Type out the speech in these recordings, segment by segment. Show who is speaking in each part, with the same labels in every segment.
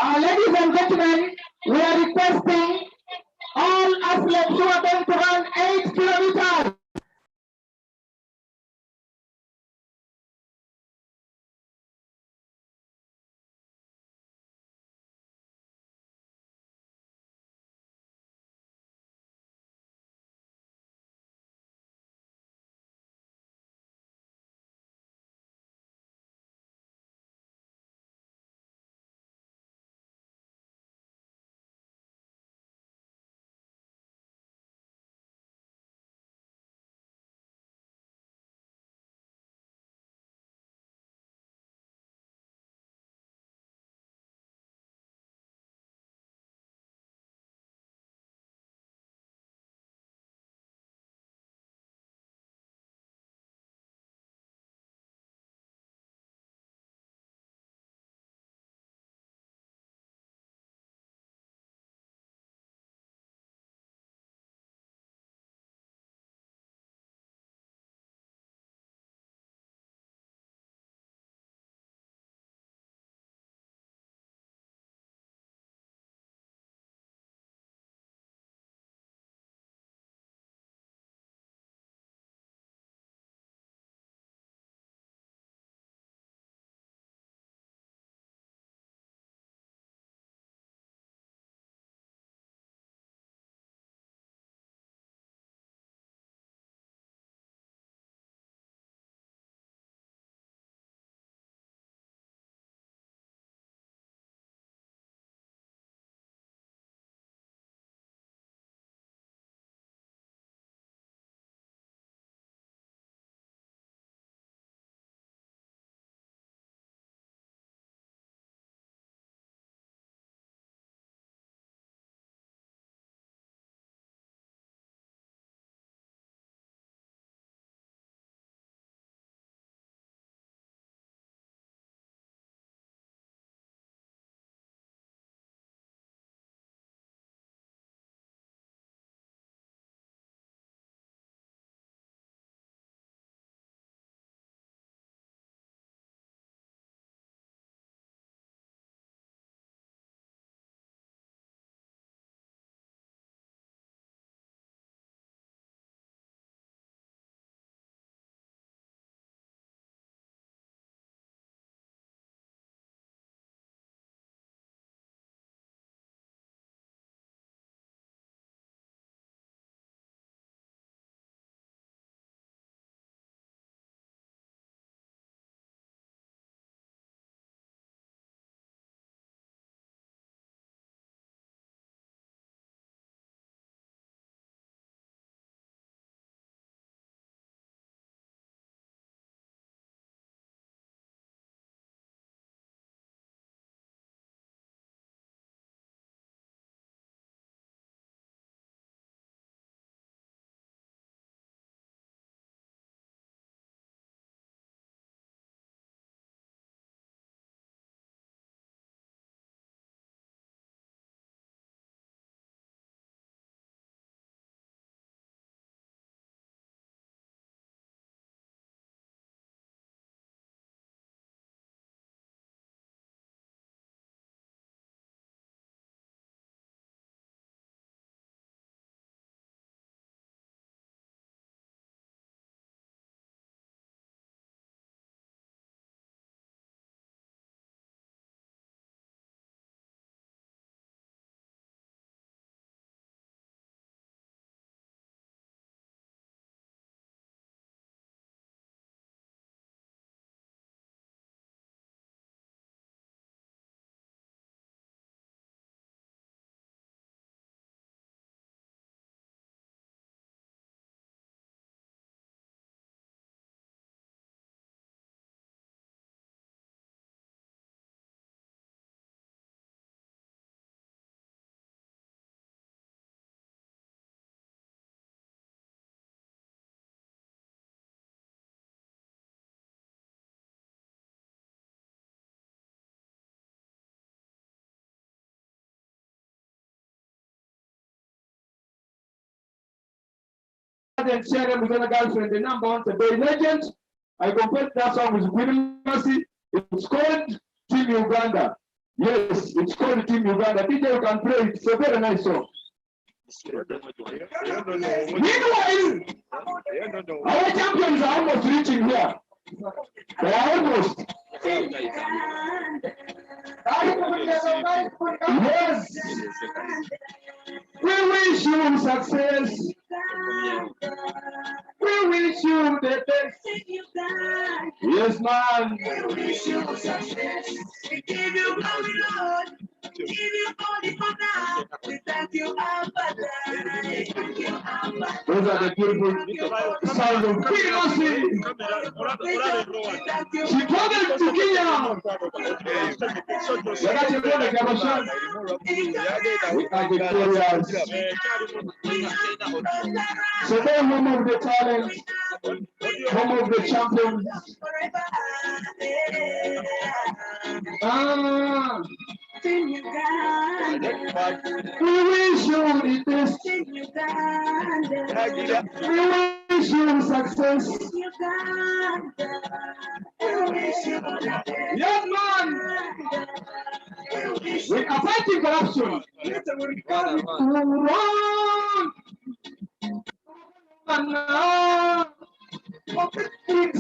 Speaker 1: Ladies and gentlemen, we are requesting all athletes who are going to run 8 kilometers. And share them with other girlfriends. The number one, the very legend. I compared that song with Queen Mercy. It's called Team Uganda. Yes, it's called Team Uganda. DJ, you can play it. It's a very nice song. Meanwhile, our champions are almost reaching here. They are almost. Yes. We wish you success. We wish you the best. Yes, man. We wish you success. We give you glory, Lord. Give you all the honor. We thank you, Abba. Those are the beautiful sounds of frequency. She traveled to Kenya. We are victorious. So they're home of the talent, home of the champions. We wish you the best. We wish you success. Yes, man. We are fighting corruption. It's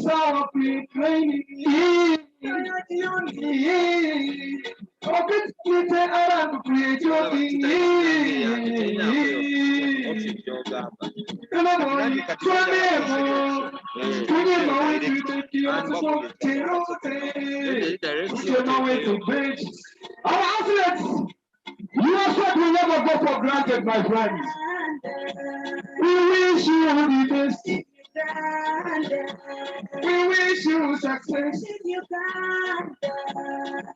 Speaker 1: our training. Our athletes, you also will never go for granted, my friends. We wish you the best. We wish you success.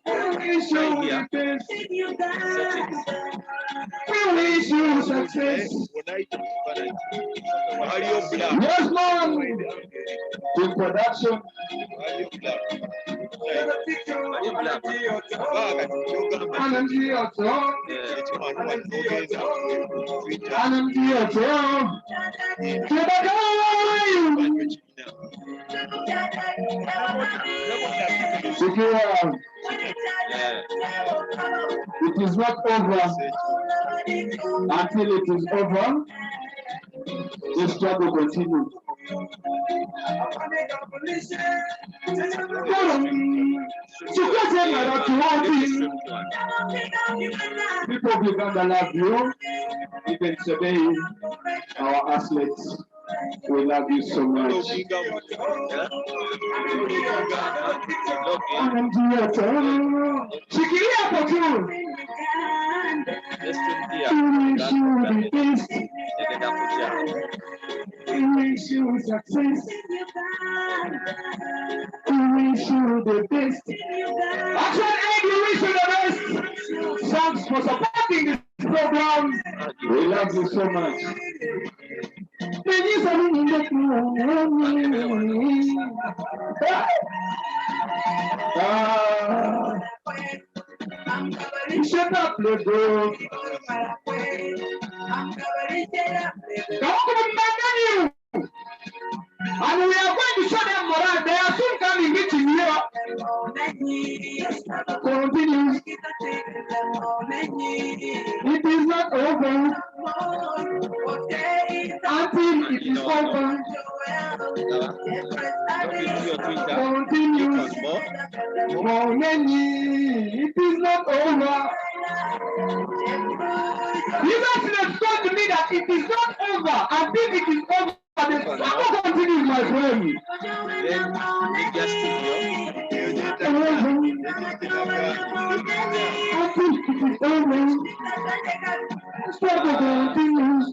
Speaker 1: We wish you the best. We wish you success. Yes, man. In production. It is not over until it is over. The struggle continues. People of Uganda love you. Even today, our athletes, we love you so much. Shikilia hapo tu. We wish you success. We wish you the best. Action Egg, we wish you the best. Thanks for supporting this program. We love you so much. Shut up, little. And we are going to show them morale. They are soon coming meeting here. Continue. It is not over until it is over. Continue. It is not over. You guys respond to me that it is not over until it is over. The struggle continues, my friend. Struggle continues.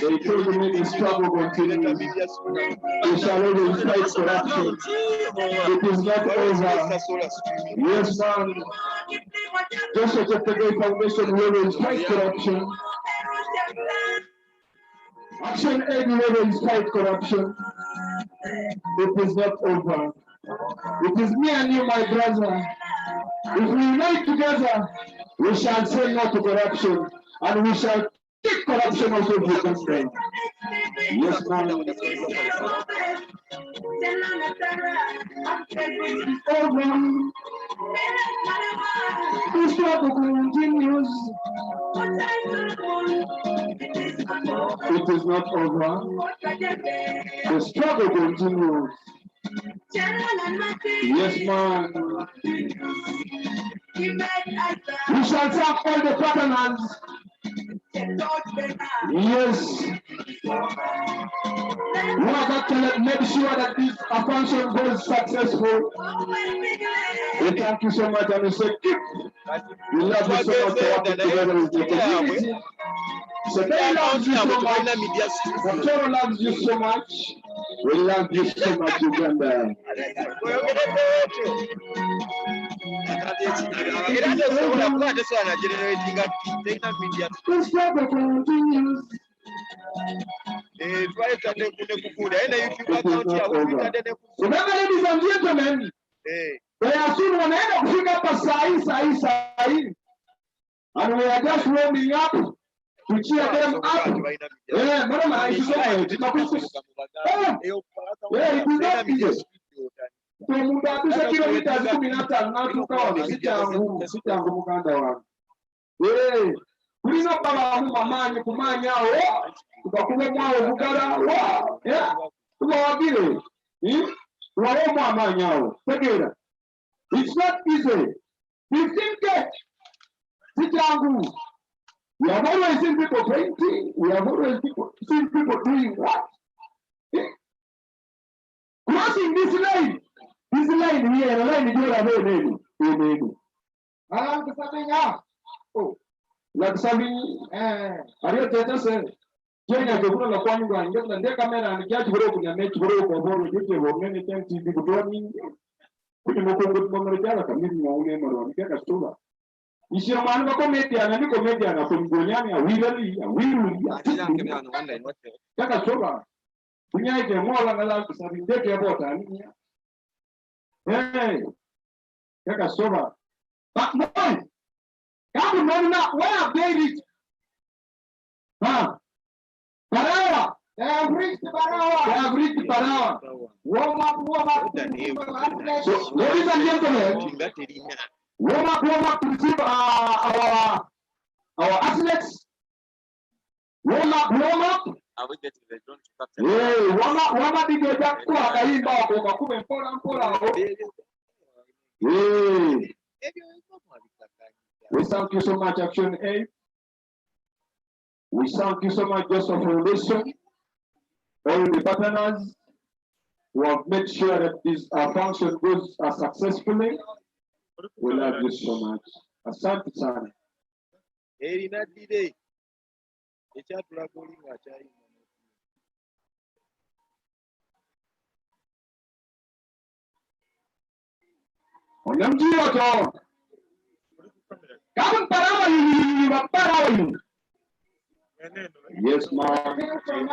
Speaker 1: They told me the struggle continues. We shall always fight corruption. It is not over. Yes, man. Just as the Foundation will always fight corruption. Action Aid will always fight corruption. It is not over. It is me and you, my brother. If we unite together, we shall say no to corruption, and we shall keep corruption out of the country. Yes, man. The struggle continues. It is not over. The struggle continues. Yes, man. We shall thank all the partners. Yes. We have actually made sure that this function goes successful. We thank you so much, and we say, we love you so much for working together with the community. So they love you so much. Kapchorwa loves you so much. We love you so much, Uganda. The struggle continues. Remember, ladies and gentlemen, they are soon wanaenda kufika hapa sahi, and we are just warming up to cheer them up. Madam, I should say, it is not easy. Tumudabisha kilomita 15 na tukawa sichangu muganda wangu. Kulino baba mumamanyi kumanya tukakube mwawe bugala tubawagire tuwawe mwamanyi awo tegera. It's not easy. 15K sichangu. We have always seen people painting. We have always seen people doing what? Crossing this line here, the line is here. I'm coming up. Oh, like something. Are you telling us? Kenya kukuna la kwani kwa ngeta ndio kamera anikiachi bro kunya mechi bro kwa bro yote wa many times TV kutoa nini kuni mkongo mwamerejala kamili wa ule maro nikaka stola ishira mwana bako media na kumgonyani awili kaka stola kunya ite mola ngala kusabindeke hapo tani kaka stola but boy kama mwana where they it Parawa. They have reached Parawa. Warm up. So, ladies and gentlemen, warm up to receive our athletes. Warm up.
Speaker 2: Are we getting the drone to capture?
Speaker 1: Warm up. Dige jaku akaimba kwa kumbe mpora. We thank you so much, Action A. We thank you so much, Joseph Foundation, all the partners who have made sure that this function goes successfully. We love you so much. Asante sana. Onamjio to. Kamu parawa yini. Yes, ma'am. Yes, ma'am.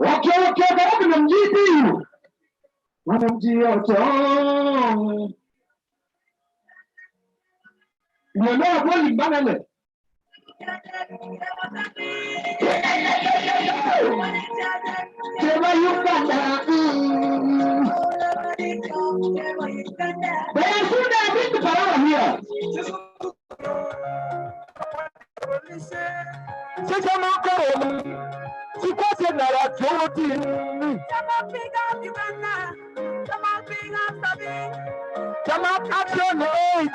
Speaker 1: Okay, karibu na mjibu. Wanamjia to. Mwana kwa limbana. Where you got that? But I should have been the power here. Come up, action aid.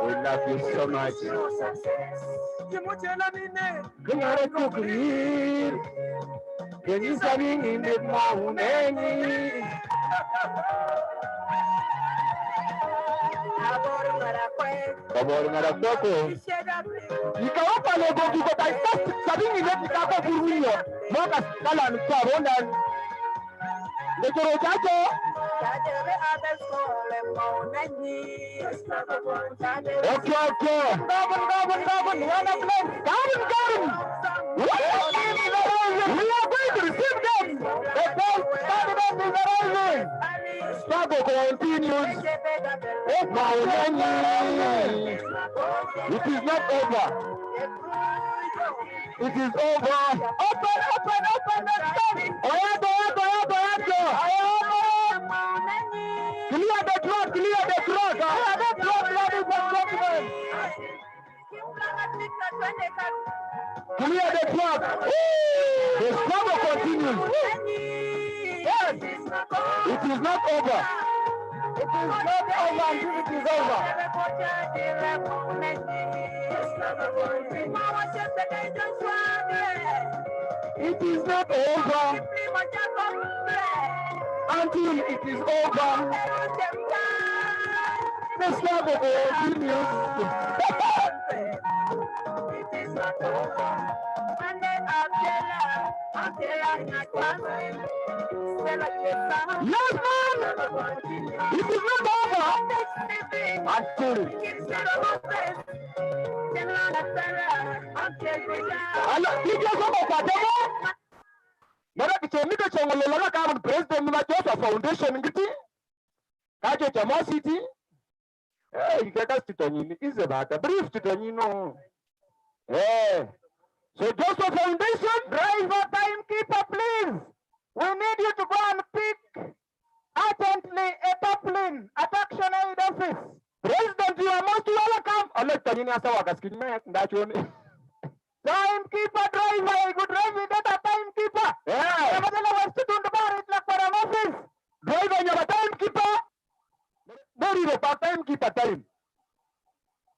Speaker 1: We love you so much. When you coming in the morning, Kabor Marakwako. Ikawapa logo kiko tayo sabing ilet ikako buruyo. Mga kalan karonan. Lekoro chacho. Okay. Gabon. One of them. Gabon. We are going to receive them. The ball started up in the rising. Struggle continues. It is not over. It is over. Open. Clear the track. Clear the track, ladies and gentlemen. Clear the track. The struggle continues. Yes. It is not over. It is not over until it is over. It is not over until it is over. The struggle continues. It is not over. Yes, man! It is not over until Foundation Kaje Chama City. You get us to is about a brief to So Joseph Foundation, driver timekeeper, please. We need you to go and pick urgently a chaplain at Action Aid Office. President, you are most welcome. Timekeeper driver, you could drive with that timekeeper. Yeah. Driver, you have a timekeeper. There is a timekeeper time.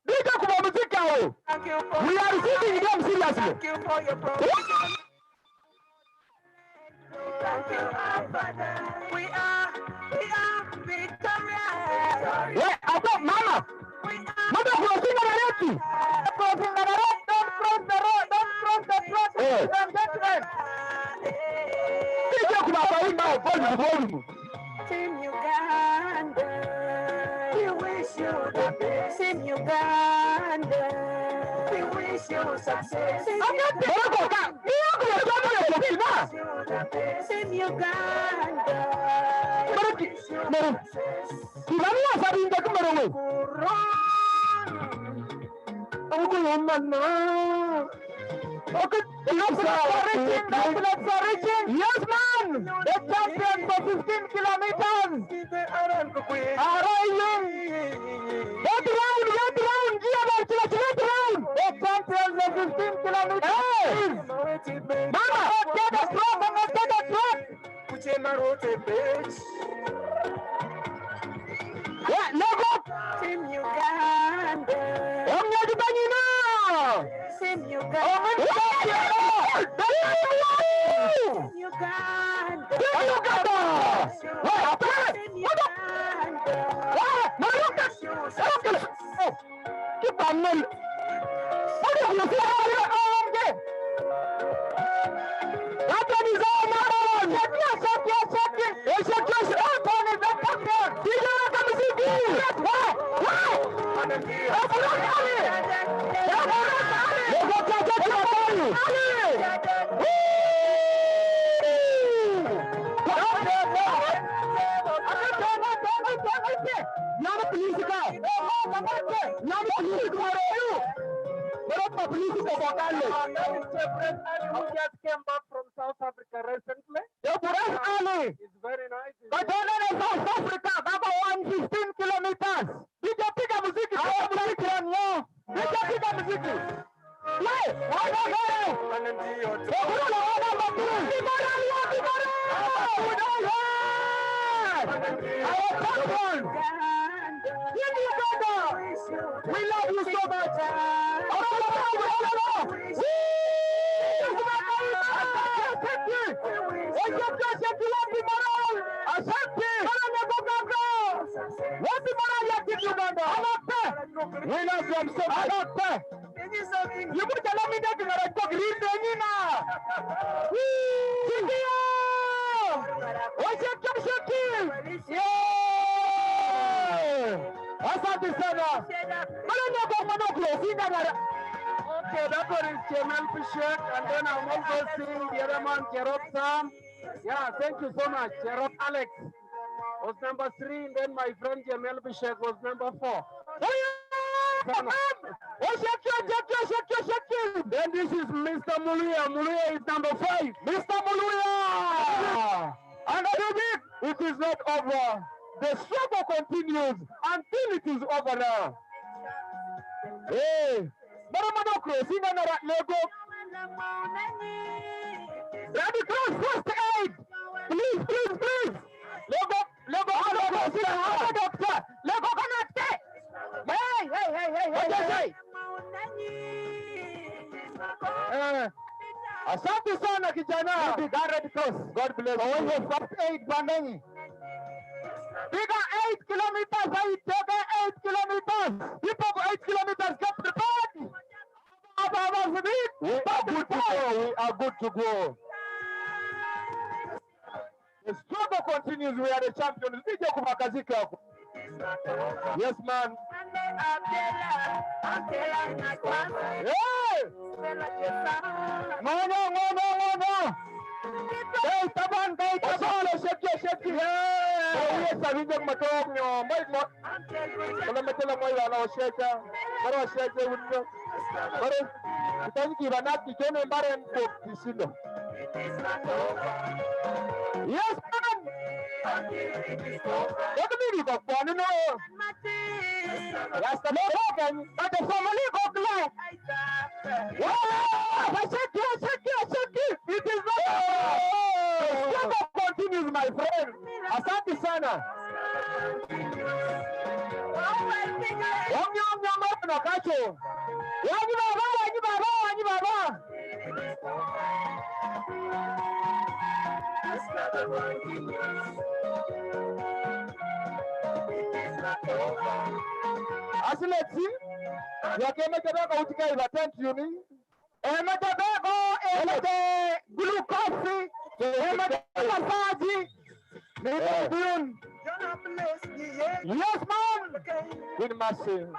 Speaker 3: Thank you for
Speaker 1: We are receiving them seriously.
Speaker 3: Thank you for your provision. Thank you, our Father. We are victorious.
Speaker 1: Yeah, I thought, Mama. Mother, crossing the road. Crossing the road. Don't cross the road. Don't cross the road.
Speaker 3: Team Uganda, we wish you the best. Team Uganda, we wish you success. Team Uganda, we wish you
Speaker 1: Okay, yes, man. The champion for 15 kilometers. Arriving. Get round. The champion for 15 kilometers. Mama, get the truck. Yeah, logo.
Speaker 3: Team Uganda. Team Uganda.
Speaker 1: Who just came back from South Africa recently? It's very nice. But South Africa, about 115 kilometers. Did you pick up music? We love you so much. What Winners from Somalia. You put a laminate in a talk, read the Nina. Asante sana. Okay, that one is Kemal Pishek, and then I'm also seeing the other man, Cherop Sam. Yeah, thank you so much. Cherop Alex was number 3, and then my friend Kemal Pishek was number 4. Then this is Mr. Muluya. Muluya is number 5. Mr. Muluya! And it is not over. The struggle continues until it is over now. Hey! Ready, cross, first aid! Please, please, please! Logo, doctor! Logo, connect! Hey! Asante sana kijana. Red Cross. God bless you. First aid bandani. Bigger 8 kilometers. 8 kilometers. People 8 kilometers. Get prepared. We are good to go. We are good to go. The struggle continues. We are the champions. Yes, man. Hey! No. Hey, taban, shake. Hey, sabihin matong nyo. Wala matala mo yung shake. Pero shake winyo. Pero kita ni kiba natin kene baren po pisino. Yes, man. What do you mean? Ano no? Last time open, but the family go glad. Wow! Shake. It is not. The struggle continues, my friend. Asante sana. No kacho. Wanyi baba. Asileti, yakeme tabako utika iba yuni. Tabako, glucose, massage. Yes, man. Good machine.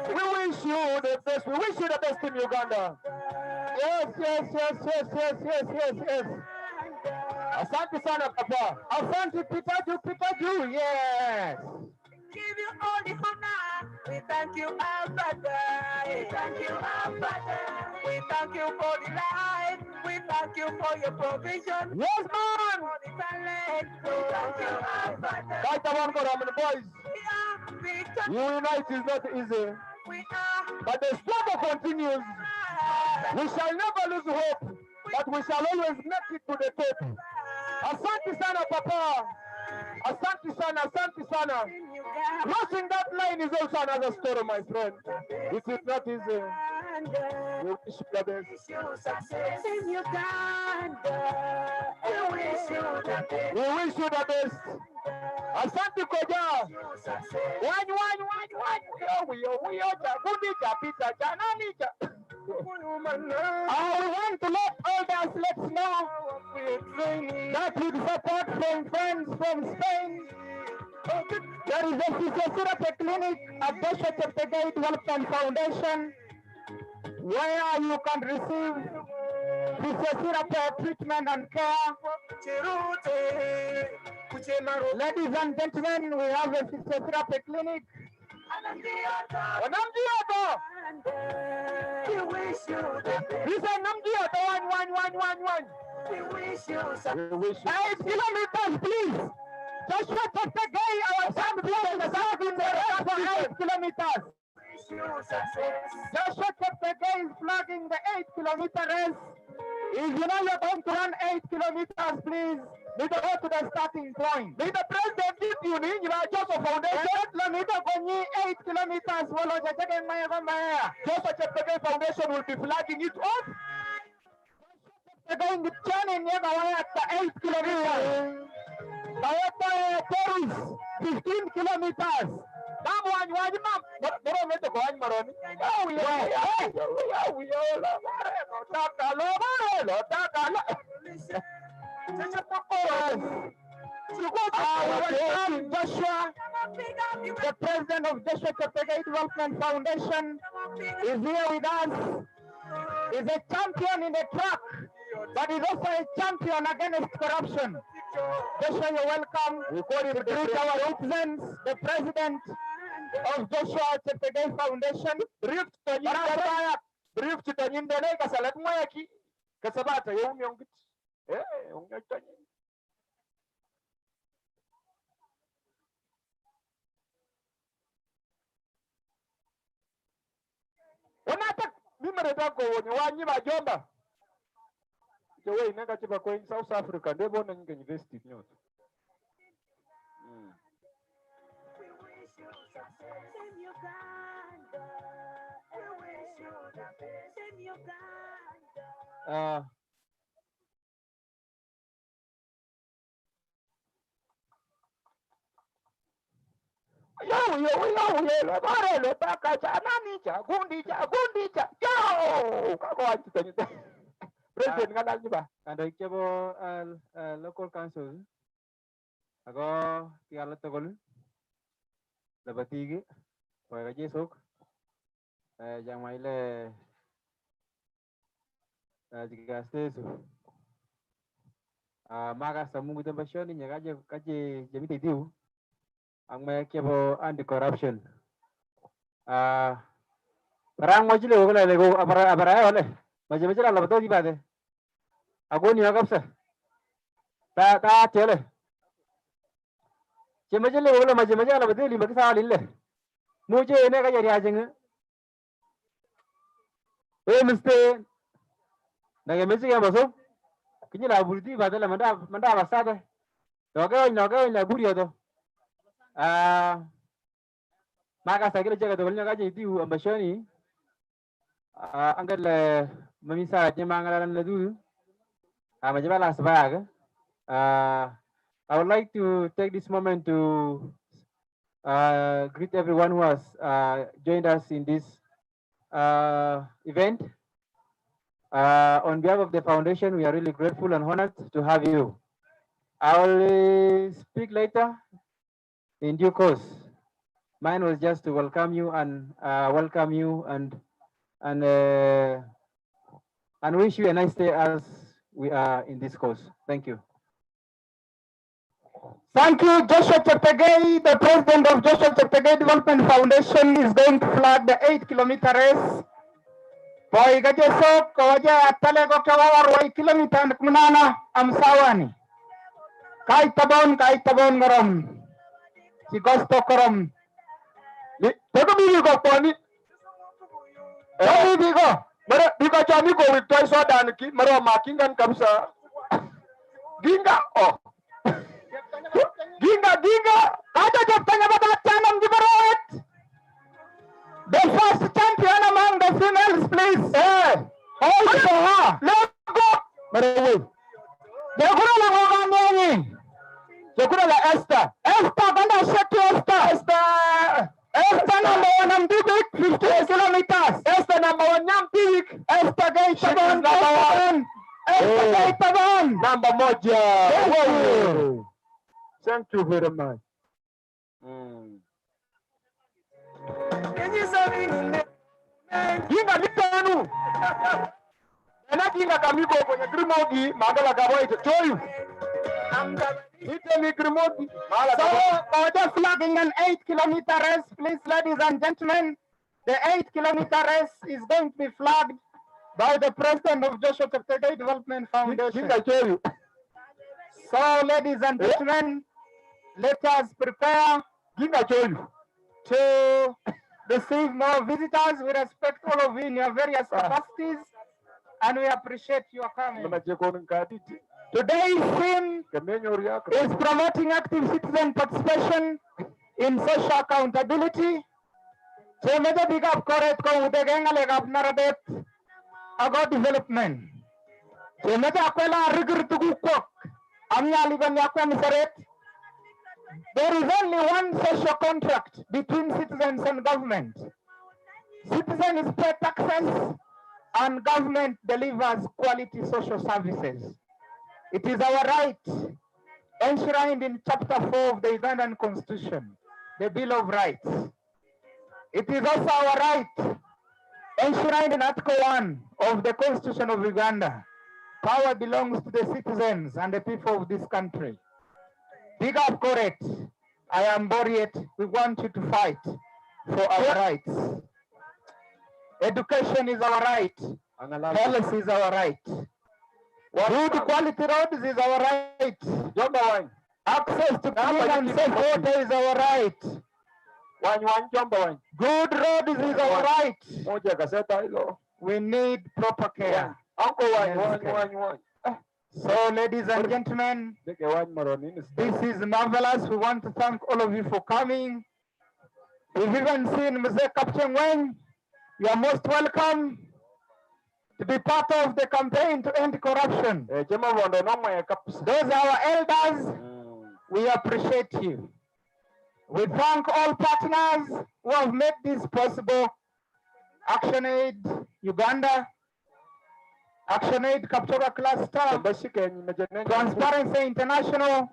Speaker 1: We wish you the best. We wish you the best in Uganda. Yes. Asante sana, Papa. Asante Peter, yes.
Speaker 3: Give you all the honor. We thank you, our Father. We thank you, our Father. We thank you for the life. We thank you for your provision.
Speaker 1: Yes, man.
Speaker 3: For the talent. We thank you, our Father.
Speaker 1: Fight the one for the boys.
Speaker 3: We are victorious.
Speaker 1: Unite is not easy.
Speaker 3: We are.
Speaker 1: But the struggle continues. We shall never lose hope. But we shall always make it to the top. Asante sana, Papa. Asante sana. Crossing that line is also another story, my friend. It is not easy. We wish you the best.
Speaker 3: In Uganda, we wish you the best.
Speaker 1: Asante Koja. I want to let elders let's know that with support from friends from Spain, there is a physiotherapy clinic at Bishop Cheptegei Development Foundation where you can receive physiotherapy treatment and care. Ladies and gentlemen, we have a physiotherapy clinic.
Speaker 3: we wish you the best.
Speaker 1: We say one.
Speaker 3: We wish you
Speaker 1: We wish you 8 kilometers, please. Just shut up the gate. Our champion is having the race for 8 kilometers. Just shut up the gate is flagging the 8 kilometer race. If you know you're going to run 8 kilometers, please. Need to go to the starting point. Need the president give you need Joseph Foundation. Need to go 8 kilometers. Joseph Foundation will be flagging it off.
Speaker 3: Again, the channel near the 8 kilometers. Kawata Paris, 15 kilometers. That one, but don't let the one maron. Oh, Joshua, the president of Joshua Kapchorwa Development Foundation, is here with us. He's a champion in the track, but he's also a champion against corruption. Joshua, you're welcome. We greet our represents the president of Joshua Kapchorwa Foundation. Brief to Tanyindane Kasalat Moyaki, Kasabata, young. Wanata mimeretako wenye wanyi majomba. Chewe inanga chiba kwa South Africa ndebo na nyinga university nyote. President ngadal ni ba? Kanda ikebo local council. Ago tiala togol. Labatigi. Pag jesok. Jang maile jigaste su. Maga samu tambashoni nyagaje kaje jamiti tiu. Ang may kebo anti-corruption. Parang majile wala lego abara wala. Majile la bato di bade. Ako ni agapsa. Ta chele. Che majile wala majile la bato li magsa lille. Muje ne ka yari ajeng. Miste. Naga mesi ya baso. Kinyi la burdi bade la manda basade. Noga na buriyo to. Maka sakit jaga tu kalau ngaji itu ambasoni, angkat le memisa je mangalan le dulu, macam mana sebab? I would like to take this moment to greet everyone who has joined us in this event. On behalf of the foundation, we are really grateful and honored to have you. I will speak later in due course. Mine was just to welcome you and wish you a nice day as we are in this course. Thank you. Thank you, Joshua Kapchorwa. The president of Joshua Kapchorwa Development Foundation is going to flag the 8-kilometer race. Poi gajesok kawaja talego kawawar 8 kilometer kunana amsawani. Kai tabon ngaram. Si gosto karam. Tego bibi ko poni. Bibi ko. Mara bika chami ko with toy so dan ki maro makingan kamsa. Ginga oh. Ginga. Ada tanya bata chanam di baroet. The first champion among the females, please. Also ha. Logo. Maro. Dekura la ngani. Dekura la Esther. Esther banda shaki Esther. Esther number 1 Amdubik, 50 kilometers. Esther number 1 Nyampik. Esther Gaitabon number 1. Esther Gaitabon number moja. Thank you very much. Ginga mitanu. Ena ginga kamiko kwenye grimogi magala gaboite choyu. So, just flagging an 8-kilometer race, please, ladies and gentlemen. The 8-kilometer race is going to be flagged by the president of Joshua Kapchorwa Development Foundation. So, ladies and gentlemen, let us prepare to receive more visitors. We respect all of you in your various capacities, and we appreciate your coming. Today's theme is promoting active citizen participation in social accountability. So may big up correct ko udegenga legap naradet about development. There is only one social contract between citizens and government. Citizens pay taxes and government delivers quality social services. It is our right, enshrined in Chapter 4 of the Ugandan Constitution, the Bill of Rights. It is also our right, enshrined in Article 1 of the Constitution of Uganda. Power belongs to the citizens and the people of this country. Big up, correct. I am Boriet. We want you to fight for our rights. Education is our right. Health is our right. Good quality roads is our right. Access to clean and safe water is our right. Good roads is our right. We need proper care. So, ladies and gentlemen, this is marvelous. We want to thank all of you for coming. We've even seen Mr. Kapchorwa. You are most welcome to be part of the campaign to end corruption. Those are our elders. We appreciate you. We thank all partners who have made this possible. ActionAid Uganda, ActionAid Kapchorwa Cluster, Transparency International,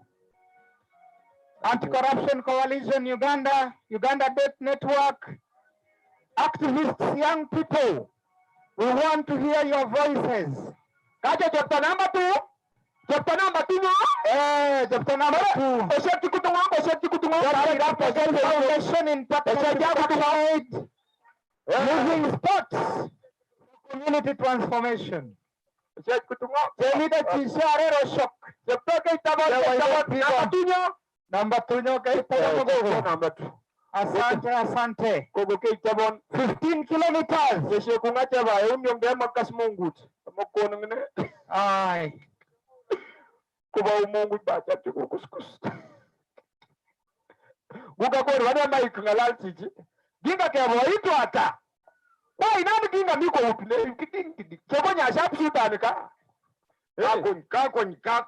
Speaker 3: Anti-Corruption Coalition Uganda, Uganda Debt Network, activists, young people. We want to hear your voices. Chapter number 2. Chapter number 2. Chapter number 2. In partnership using sports for community transformation. Number 2. Asante. 15 kilometers. Aye. Ginga ke boitu ata. Why nani ginga miko upile? Chokonya sharp shooter ka.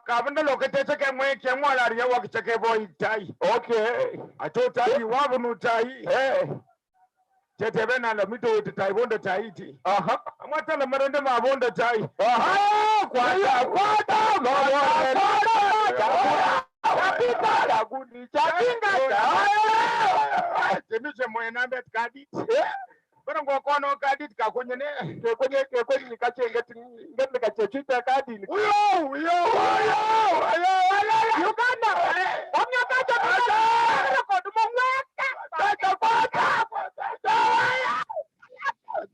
Speaker 3: Kabanda lokete cheke mwe kemwa la riya wakicheke boy tai. Okay. Atota you wabu no tai. Chete na mito tai bonda tai ti. Aha. Amata na maronde ma bonda tai. Aha. Kwata. Kapita la gudi. Chakinga. Temishe mwe na bet kadit. Bana ngokono kadit ka konyene kwenye nikachenge ngende kachechuta kadit. Uyo. Uganda. Omnya kacha ko dumweka.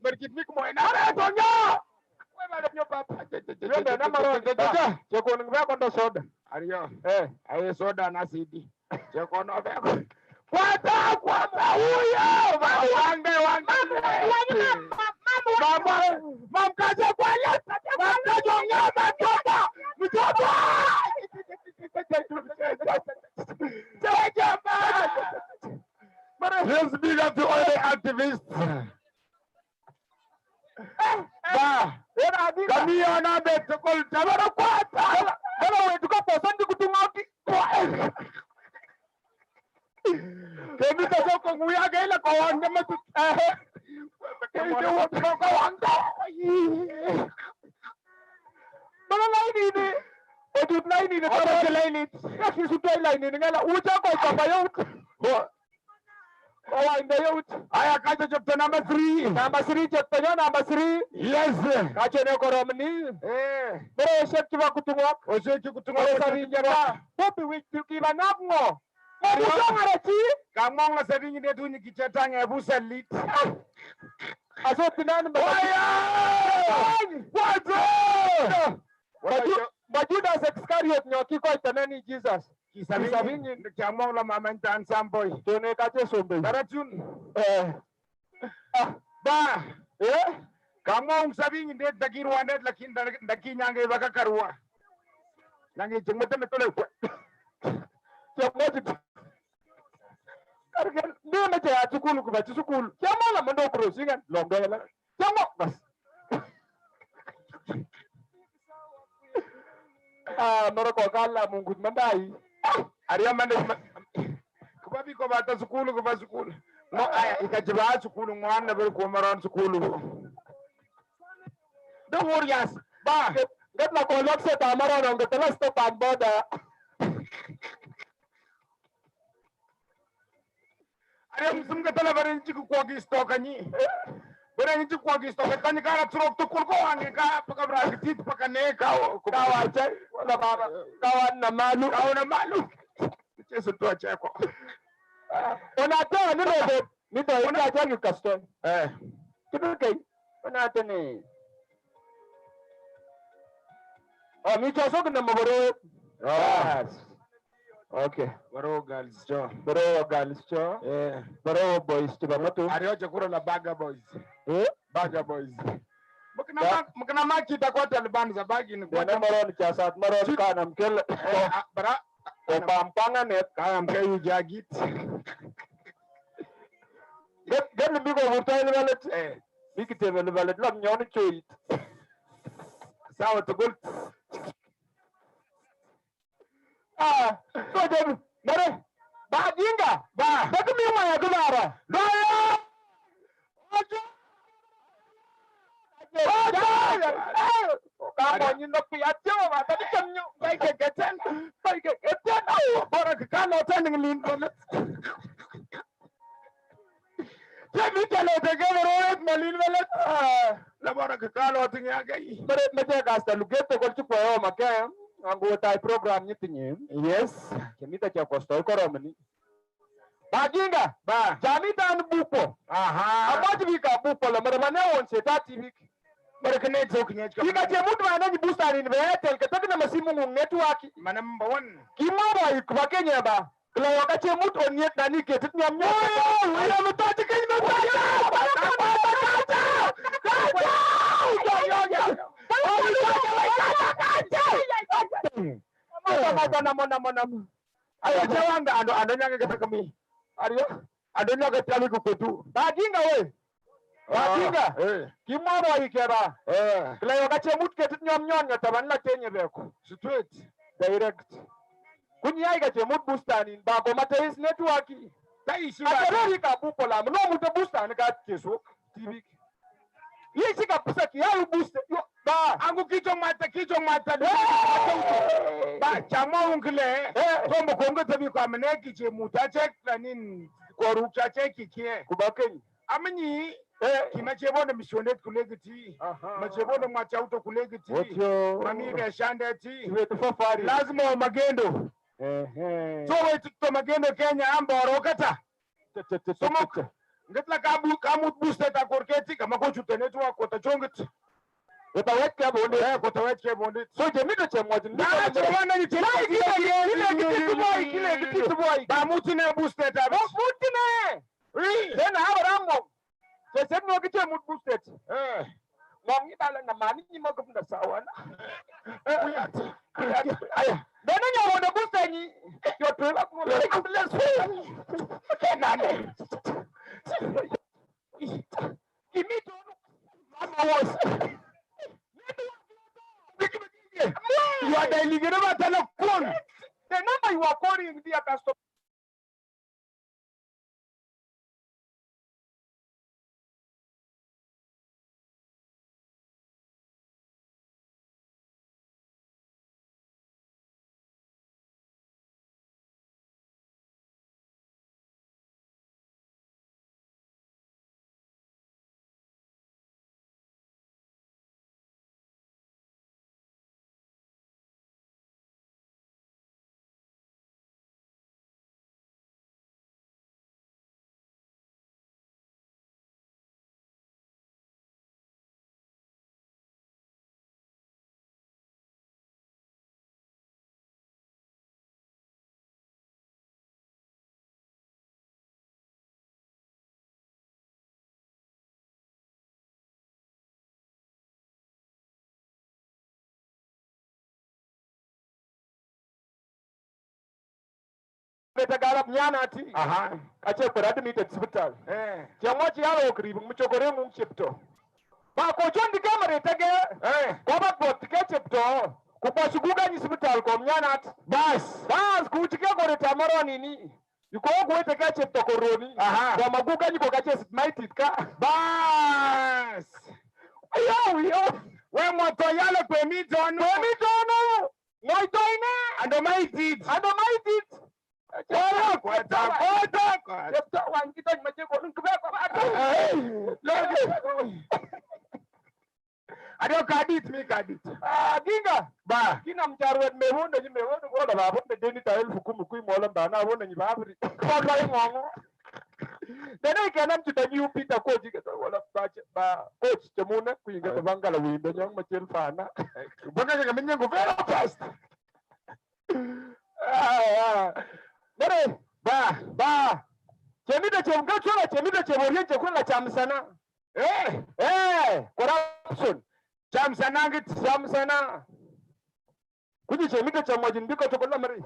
Speaker 3: Berkitnik mwe na tonyo. Wewe ndio papa. Yonde na maronde jaja. Cheko ngwa kondo soda. Ariyo. Aye soda na CD. Cheko no beko. Kwata huyo mamkaje kwale mamkaje nyama toka mtoto let's big up to all the activists. Kamiyo na beto kol tabara kwata bana wetu ka posandi kutumaki Kemita soko nguya gela kwa wanga matu kemita watu kwa wanga Mana laini ni Odut laini ni Kama laini Kasi sukai laini ni ngala Uja kwa kapa yout Kwa wanga yout Aya kacha chapter number 3 Number 3 chapter number 3 Yes Kacha neko romani Bro osep kiwa kutungwa Osep kutungwa Osari njara Popi wikiwa nabngo Kamong sa ringi de tuni kichatanga ya busa lit. Aso tinani Bajuda Iscariot nyoki kwa itanani Jesus. Kisabingi kamong la mamanta ansamboy. Tone kache sombe. Taratun. Kamong sabingi de dakiruan de lakin dakinyanga baka karua. Nangi jengmete metole. Siapa Karena dia macam sukul ke baca sukul. Siapa lah mendok prosingan lomba lah. Siapa bas. Mara ko kala Mungu mandai. Ariya mande kubabi ko bata sukulu ko ba sukulu. Mo aya ikajiba sukulu mwana ber ko maran sukulu. Don't worry us. Ba, get na ko lokse ta maran ang telas to pagboda. Ariya musum ka tala barin chiku ko gi stock ni. Barin chiku ko gi stock kan ka trok to ko ang ka pakabra gitit pakane ka kawacha wala baba kawan na malu kawan na malu. Cheso to cheko. Onatoa ni do ina jangi custom. Kitu kai. Onato ni. Oh, mi choso kuna maboro. Yes. Okay. Baro girls jo. Baro girls jo. Baro boys tiba matu. Ariyo chakura la Baga boys. Baga boys. Mukina maki takwa Taliban za bagi ni kwa maro ni chasat maro kana mkel. Bara pampanga net kaya mkai jagit. Get the big over time wallet. Big table wallet lam nyoni choit. Sawa to good. So dem mare ba dinga ba mi wa ya gubara. No yo. Kamu ni nak piajo ba tadi kamnyo baik keten orang kalau tanding lin banget. Jadi kalau tegak malin banget. Labora kalau tinggal gay. Berat macam kasta luget tu kalau cukup oh makanya anggota programnya tinggi. Yes. Kami tak cakap kostol koram ni. Bagi enggak? Ba. Jami dan bupo. Apa jadi bupo lah. Mana on seta TV. Mereka network ni. Jika cemut mana ni booster ini betul. Kita kena masih mengung network. Mana membawan? Gimana itu pakainya ba? Kalau orang cemut on net nani kita nyam nyam. Ia betul cakap ni betul. Nama. Ayo jawab anda yang kita kami. Ayo, ada yang kita kami kukutu. Bagi enggak weh? Bagi enggak? Gimana ikera? Kalau orang cemut kita nyam taban lah kenya beku. Straight, direct. Kunyai kita cemut bustanin. Bago mateis networki. Taisi. Akalori kapu pola. Mno muda bustan kat kesu. TV. Yesi kapusa kiayu busta. Ba, angu kijong mata. Ba, chama ungkle. Tombo kongo tabi kwa meneki che mutachek lanin korukcha cheki kie. Kubaken. Amini kimachebo na missionet kulegiti. Machebo na machauto kulegiti. Mamiga shandeti. Lazima magendo. So wetu magendo Kenya amba orokata. Somok. Ngetla kamut booster ta korketi kama ko chutenetu ko ta chonget. Utawet ke bonde. So jemito chemwati. Na chemwana ni chemwana kile boy. Ba mutine booster ta. Mutine. Then how rambo. Jesem no kiche mut booster. Ngongi bala na mani ni magum da sawana. Aya. Dana nyawo da booster ni. Yo twela ko let's Kenane. Kimito mama was. You are the leader telephone. The number you are calling the customer. Betagarap nyana ti. Ache peradu mi te hospital. Jamochi yalo kribu mchokore mchipto. Ba ko chondi kamera tege. Ko ba ko tike chipto. kupasukuga ni hospital kwa mnyanat bas kuchike ko tamaro nini yuko kuwete kache tokoroni kwa maguga niko kache maitit ka bas yo we moto yale pemitono moitoine ando maitit kwata wangita majeko nkubeko adio kadit ginga ba kina mcharwet mehondo ko da babon de deni tael fukumu kui molam bana wona ni babri ko dai ngongo dene kenam tutanyi upita ko jike wala ba coach temuna kuinga bangala windo nyang machel fana banga ngamenye ngo very fast Mere ba chemida chemgachola chemida chemorienje kwela chamsana corruption chamsana kuji chemida chamojin biko tokola mari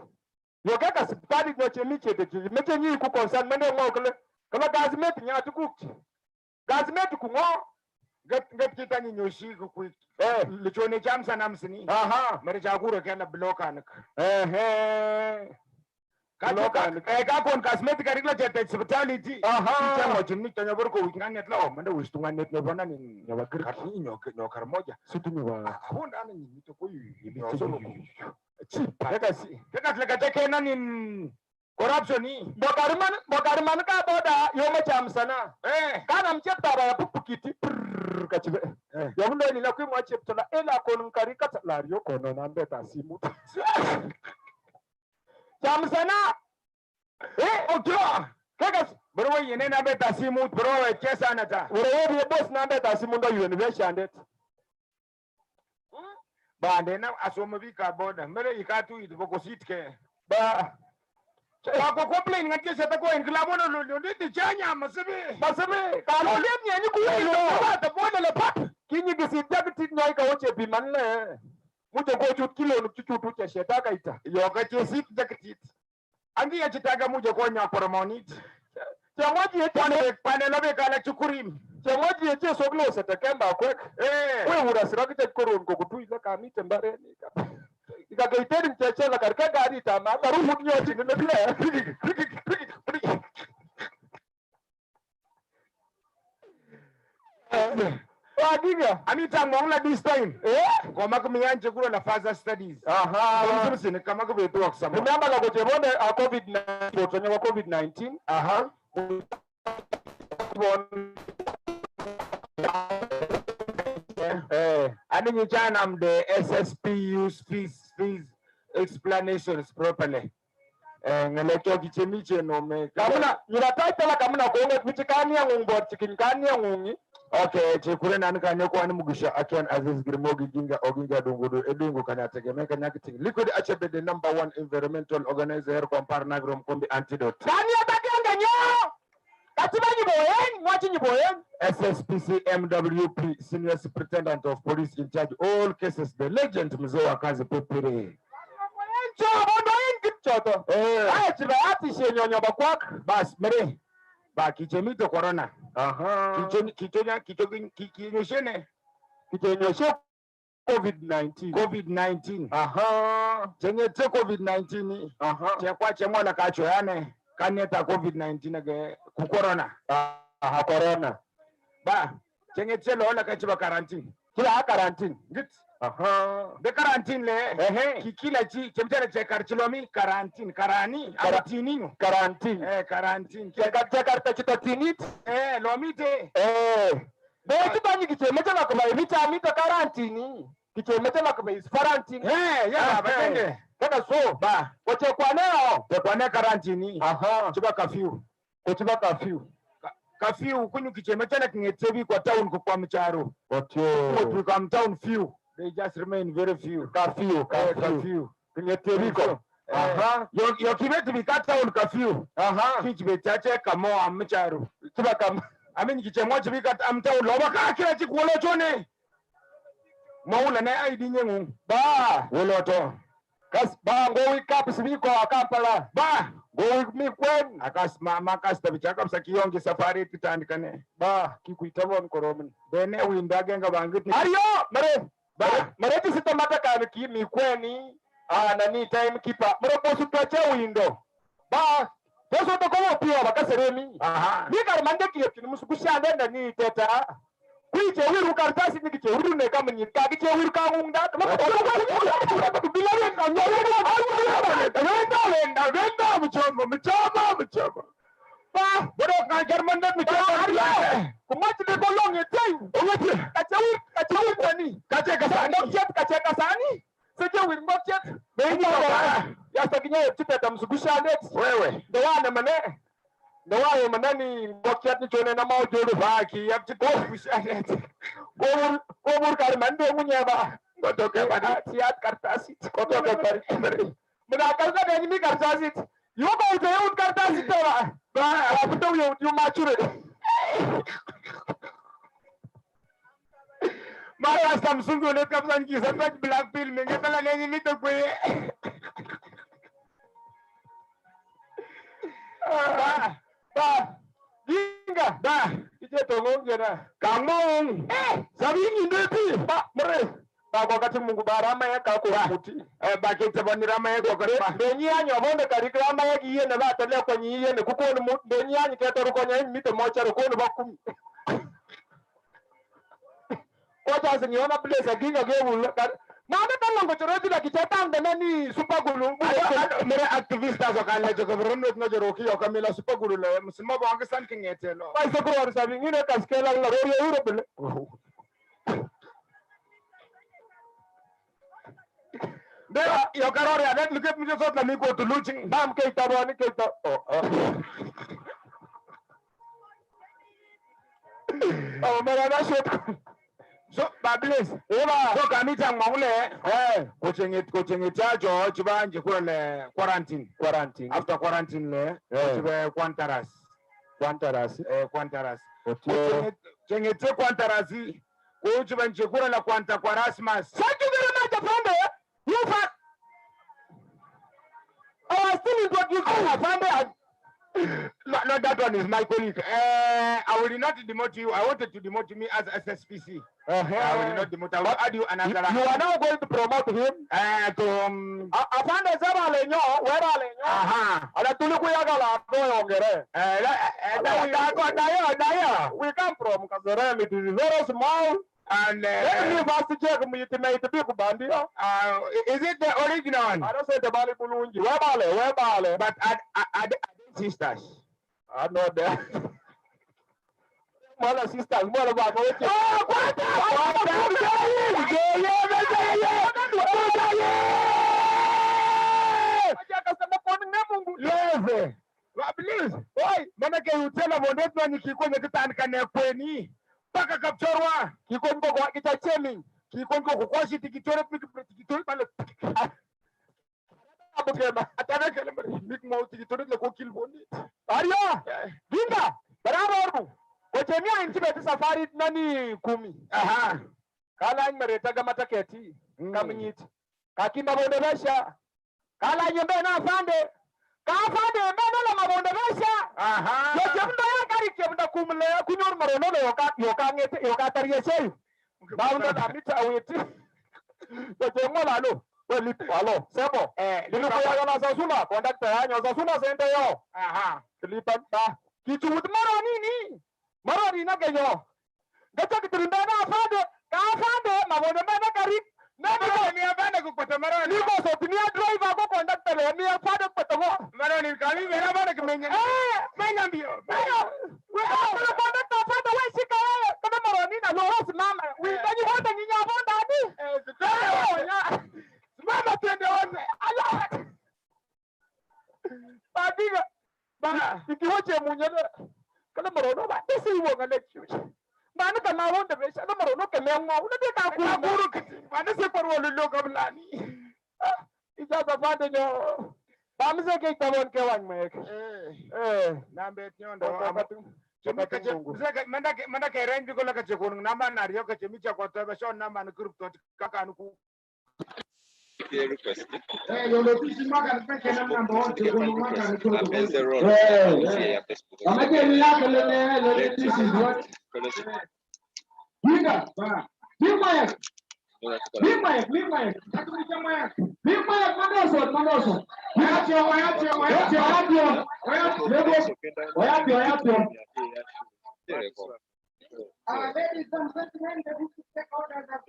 Speaker 3: yokeka sipadi no chemiche de meche nyi ku concern mende ngokle kala gazmet nya tukukchi gazmet ku ngo get kitani nyoshi ku lichone chamsana msini mari chakuro kana blocker Kakon cosmetic arigla jete hospitality. Chango chini tanya borko wikangnet lao manda wistunganet ne bana ni nyawakir kini nyokar moja. Sutu nyawa. Hunda ana ni to koyu ili chono. Keka lega jeke na ni corruption ni. Bokarman ka boda yoma chamsana. Kana mchepta ba pupukiti kachibe. Yahundo ni la kuimwa cheptola ela konun karika lario kono nambeta simu. Chamsana okyo kaka bro yene na beta simu bro chesa nata bro ye boss na beta simu ndo university andet ba ndena asoma bika boda mere ikatu itu boko sitke ba ko complain ngati seta ko enklabo no ndi chanya masebe ka lo lemnya ni ku yo ba boda le pap kinyi gisitya bitit nyai ka oche bimanle mucho ko chut kilo no chuchu cha sheta kaita yo ka chesit jakitit angi ya chitaga mucho ko nya pormonit chamoji etane panelo be kala chukurim chamoji eche soglo seta kemba kwek we urasira kite koron ko kutuiza kamite mbareni ika gaiteni chechela karika gari tama barumu nyoti ne bile Wagiga anita ngongla this time kwa makumiyanje kula na further studies mzuri kama kwa betu wakisama remember la kutebonde COVID-19 ani nyana mde SSP use fees explanations properly ngeleto kichemiche no me kamuna nyirataitela kamuna konge michikania ngumbo chikinkania ngungi okay chekure nani kanye kwa ni mugisha akian Aziz Girmogi Ginga Oginga Dungudu Edungu kanya tegemeka nyakiti liquid achebe the number 1 environmental organizer compare nagrom kombi antidote nani atakenga nyo katiba nyiboyen mwachi nyiboyen SSPC MWP senior superintendent of police in charge all cases the legend mzee wa kazi pepere bondo choto chiba ati shenyonyo bakwak bas mere ba kichemito corona kichonyeshene COVID-19 chenyete COVID-19 chekwa chemona kacho yane kaneta COVID-19 ge ku corona corona ba chenyete lola kachiba quarantine kila quarantine git de quarantine le kikila chi chemtana che karchilomi quarantine quarantine chekarta chitatinit lomite beti banyi kichemeta kwa mita quarantine kichemeta kwa quarantine ya batenge kada so ba koche kwane quarantine chiba curfew kunyu kichemeta na kingetebi kwa town kwa mcharo otyo kwa town few. They just remain very few. Curfew. Kingetebiko. Yo kimetu bikata on curfew. Kichi bechache kamo amcharu. Tiba kam. Amini kichemwa chibikata amta uloba ka kila chikuolo chone. Maula na ID nyengu. Ba. Woloto. Kas ba go wikap sibiko akampala. Ba. Go mikwen. Akas makas tabichaka msakiongi safari kitandikane. Ba kikuitawon koromen. Bene windagenga bangit. Ario! Mare! Ba, mareti sita mata ki mi kweni nani time keeper. Mara posu tuache window. Ba, posu to komo pia bakaseremi. Aha. Ni karmande ki yeti musukushande nani teta. Kuiche wiru kartasi ni kiche wiru ne kama nyika kiche wiru kangunda. Venda mchoma. Ba, bodo ka German na mchoma. Kumachi de kolong yetai. Kachawir tani. Kache kasani. Seje wir mbochet. Bengi ba. Ya sakinya yepita tamsukushande. Wewe. Ndowana mane. Ndowa manani mbochet ni chone na mau jodo baki yapita kushande. Komur karmande munyaba. Kotoke badi siat kartasi. Kotoke bari. Muna kalka deni mi kartasi. Yuko utayo kartasi tola. Ba, aputo yu machure. Mara Samsung ko net kapsan ki sa black film nge tala neni mito ko ba ginga ba ije to ngongena kamong sabi ndeti ba mere ba ko kati Mungu barama ya ka ko kuti ba ke tabani rama ya ko ba benyi anyo bonde kari rama ya giye na ba tele ko nyi ye ne ku ko mu benyi anyi ke to ko nyi mito mo charo ko ba kum Kota seniona place ginga gewu nana tango choroti la kichata nani super gulu mere activista so kan lejo government no joroki o kamila super gulu le musimo bangi san kingete no pa so ko sabi ngine kaskela la ro Europe de yo karore adet luke muje sot la mi ko to luching bam ke tabani ke to mera na shot So Bablis, so kamita ngmangule coaching chajo chiba nje kule quarantine after quarantine le chiba Quantaras chengete Quantarasi ko chiba nje kule la Quarasmas. Thank you very much Afande. You fat I still introduce Afande. No, that one is my colleague. I will not demote you. I wanted to demote me as SSPC. I will not demote. I will add you another. You are now going to promote him. Afande zaba lenyo, wera lenyo. Ala tuluku yagala doyo ngere. We come from Kazorem. It is very small. And university is it the original one? I don't say the Bali Bulunji. Webale. But I sisters. I'm not there. Mother sisters, more about please, why? Manake utela mondeto nikikonya kitanikane kweni. Paka Kapchorwa, kikongo kwa kitachemi, kikongo kwa shiti kitore pale. Abukema, atana kele mik mauti kitore le ko kilboni. Aria, ginga, barabaru. Ko temia intibe safari nani 10. Kala mereta gamata keti, kaminyiti. Kakimba bondebesha. Kala nyembe na afande. Kafande meno la mabondebesha. Yemba ya kari kemda kumle kunyor marono yoka tariyeshe. Baunda damita aweti. Yemba lalo. Well, hello, Sebo. Lilu ko na Sasuna, conductor ya Sasuna sente yo. Kilipan ta. Kitu maroni na genyo. Gacha kitirimbe na afande. Ka afande mabondebesha kari. Nani ni afande kupata maroni. Niko so tinia driver ko conductor le ni afande kupata go. Maroni kami mera bana kimenya. Menya mbio. We are conductor afande we shika wewe. Kama maroni na loho mama. We kanyi hoda nyinya afande hadi. Mama twende wote. Allah. Badiga. Ba ikiwache munyana. Kana marono ba desi wo ngale chuchi. Manu kama wonde besha na marono kemengo. Unataka kuru kiti. Manu se parwo lilo kablani. Ijaza fande nyo. Bamze ke tabon ke wan mek. Nambe nyondo amatu. Manda ke range ko la ka chekon namba na riyo ka chemicha ko to besho namba na group to kaka anuku.
Speaker 2: Request.
Speaker 1: Leave my. Mandoso.
Speaker 3: Ladies and gentlemen, the district take order that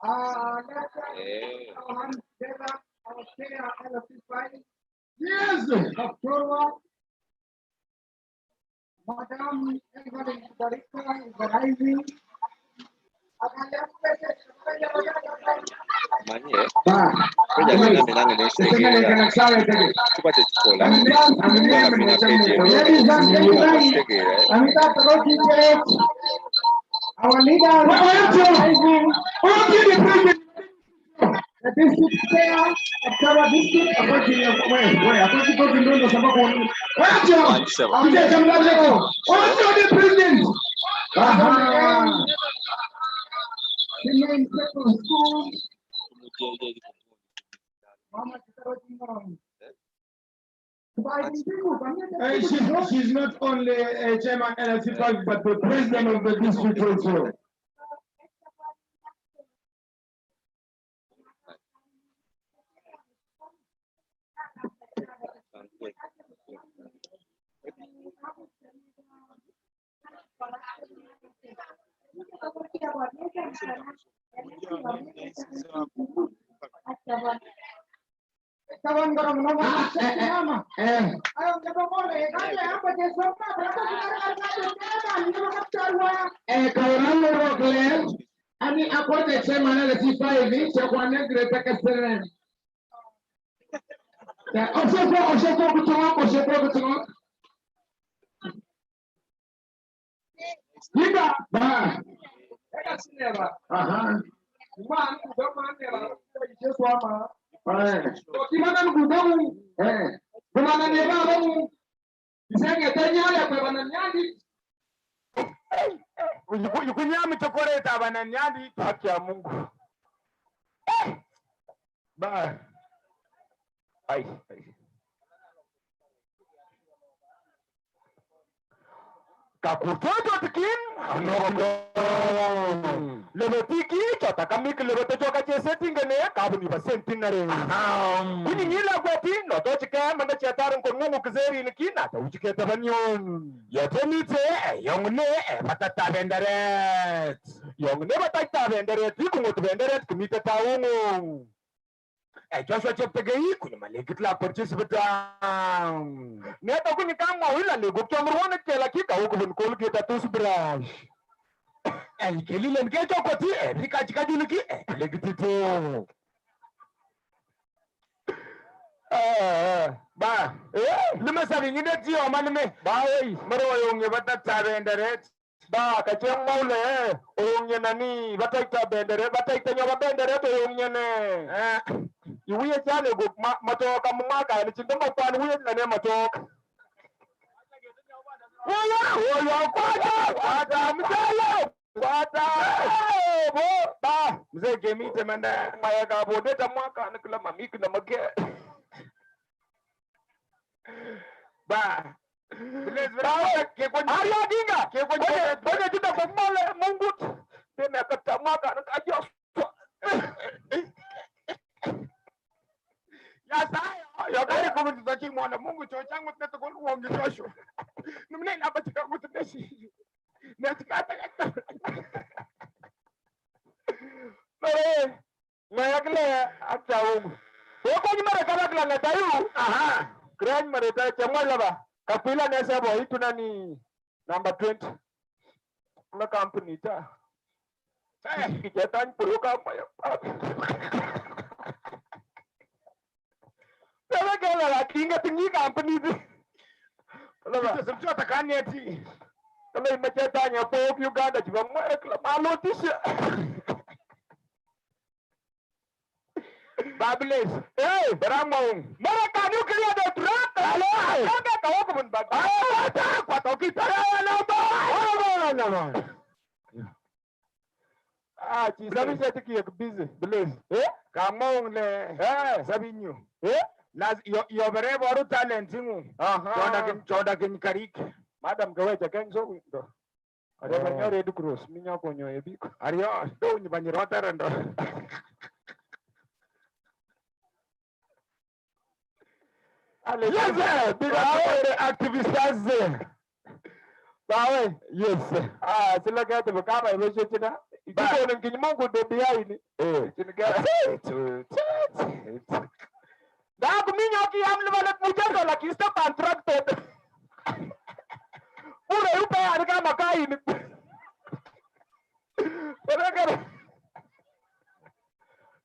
Speaker 3: our chair, yes, Kapchorwa, Madam Evelyn Darika is rising. Our leader is rising. The district chair of Kapchorwa district, approaching the president. School.
Speaker 1: She's not only a chairman NLC Park, but the president of the district also. Ani akote chema na latifa hivi cha kuanea greta kaseren. Osoko kutunga. Liga ba. Aha. Man kudama Yesu ama. Kimana ngudamu. Kumana ni baba. Isenge tanyala kwa bananyandi. Kunyama chokoleta bananyandi haki ya Mungu. Ba. Ai. Kakutoto tikin. Lebetiki chota kami ke lebete choka setting ne kabuni ba sentinare. Kuni nila gwati no to chika manda chatarun ko ngungu kizeri ni kina to chike tabanyon. Yatemite yongne patata venderet. Yongne patata venderet kungu venderet kumita taungu. Joshua cheptegei kuna malekit la purchase betang. Neto kuni kang mau ila lego chamruan kela ki kau kubun kol kita toothbrush. Keli len ke chokoti rika chika dulu ki legit itu. Ba lima sabi ni det yo manme ba oi maro yung batata venderet. Ba kacheng mau le yung nani batata venderet batata nyoba venderet yung ne. Iwiye chale go matoka mumaka ni chindamba kwa ni wiye na matoka. Oya kwata mzee ba mzee gemite manda mayaka bodeta mwaka ni kila mamiki na mage. Ba Arya dinga bode tuta kwa mole mungut tena kata mwaka na ajos. Ya saya, ya kali kau mesti mwana Mungu chocang mesti tu kau uang gitu. Numne apa cakap mesti nasi. Nasi kata. Mereka acau. Kau ni mereka nak nak tahu. Aha. Keren mereka cemol lah bah. Kapila ni saya bawa itu nani number 20. Na company ta. Kita tanya perlu apa ya. Saya kalau lagi ingat tinggi company tu. Kalau semua tekannya sih. Kalau macam tanya pop Uganda juga mereka malu tu. Bablis, beramong. Mereka ni kerja ada truk. Kalau kau pun bagus. Kau kita nama. Sabi saya tikiya busy. Bablis, kamu le. Sabi nyo. Yo bere baru talent singu. Coba kin karik. Madam gawe jagan so.
Speaker 3: Ada banyak red cross, minyak konyo ebi. Arya, do ni banyak rata rando. Yes, sir. Because activists there. Bawe, yes. Sila kaya tu berkama ibu cina. Ibu orang kini mau kuda dia ini. Cina kaya. Dah aku minyak yang lepas mujar kalau kita kontrakted. Pura upa harga makai ini. Benar.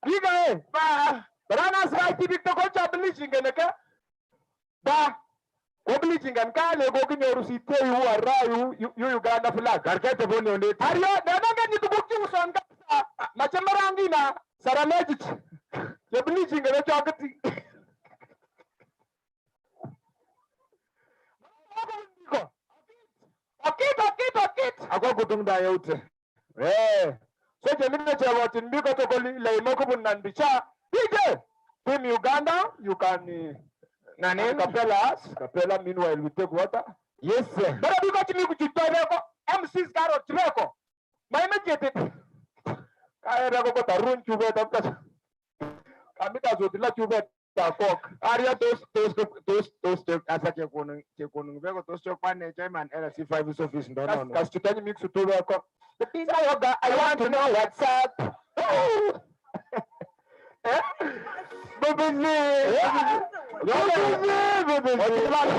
Speaker 3: Biga berana sebaik titik tu kau cakap beli singkat nak? Bah. Obliging kale go kinyoru site yu arayu Uganda flag karkete boni onde ariyo dananga ni tubuki usonga machemerangi na saraleji ye obliging ne chokati okit ako kutunda yote so jemine chawatin biko to koli le mokubun nandicha DJ team Uganda you can Nani? Capella, meanwhile, we take water. Yes, sir. But I got to make you MC's got a treko. My mate, I have got a room to wait after. Kamita would let you bet the cock. Aria those as a check those your fine German LC5 office. That's to tell me to work. The thing I want to know what's up.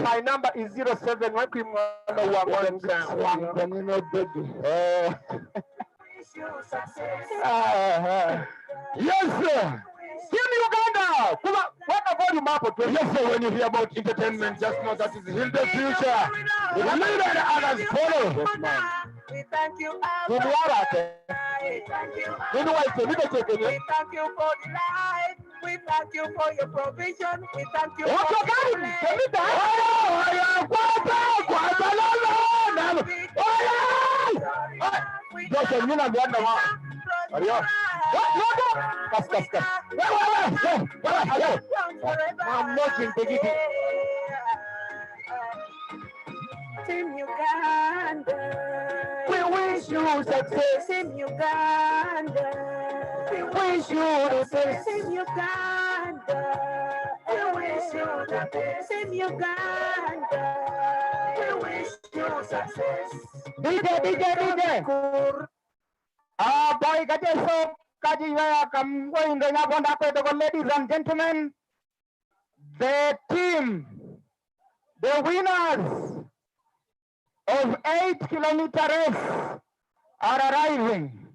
Speaker 3: My number is 07 Yes, sir. Team Uganda. What about you, Marco? Yes, sir. When you hear about entertainment, just know that is in the future. The leader and others follow. Yes, man. We thank you, we thank you. We thank you for the life. We thank you for your provision. We thank you for your Team Uganda, we wish you success. Team Uganda, we wish you the best. Team Uganda, we wish you the best. Team Uganda, we wish you success. DJ. Boy, so Kaji, come going to ladies and gentlemen, the team, the winners of 8-kilometer race are arriving.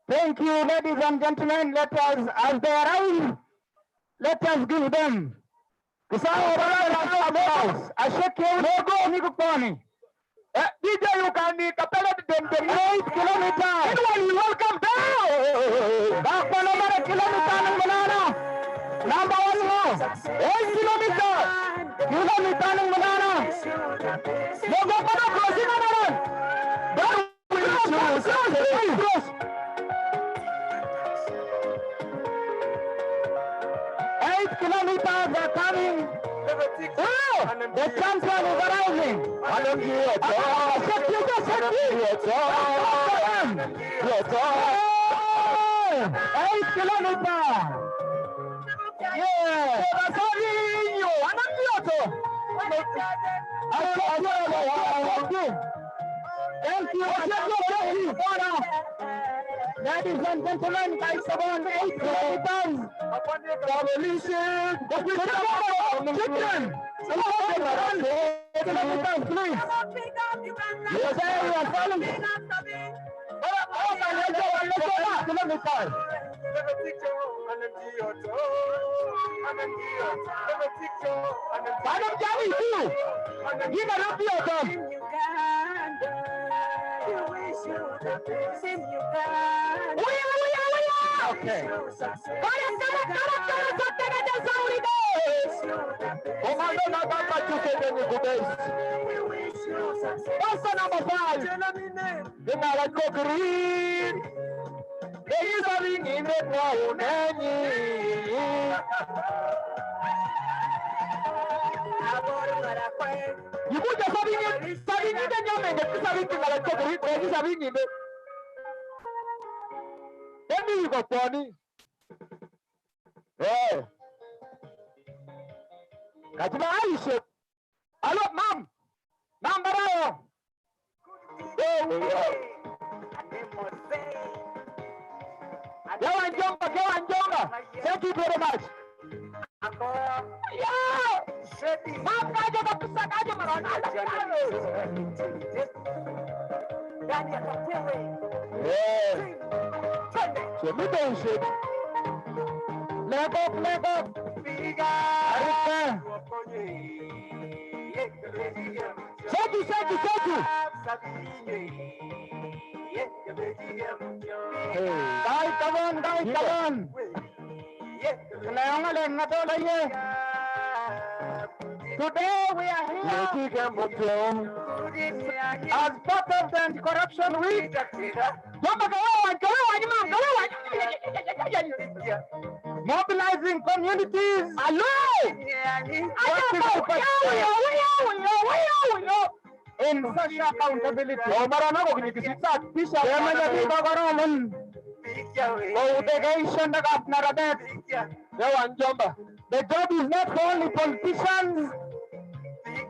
Speaker 3: Thank you, ladies and gentlemen. Let us, as they arrive, let us give them. I shake your logo, DJ, you can be capella them 8 kilometers. Anyone, welcome down. Back for another kilometer, number 1 more. 8 kilometers. Kilometer, banana. No, go for the crossing, man. Don't cross. 8 kilometers are coming. The champion is arriving. 8 kilometers. Yeah. Thank you. Ladies and gentlemen, guys, about 8 kilometers. Revolution. Children. Kilometers, please. Yes, we are following. Kilometers. Madam Jami, too. Give a rap your Okay. What's number 5? The Malaco Green. There is a ring in the brown. Ikuja sabini de nyame de sabini ngala chokuri de sabini de. Emi yuko poni. Katika Aisha. Alo, mam. Mam barayo. Jawan jonga. Thank you very much. Mam kaja kabisa kaja marona. Dani akapewe. Chemidoshe. Lego. Arika. Thank you. Guys, come on. Today we are here as part of the anti-corruption week. Mobilizing communities. In social accountability. The job is not for only politicians.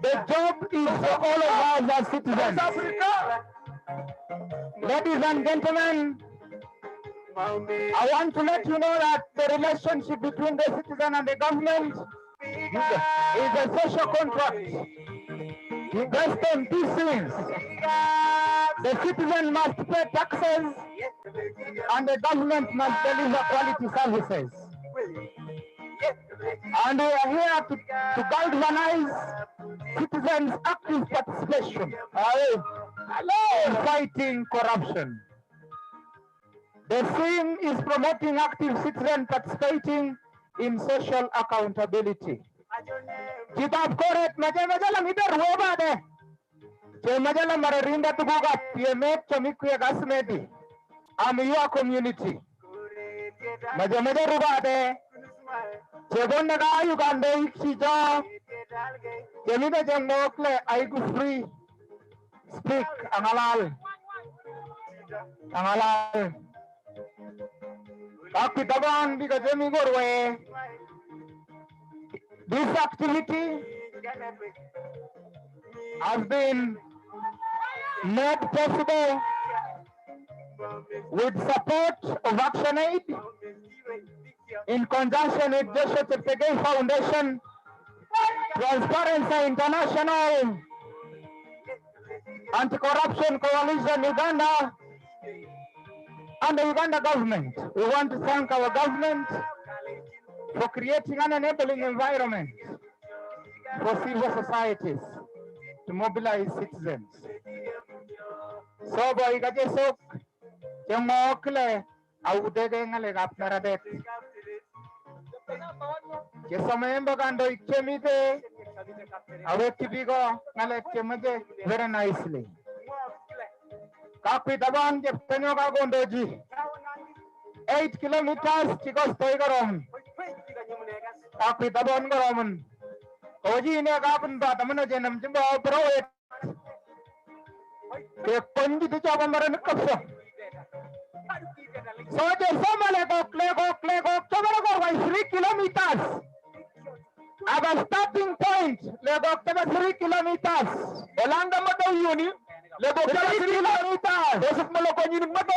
Speaker 3: The job is for all of us as citizens. Ladies and gentlemen, I want to let you know that the relationship between the citizen and the government is a social contract. Based on these things, the citizen must pay taxes and the government must deliver quality services. And we are here to galvanize citizens' active participation in fighting corruption. The theme is promoting active citizen participating in social accountability. Kitab correct majala mider roba de. Che majala mararinda tuguga piemet chamikwe gasmedi. I'm your community. Majamaja roba de. Che bonna ga Uganda iksija. Jemida jangokle aigu free. Speak angalal. Aki taban biga jemi gorwe. This activity has been made possible with support of ActionAid in conjunction with Joshua Cheptegei Foundation, Transparency International, Anti-Corruption Coalition Uganda, and the Uganda government. We want to thank our government for creating an enabling environment for civil societies to mobilize citizens. So, boy, gajesok, jengokle, audege ngale gapnaradet. Jesamemba gando ikemite, awekibigo ngale kemaje very nicely. Kapi taban jeptenyo ka gondoji. 8 kilometers chikos toigarom. Kapi taban garoman. Oji ne kapan ba tamano jenam jimba proet. Ke konji tu chaba maran kapsa. So je somale go chaba go 3 kilometers. Our starting point lego 3 kilometers. Olanga mata yuni lego 3 kilometers. Besok maloko yuni mata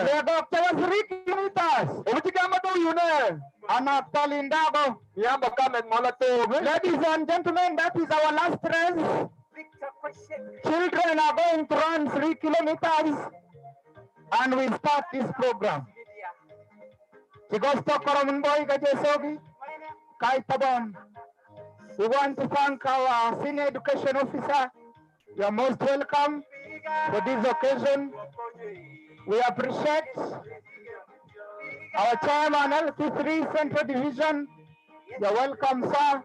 Speaker 3: lego 3 kilometers. Obitika mata yuni. Anak Talindago. Ladies and gentlemen, that is our last race. Children are going to run 3 kilometers and we start this program. Chigosto Koroman Boy Gajesogi, Kai Tabon. We want to thank our senior education officer. You are most welcome for this occasion. We appreciate our chairman, LT3 Central Division. You're welcome, sir.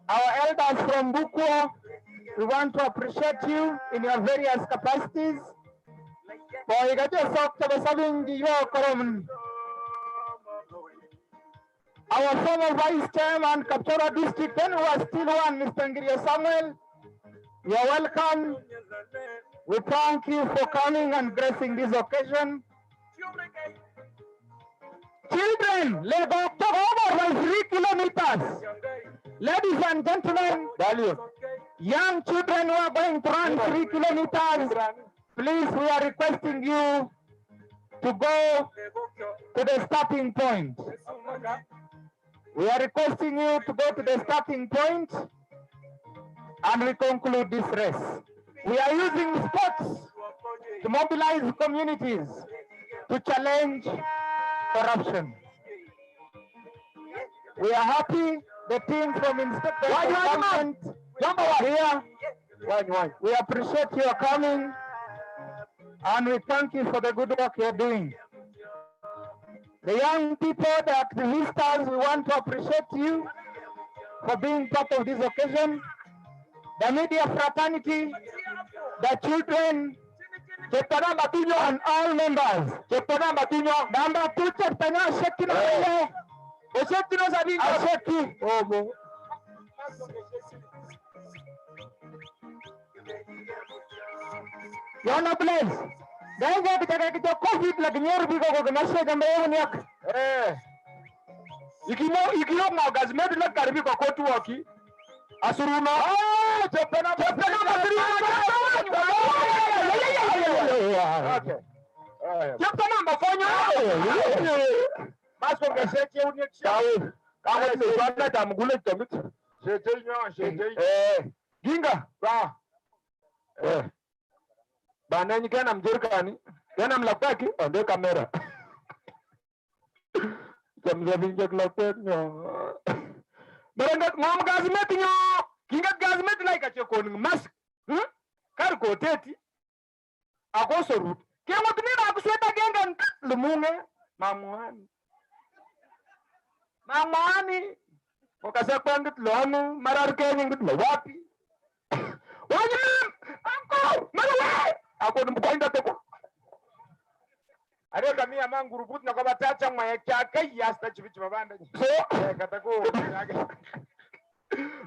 Speaker 3: Our elders from Bukwo, we want to appreciate you in your various capacities. Our former Vice Chairman, Kapchorwa District, then was still one, Mr. Ngiriya Samuel. You are welcome. We thank you for coming and gracing this occasion. Children, let's go over by 3 kilometers. Ladies and gentlemen, young children who are going to run 3 kilometers, please, we are requesting you to go to the starting point. We are requesting you to go to the starting point and we conclude this race. We are using sports to mobilize communities to challenge corruption. We are happy the team from Inspector Government here. We appreciate your coming and we thank you for the good work you're doing. The young people, the activists, we want to appreciate you for being part of this occasion. The media fraternity, the children, and all members. Number 2, Your noblesse. Then go to the COVID like near Bigo Ganasha and Mayoniak. You know, Magazmed like Caribico Kotuaki. Asuruma. Oh, Japan. Okay. Japan number 4. Master Gasset, you need I'm good to it. Ginga. Banani can I'm Jerkani, then I'm Lapaki on the camera. Some having just like that. But I got Mom Gazmetin, King of Gazmet like at your calling mask. Cargo 30. I go so root. Came with me, I was again and the moon, Mamani. Okasapanit Lono, Mararkan with Mawapi. What do you mean? Uncle, Malaway! I couldn't point at the book. I don't come here among Guru Nakabata, my Chaka, yes, that's which Mavanda. So, I got to go.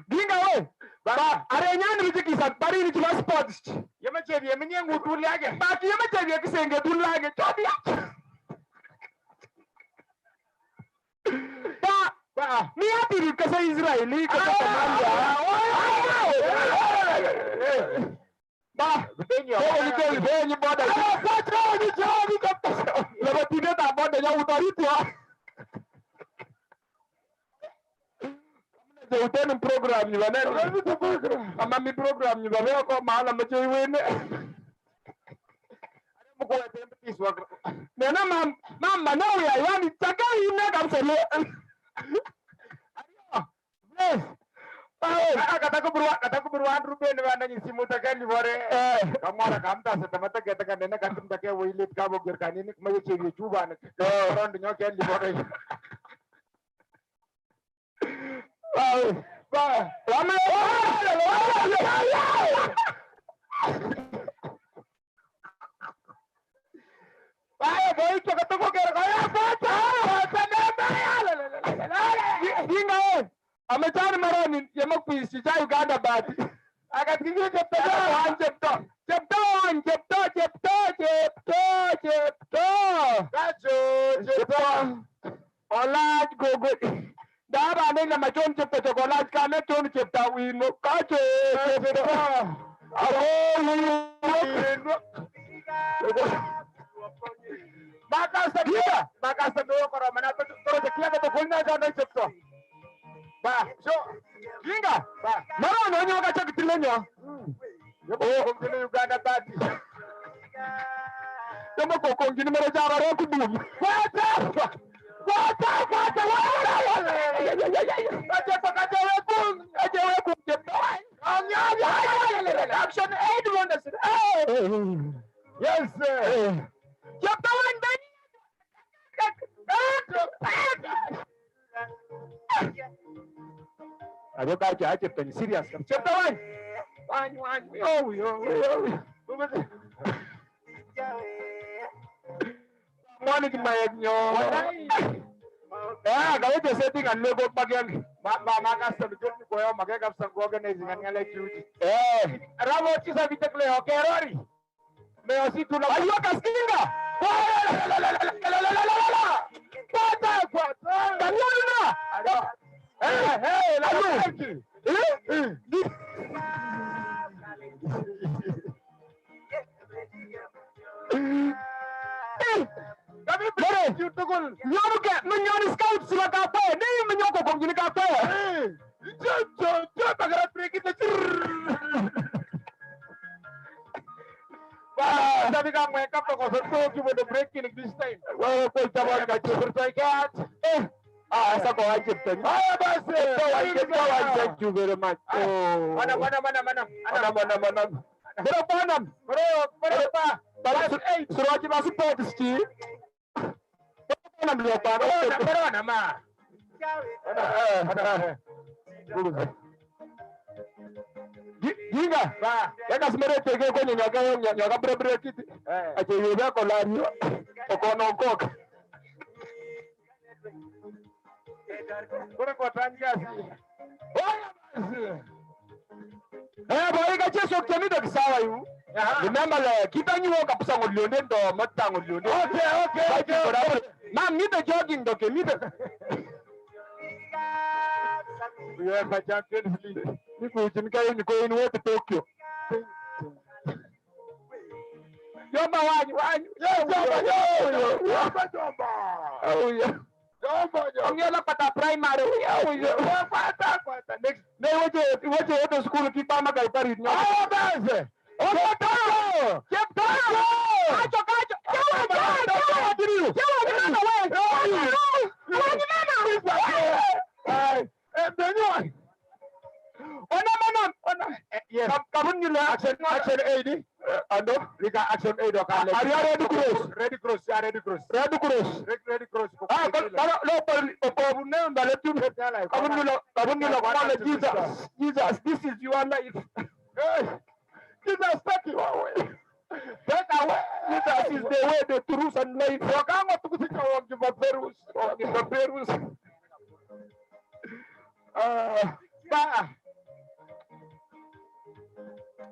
Speaker 3: Ging away. But Arayan is a Paris sports. Yamacha, Yaminian would do like it. But Yamacha is saying, do like it. Me happy because Israeli. Program you are program you are Mama, no, I want it. Yes. Kataku beruan rupiah dengan isi mutakan di bawah. Kamu ada kamta setempat kita kan dena kantum tak kaya wilit kamu gerkan ini kemana ciri cuba nih. Orang dengarkan di bawah. Lama. Ayo boy, ketemu kaya foto. Ginga. Ametan marani yamakwisi cha Uganda bati akatingira chepto olaj gogo daba nena machon chepto olaj kame ton chepta wino kacho Bakasta do koro mana to kia to kulna jana chepto so, Ginga, Mara no nyo ka chak tilenyo. Oh, kung Uganda party. Tama ko kung gini mara jara ro kudu. Wata. Action 8 wonders. Yes, sir. Ayo kaca aja pen serius kan. Chapter 1. Mana di mayaknya? Aga wewe setting and logo bagian. Mama custom job ko yo magega custom organizing and ngale chuji. Ramo chisa vitekle okerori. Me osi tuna ayo kaskinga. Kwata. Kanyona. Hey, la yuki. Kami bere yutukul. Nyoru ke menyoru scout sila kape. Ni menyoko kong gini kape. Jojo tagarat break it. Wah, tapi kamu make up kok sesuatu cuma the breaking this time. Wah, kau coba kacu bertaikat. Asa kau wajib tadi. Bas. Kau wajib juga remat. Mana. Berapa enam? Berapa? Suruh wajib masuk potes sih. Berapa enam berapa? Berapa nama? Jinga, yaka simere tege kwenye nyaka bre kiti. Aje yeba kolari okono koka. Bora kwa tangazi. Boy ka cheso kemi do kisawa yu. Remember kita nyiwo kapsa ngolionde ndo mata ngolionde. Okay. Mam ni the jogging do ke ni the. We have a Champions League. Niko in way to Tokyo. Jomba wanyu. Jomba. Oh yeah. Jomba. Pata primary. Pata. Next. Waje school kipa magai pari. Base. Keep yes. Kabun nila action aid. Ando, lika action aid okale. Ariya ready cross. Lo per ne mbaletu. Kabun nila kwa Jesus, this is your life. Jesus, take you away. Take away. Jesus is the way, the truth, and life. Wakanga tukusika wangiva perus.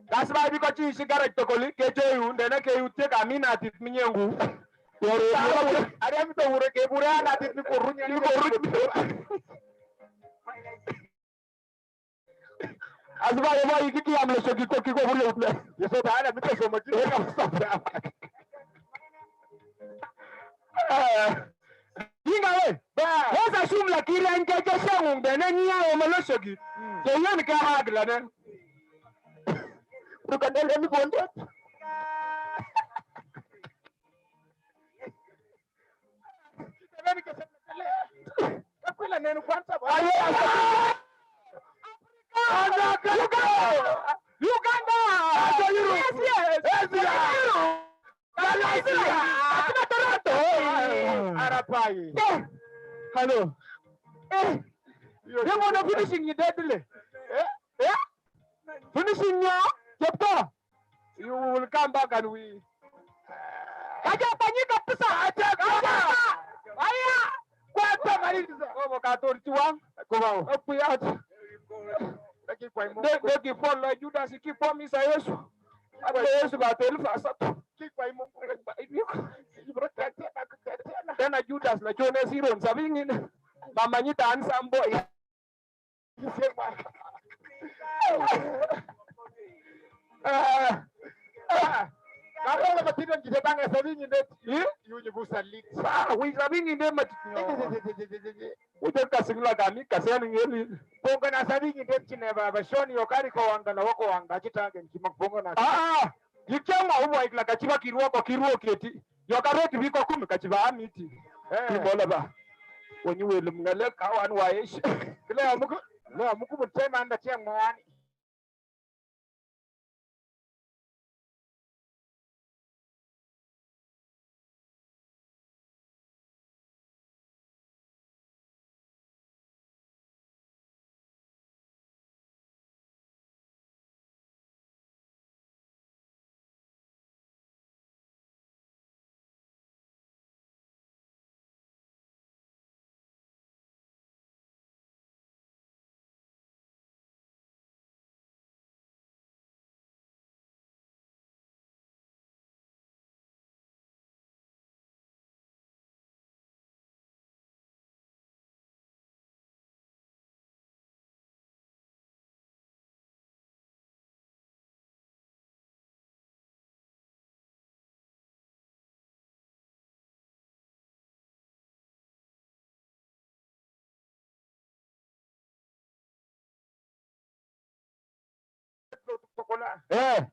Speaker 3: That's why we got you cigarette to call it. Then I can take a minute at Minyangu. I am the Urekeburan at it for as why you get the so you cook over. You said I have so much. What's assume like Iran get a song, then any Malosaki. The young can hardly then. You can tell anyone that. Uganda! Arapai. Hello. You want to finishing your deadly? Finishing your chapter. You will come back and we. Aja panika pesa. Aya. Kwata maliza. Kama katori tuang. Kama. Apiat. Keep on like Judas, keep on Misa Yesu. Yesu batelu fasa. Keep by then a Judas la Jonas hero sabing in Mama Nita and some boy. Kalau lepas tidak kita tanya sabing in that, you busan lead. We sabing in them. Udah kasih lagi kasihan ini. Bunga nasabing in that cina baba. Shoni okari ko anga na wako anga kita kan cuma bunga nasabing. Yikema uwa ikla kachiba kiruo keti. Yokareti viko kumi kachiba amiti. Kibola ba. Wenye wele mngale kawan waishi. Leo muku mtema anda tia mwani.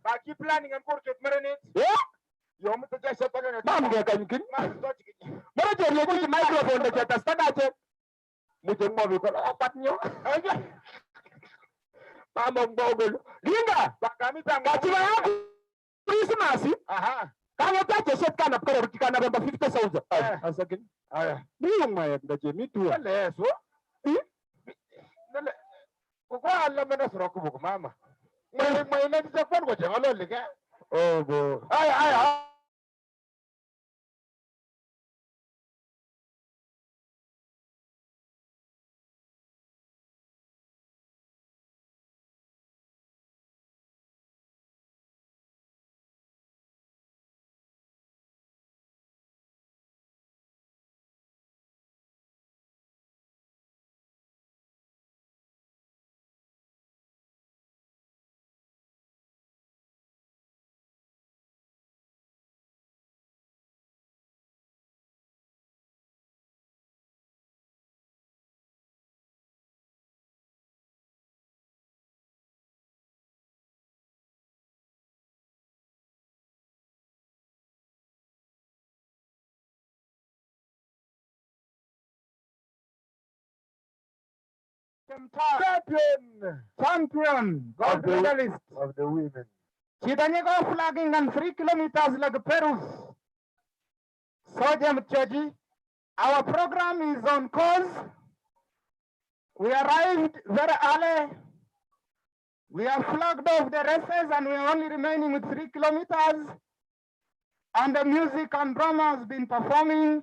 Speaker 3: Ba ki planning an korket marinate. Yo mu ta jasha tagana. Mam ga kankin. Mara je le ki microphone da ta stada ce. Mu je mo bi ko pat nyo. Mamong bogol. Linga. Ba kami tang. Ka ci ba Christmas. Aha. Kalau tak ceset kan apa kalau kita nak berapa 50,000. Asakin. Ni yang mai da je mi tu. Le so. Ko Allah mana soro ko mama. Mai na ta kon ko jalo le ka. Oh go. Ay. Champion gold medalist of the women. Chitanya go flagging and 3 kilometers like Perus. Sodium Chaji. Our program is on course. We arrived very early. We have flagged off the races and we are only remaining with 3 kilometers. And the music and drama has been performing.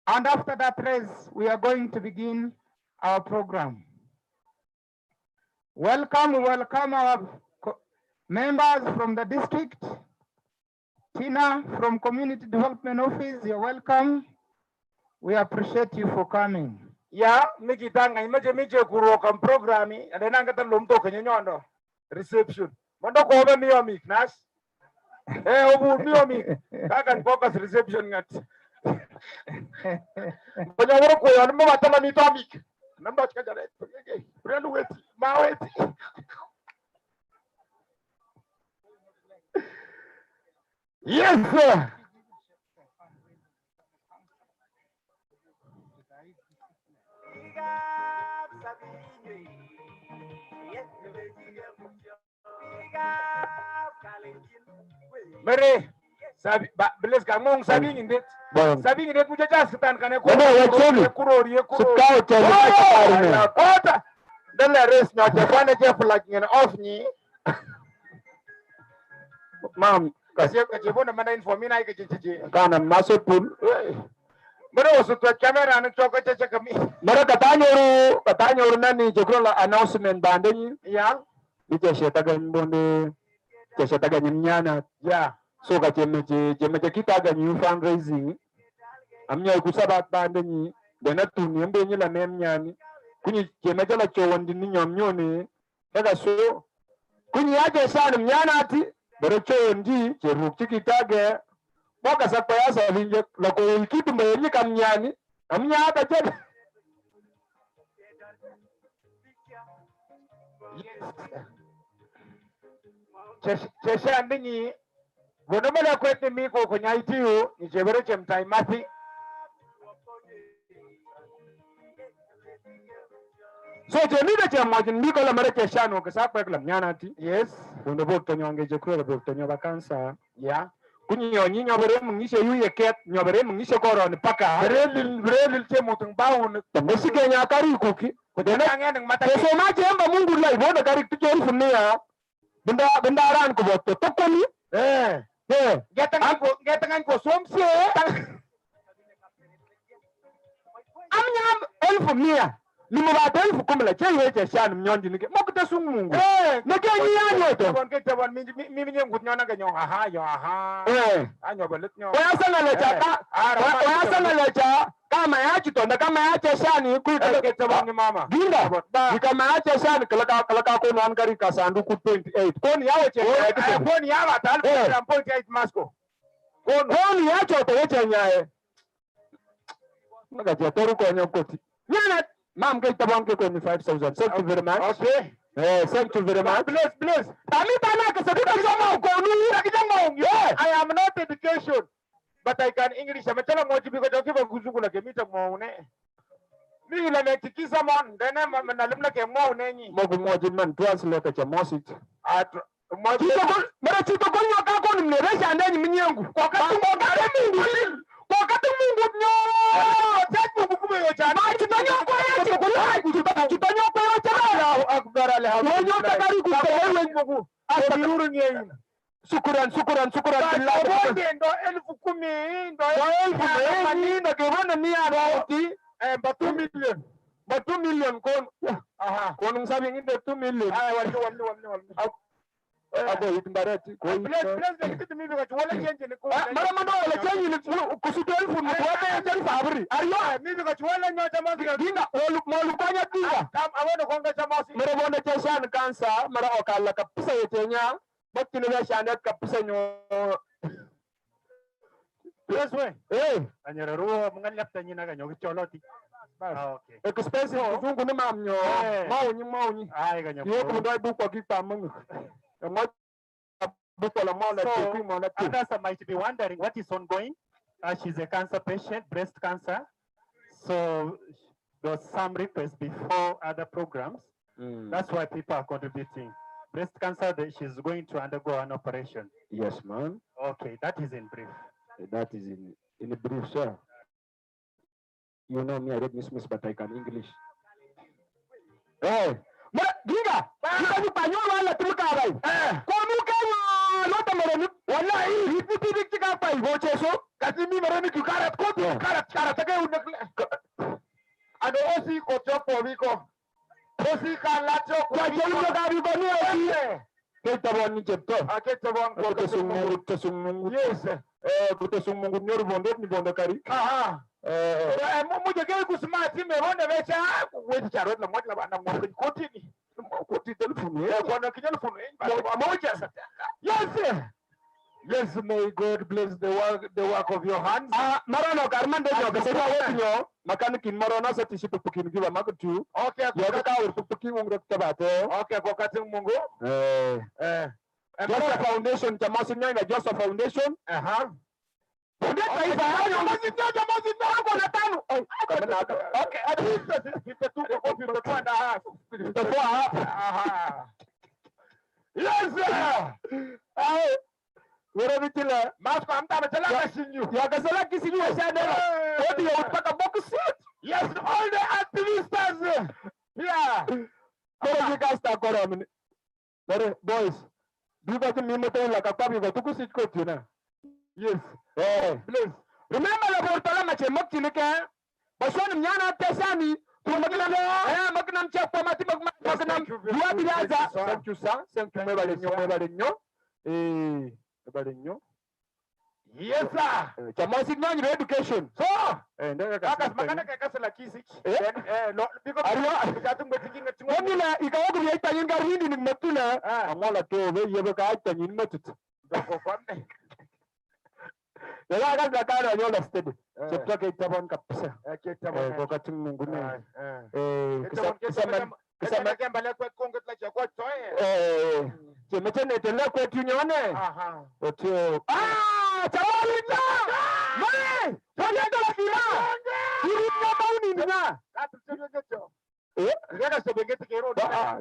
Speaker 3: And after that race, we are going to begin our program. Welcome our members from the district. Tina from Community Development Office, you're welcome. We appreciate you for coming. Yeah, mikitanga image kuroka programi adenanga talomto kenyondo reception. Mondo ko ba miyo mik nas? Obu miyo mik. Kakan focus reception ngat. Panyawro ko yan mo matala mi topic. Namba ka jare. Brand wait. Ma wait. Yes sir. Mare sabi beles kamong sabi ngindet muja jastan kane ko kurori sekau cari kota dalla res nyote kwane je flag ngene off ni mam kasih kecebon mana infomina kecece kana masuk pun mare wasu to kamera ne to kecece kami mare katanya uru nani jokrola announcement bandeni ya ite shetagan bonde Cheshataga nyana ya so ka chemeche kita ga new fundraising amnya kusaba bande ni dena tuni mbe nyila memnyani kunyi chemeche la chowondi ni nyomnyone daga so kunyi aje sana mnyana ati bere chowondi cheruk chikitage boka sakwa yasa linje la ko kitu mbe kamnyani amnya ata chebe Chesha ndinyi gonomela kwete miko kunyaitiyo ni chebere chemtai mati so jemida chemajin miko la mare chesha no kesa kwekla mnyanati yes gondo botto nyonge jekro botto nyoba kansa ya kunyo nyinya bere mungishe yuye ket nyobere mungishe koro ni paka berelil chemutung baun tambesike nya kari kuki kodena ngene mata so ma jemba mungu lai bodo kari tucheri funia benda aran ko boto tokoni getangan ko somse amnya elfu mia limu ba elfu kumla chewe shan mnyondi nike mokute sungungu nike nyanyo to bon kete bon mi nyengut nyona ga nyon aha yo aha anyo bolet nyon oyasana lecha kama yachi to na kama yachi shani ku kete bon ni mama dinda kama yachi shani kala ko non kari ka sanduku 28 koni yawe che koni yawa tal 1.8 masko koni yacho to yeche nyae naga je toru ko nyokoti nyana Ma'am, get the 1 25,000. Thank you very much. Okay. Thank you very much. Bless. I am not education, but I can English. I'm telling you because I give a good like a meter more. Me la metikisa mon, then I'm nalimla ke mo neni. Mogu man translate ke mosit. Mara chito konyo ka ko ni resha ndani minyangu. Kwa kati mo kare Mungu. Kwa kati Mungu nyo. Tatu kukume yo chana. Chitonyo kwa ya chitonyo kwa yo chana. Akbar alhamdulillah. Yo takari kupewe Mungu. Asabiruru nyenyi. Syukuran billah. Bonde ndo 10,000 ndo 10,000 ndo kebona ni aroti. But 2 million. But 2 million kon. Aha. Kon sabi nginde 2 million. Ah, wali. Abo itimbarati. President kitu mimi wala change ni ko. Mara mano wala change ni kusuto elfu ni kwa change fabri. Ariyo mimi wala nyota masi dinga olu kwanya dinga. Awona konga chamasi. Mara bona chashan kansa mara okala kapisa yetenya. Bakini wa shanet kapisa nyo. Yes way. Anyara ruwa mungalap tanyina kanyo kicholoti. Okay. Expensive kuzungu ni mamnyo. Mauni. Ay kanyo. Yo kumdai buko kipa mungu. So others might be wondering what is ongoing. She's a cancer patient, breast cancer. So there was some requests before other programs. That's why people are contributing. Breast cancer, she's going to undergo an operation. Yes, ma'am. Okay, that is in brief. That is in brief, sir. You know me, I read Miss, but I can English. Hey, Giga, you Panyol wala tulka bay. Komu kayo lota marami. Wallahi, iputi tika pa iboche so. Kasi mi marami karat ko, karat tagay unak. Ano osi ko chopo biko. Osi kalacho ko. Jolu ka biko ni osi. Ketabon ni chepto. Ketabon ko kesung. Yes. Kesung mungu nyoru bondot ni bondakari. Aha. Mmoja gani kusimati meona vecha wewe charot la moja bana ngombe koti telefoni kwa kijana telefoni moja sasa. Yes, may God bless the work of your hands. Marano karmande jo kasema wetinyo makanikin marona sati shipukin giwa makutu. Okay, yo ka urpukin mungu tabate. Okay, kwa kati mungu. Joseph Foundation chamasi nyoina Joseph Foundation. Okay, at least 52 copies of 2.5. Yes, sir. We're Vitilla. Mask, I'm telling you. Yakasala kissing you. What do you want a box seat? Yes, all the activists. Yeah. Boys, do you got to me like a puppy that took sit coat, you know? Yes. Please. Remember the portala mache mokti nika. Basoni mnyana tesani. Magnam check for magnam. Thank you, sir. Thank you, Mebalinyo. Yes, sir. Chamasi nani education. So, kakas makana kakas la kisich. Because katung betingin at ngomila ikaw ko yata yung garhindi ni matula. Amala to we yebo ka ata yin matut. Doko kwan. Wala ka kara yo lasted. Chepto kay tabon kapsa. Ko katung mungu na. Kisama kembali kwa kongot la kwa toy. Chemechene tele kwa tunyone. Otio. Chawalita. Mane. Tonyenda la kila. Kirina mauni nina. Katu chebegecho. Kaka sebegete kero.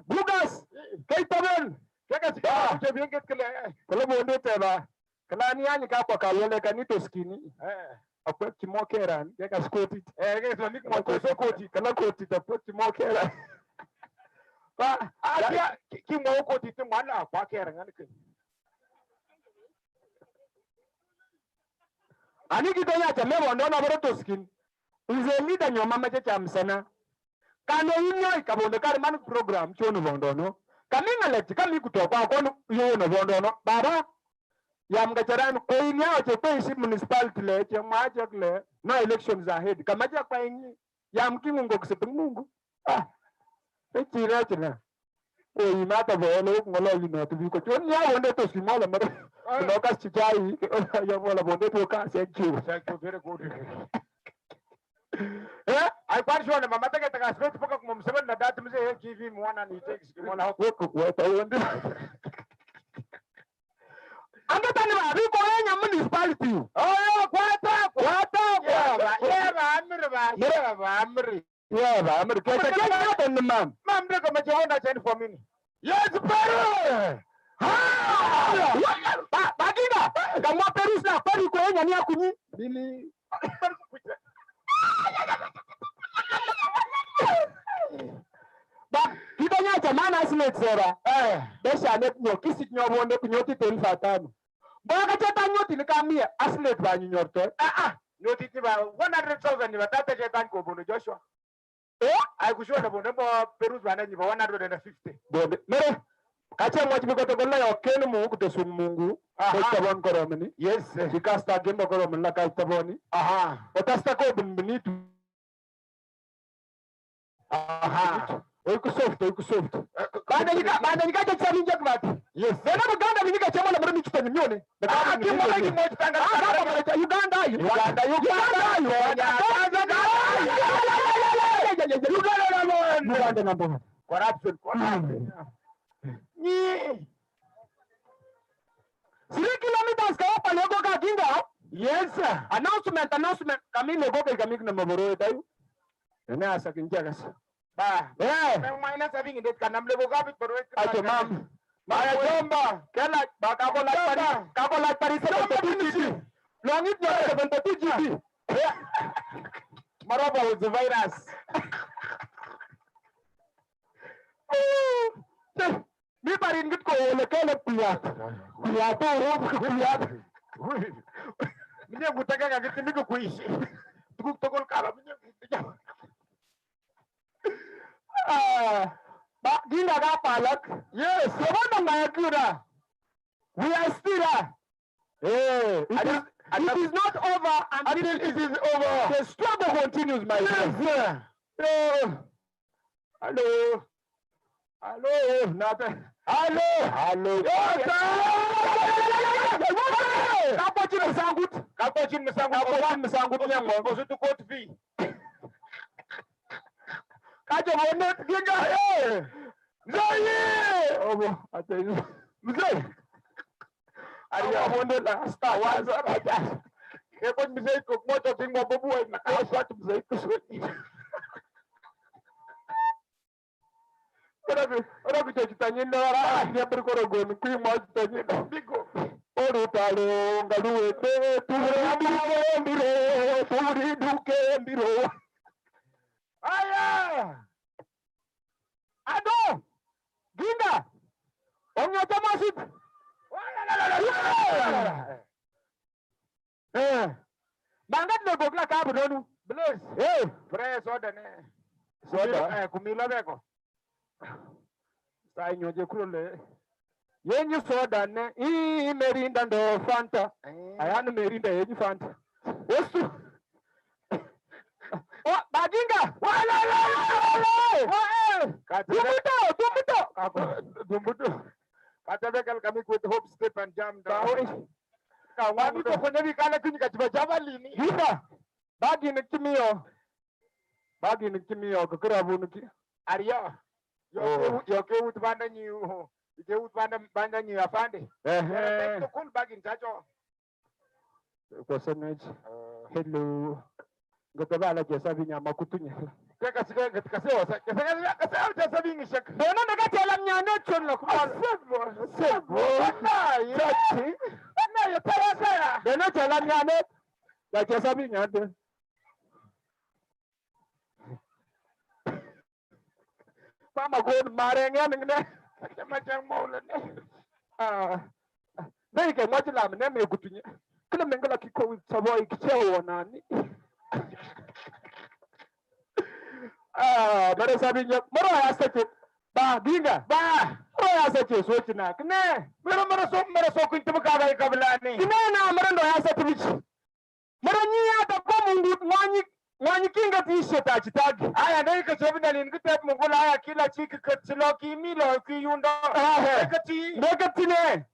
Speaker 3: Bugas. Kay tabon. Kaka sebegete kele. Kala bonde teba. Kala ni ani ka kwa kalole kanito skini. Apo timokeran. Kaka skoti. Kaka nik mo ko koti. Kala koti tapo timokeran. Akia kimo ko dito mana kwa kerangan ke. Ani kita ya chame bondo na boro toskin. Uzeli da nyoma mache chamsana. Kano inyo ikabondo kar man program chono bondo no. Kami ngaleti kami kutoka kwa yo no bondo no. Baba yam gacharan ko inya che pe isi municipality le che maje le no elections ahead. Kamaja kwa inyi yam kimungo kusepeng mungu. Chira china. Oh, mata bolo ngolo yino to biko chon ya wonde to simala mara. No ka chichai ya bola bonde to ka thank you very good. I Alikuwa shule mama take taka straight paka kumsema na dad mzee TV mwana ni takes mwana huko kwa uende. Anga tani ba bi ko enya municipality. Oh kwata. Yeah, amri. Ma'am. Ma'am de ko majiona send for me. Yes, Peru. Bagina. Kama Peru na Peru ko enya ni akunyi. Bili. Ba kidanya jamana asile tsera. Besha ne kunyo kisi kunyo bonde kunyoti 10,500. Boka cheta nyoti ni kamia asile ba nyorto. Nyoti tiba 100,000 ni batata cheta ko bono Joshua. I could show the bonde Peru bana ni 150. Bonde. Mere kacha mwachi bikoto gola yo kenu mu kutosun Mungu. Tabon koromani. Yes. Sikasta gembo koromani la taboni. Otasta ko bimbinitu. Oiku soft. Bana nika cha ninja kwati. Yes. Nena Uganda nika cha mwana mremi kitani mione. Uganda number 1. Corruption. Three kilometers ka hapa lego ka kinga. Yes. Announcement. Kami lego ka kami na maboro tayo. Nena asa kinja kasi. Maina sabi ngi det kanam lego ka bit boro. Ajo mam. Maya jomba. Kala kako like Paris 72 Longit no 72 GB. Maraba with the virus. Mi parin git ko le kele piyat. Minye gutaka ka git mi ko kuishi. Tukuk tokol kala minye gutaka. Ba ginga ga palak. Yes, yabona mayakura. We are still it is not over until it is over. The struggle continues, my friend. Hello. Nothing. Hello. Kapochin mesangut nyambo kosutu court fee. Kacho bonet ginga Mzee! Obo, atayo. Mzee! Ariya bonde la star waza raja. Eko mzee ko moto tingwa bobuwa na kaswatu mzee kusweti. Ora kitanyinda ora ya berkoro gonu kui mo kitanyinda bigo. Oru talo ngaluwe te turi duke mbiro. Aya! Ado! Ginga! Onyo tamasip! Bangat le gogla ka budonu. Bless. Fresh soda ne. Soda kumila beko. Sai nyoje kulole. Yenyu soda ne. Merinda ndo Fanta. Ayanu merinda yenyu Fanta. Osu. Baginga! Dumbuto. Katabekal kami with hope step and jam down. Kawani ko kwenye vikala kuni kachiba java lini. Hina. Bagi nikimio kukura bunuki. Ariya. Yoke utbanda nyu. Ike utbanda nyu afande. To cool bagi nchacho. Kwa senage. Hello. Gotabala jesa binya makutunya. Kase sabi ngishak. Dona nakatela mnyane chonlo kumalo. Sebo. Na yataya. Dona tela mnyane. Ya jesa binya de. Mama gon marenge ngne. Macam maulan. Dai ke mojila mne me kutunya. Kila mengala kiko saboy kichewo nani. Bare sabi nya maro ya sake ba ginga ba maro ya sake so kina kne maro so kun tuba ka bai kabla ne kina na maro ndo ya sake bici maro ni ya ta ko mungu ngani kinga ti sheta chitagi aya dai ka chebi dalin kite mungula aya kila chiki katsilo ki milo ki yundo nekati ne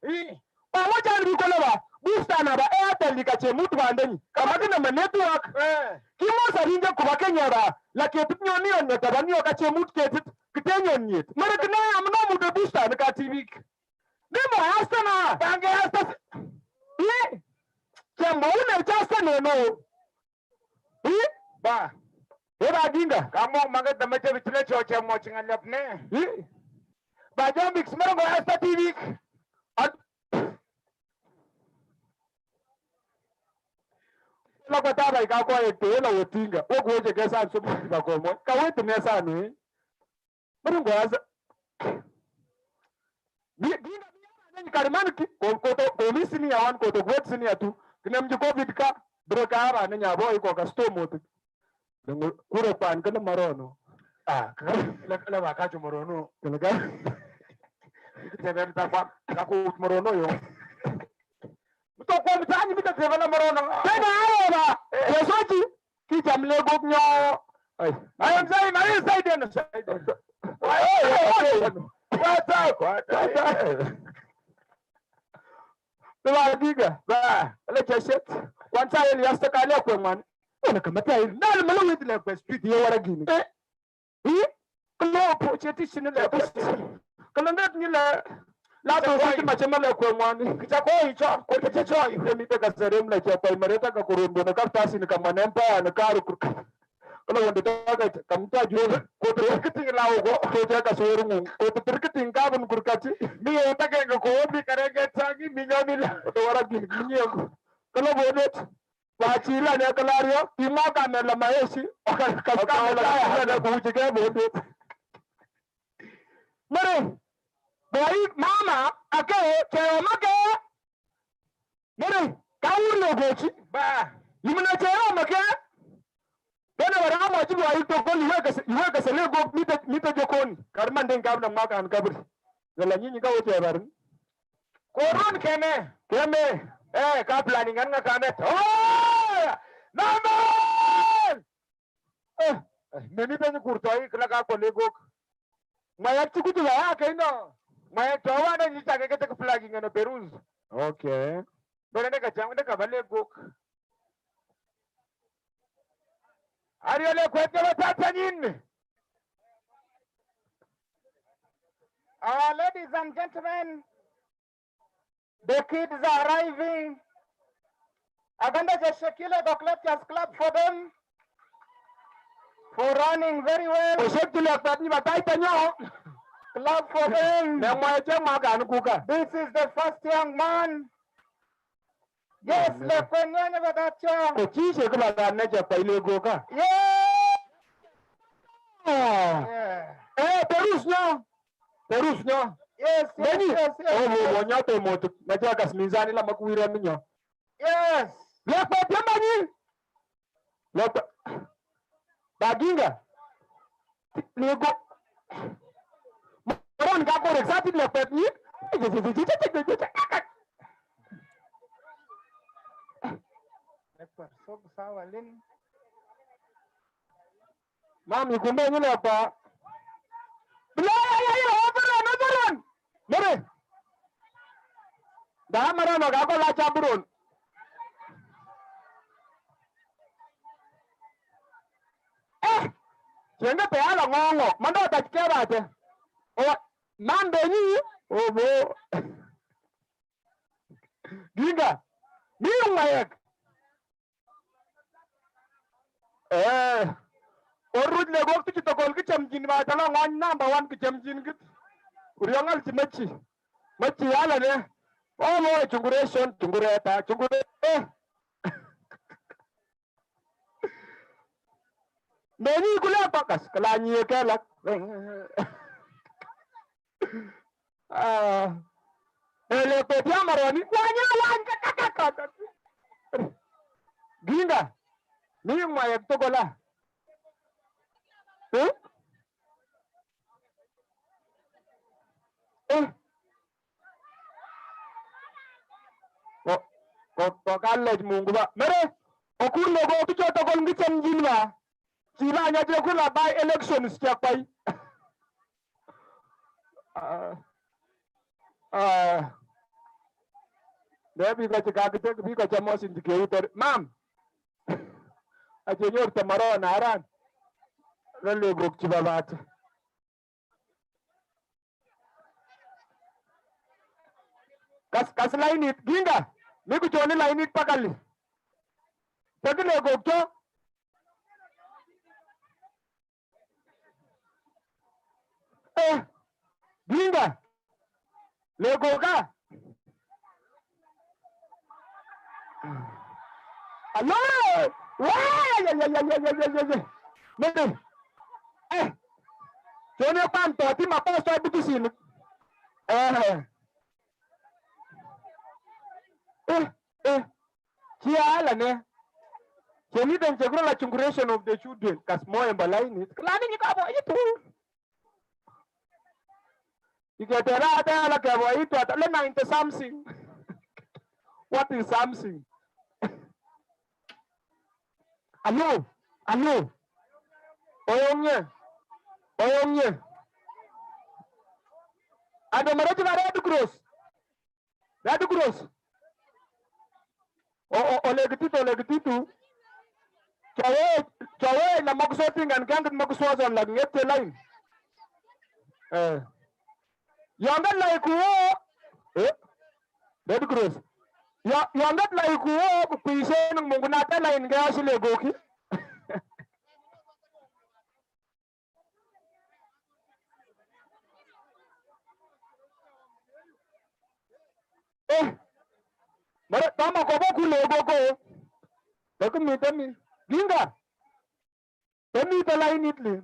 Speaker 3: ba mo jan ri ko ba booster na ba Airtel likachemutu bandeni kama kina network kimo sarinja kuba kenyara la ketut nyoni on tabani okachemutu ketut kitenyon nyet mara kina amno mude booster ka TV demo hasta na bange hasta ye kama una chasta no ba eba dinga kamo maganda mache bitule choche mochinga lepne ba jomix mara hasta TV la kwataba ikakwa etela wotinga okuweje kesa sobuti bakomo kawete nesa ni muringo asa dinga ni karimani ko komisini ya wan ko to gwetsini ya tu kinem ji covid ka broka ara ne nyabo iko ka stomotu kuro pan kana marono la ba ka morono kelaga tebe ta kwa ku morono yo to ko mtani bita tebe la morono tena ara yesoji ki jamle gok nyo ay am say na inside no side Ba diga ba le cheshet kwanta ile yasta kale kwa man ona kama tai na malo with le kwa street yo wara gini klo po cheti sinu le klo ndat ni la to sati machema le kwa man kicha ko hicho ko kicha cho ile mite ka serem le kwa mareta ka kurundo na kaftasi ni kama nempa na karu klo wonde ta kamta juro ko to kiting lawo ko to ka soru ko to kiting ka bun kurkati mi yo ta ke ko bi karege tangi mi nyomi to wara gini nyo klo bodet wachila ne kalario imaka me la maesi ka la na bujike bodet mare boy mama ake che make mare kaurno gochi ba yimna che make bana wara ma jibu ayi to kon iwe ka sele go mita jokoni karman den kabna maka an kabri wala nyinyi ka wote barin koron keme ka planning an ka net naman meni ben kurtoi kala ka kolego maya chukutu ya kaino maya tawa na nyita ke ke planning an peruz okay bana ka chang ka balego ariole kwete watata nini ladies and gentlemen, the kids are arriving. Aganda Shakila Doklet just clap for them for running very well. Clap for them. This is the first young man. Yes, le kwenye badacho. Kuchishe kula ganaje kwa ile goka. Perus no. Yes. Oh, wonyato moto. Najua kasminzani la makuira minyo. Yes. Lepa jamani. Lepa. Baginga. Lego. Moron kako exactly lepa ni. Sawa lin. Mami kumbe ni lepa. Beneran. Mere. Dah marano kako la caburon. Jenga pe ala ngongo, mando takikera ate. O mande ni, o bo. Ginga. Ni mayek. Orud le gok tu tokol ki chamjin ba tala ngon number 1 ki chamjin git. Uriongal si machi ala ne. Oh mo chunguration chungureta chungure. Meni kula pakas kalanye kelak. Ele pedia maroni kwanya wan kakakaka. Ginga. Ni mayek tokola. Ko college mungu ba mere okurlo go kicho to kon gichem jinwa sila nya je kula by elections kya pai Debi ka chikakite bi ka chamos indicate. Ma'am. Ajenyor tamaro naran. Rale gok chibabat. Kas line it ginga. Miku choni line it pakali. Pagile gok cho. Ginga. Lego ka. Hello. Mene. Choni panto ti maposto abitisin. Chia ne. Choni den chegro la chungration of the children. Kas mo embalaini. Klani ni kabo itu. Iketera ata la kabo itu ata le 90 something. What is something? Alo. Oyonye. Ada mereka na red cross. Legititu. Chawe na magsoting and kangat magswazon lag ngete line. Yonga like wo. Red cross. Yonga like wo pise ng mungunata line ga sile goki. Mara tama ko ba kule gogo. Tami. Ginga. Tami talay nitli.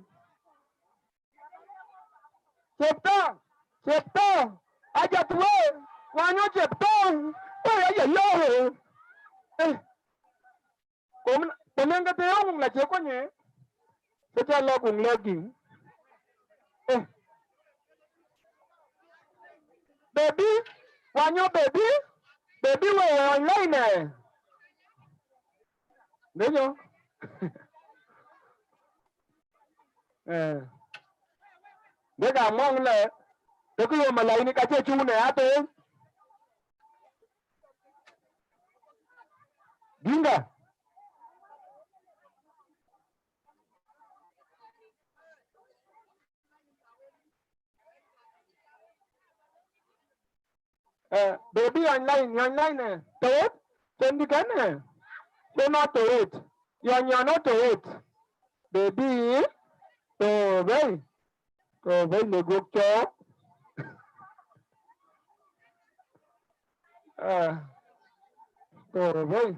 Speaker 3: Chepto. Aja tuwe. Wanyo chepto. Aja yo. Komenga te yung la cheko nye. Secha lo kung lagi. Baby. Wanyo baby. Baby we online. Nyo. Dega mong le. Deko yo malay ni kache chune ato. Ginga. Baby online. Tawet? Kendi kene. So not to it. You're not to it. Baby. To bay le gok cho. To bay.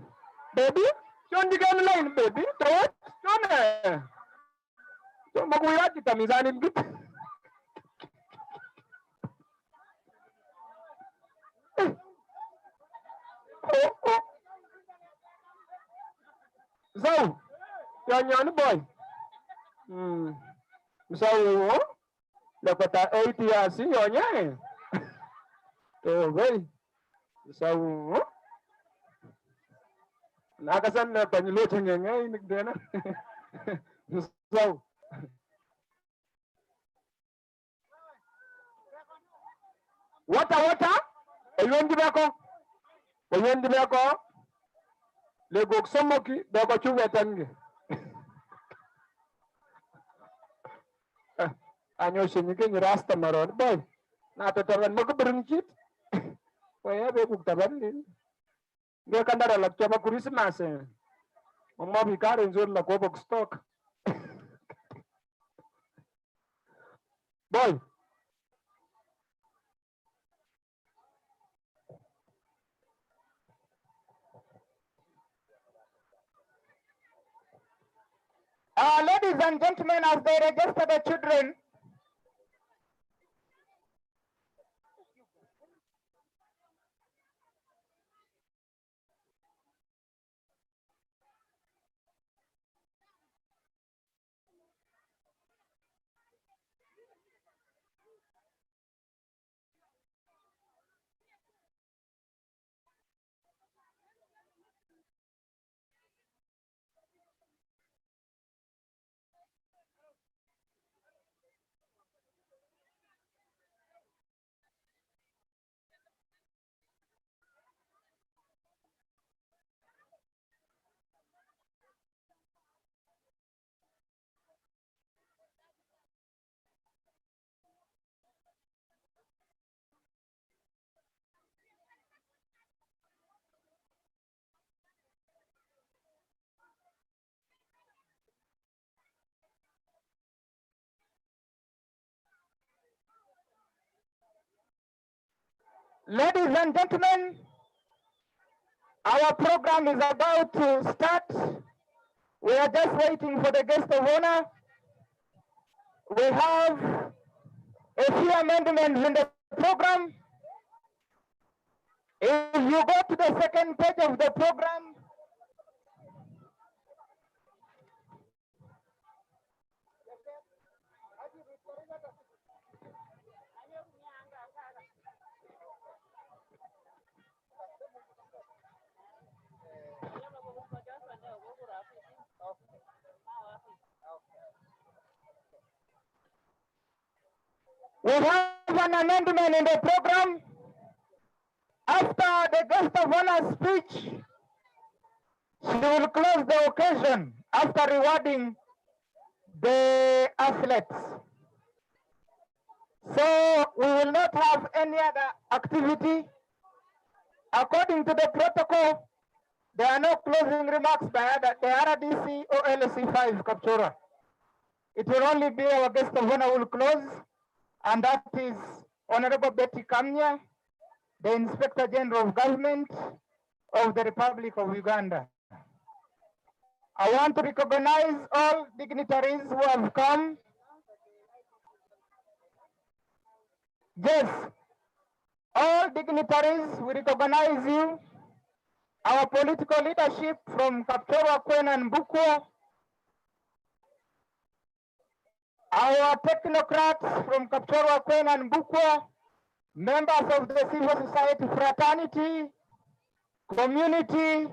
Speaker 3: Baby. Kendi kene line baby. Tawet? Kene. So maguya kita mizanin gitu. So, yan boy. So, lakota 8 years yonya. To bay. So, nakasan na paniluto niya ngayon nagdena. So, Wata? Ayun di ba ko? Legok somoki, bako chuwetange. Anyo sinyike ni rasta maron, boy. Natataran mo ko berengkit. Kaya be kuktaban din. Dia kandara lak chama Christmas. Mama bikarin zon la ko stock. Boy. Ladies and gentlemen, as they register the children, Ladies and gentlemen, our program is about to start. We are just waiting for the guest of honor. We have a few amendments in the program. If you go to the second page of the program, we have an amendment in the program. After the guest of honor speech, she will close the occasion after rewarding the athletes. So we will not have any other activity. According to the protocol, there are no closing remarks by the RDC or LC5 Kapchorwa. It will only be our guest of honor will close, and that is Honorable Betty Kamnya, the Inspector General of Government of the Republic of Uganda. I want to recognize all dignitaries who have come. Yes, all dignitaries, we recognize you. Our political leadership from Kapchorwa, Kwen and Bukwa. Our technocrats from Kapchorwa, Kwen and Bukwa. Members of the civil society fraternity, community,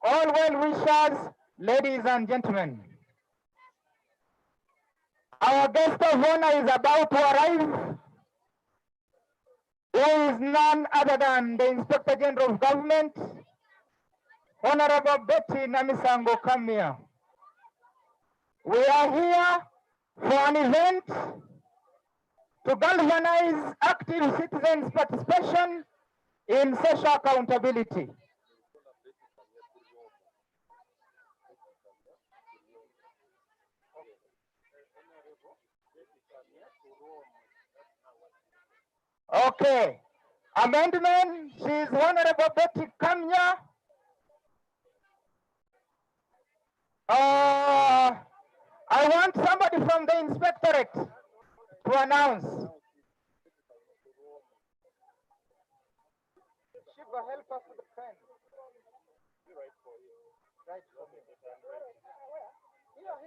Speaker 3: all well-wishers, ladies and gentlemen. Our guest of honor is about to arrive, who is none other than the Inspector General of Government, Honorable Betty Namisango Kamia. We are here for an event to galvanize active citizens' participation in social accountability. Okay. Amendment, she is Honorable Betty Kamya. I want somebody from the inspectorate to announce. Shiva, help us with the pen. Right for me. Here.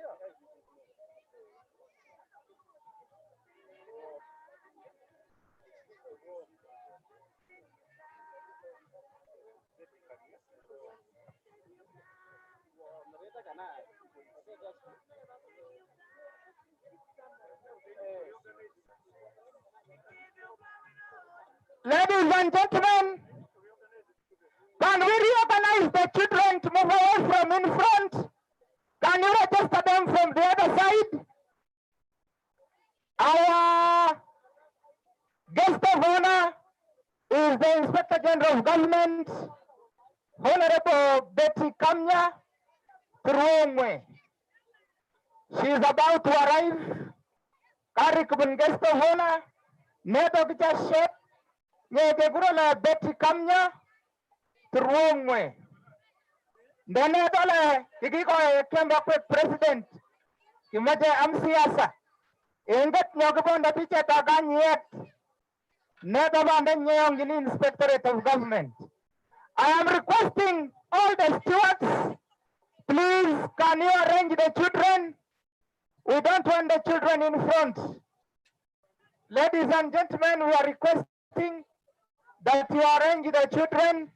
Speaker 3: Ladies and gentlemen, can we reorganize the children to move away from in front? Can you register them from the other side? Our guest of honor is the Inspector General of Government, Honorable Betty Kamya Turumwe. She is about to arrive. Karikubun guest of honor, Nedo Gita Nyegegurala Betty Kamya Turumwe. Nenedole Igiko Kemba President Kimaje Amsiasa. Inget Nyogabonda Picha Taganyet. Nedabanda Nyong Inspectorate of Government. I am requesting all the stewards, please can you arrange the children? We don't want the children in front. Ladies and gentlemen, we are requesting that you arrange the children.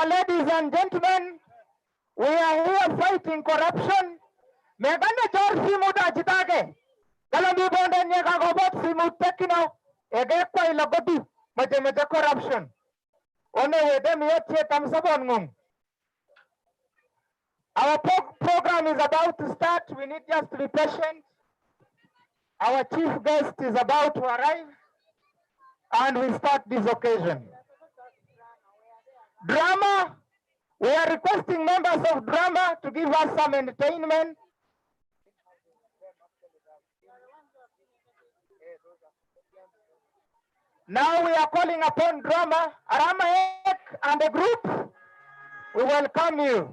Speaker 3: Ladies and gentlemen, we are here fighting corruption. Megane chor simu da jitage. Kalau di bonda nyeka gobot simu tekino. Ege kwa ilagodi maje corruption. One wedem yetye tamsabon ngung. Our program is about to start. We need just to be patient. Our chief guest is about to arrive, and we start this occasion. Drama, we are requesting members of drama to give us some entertainment. Now we are calling upon drummer Aramaek and the group. We welcome you.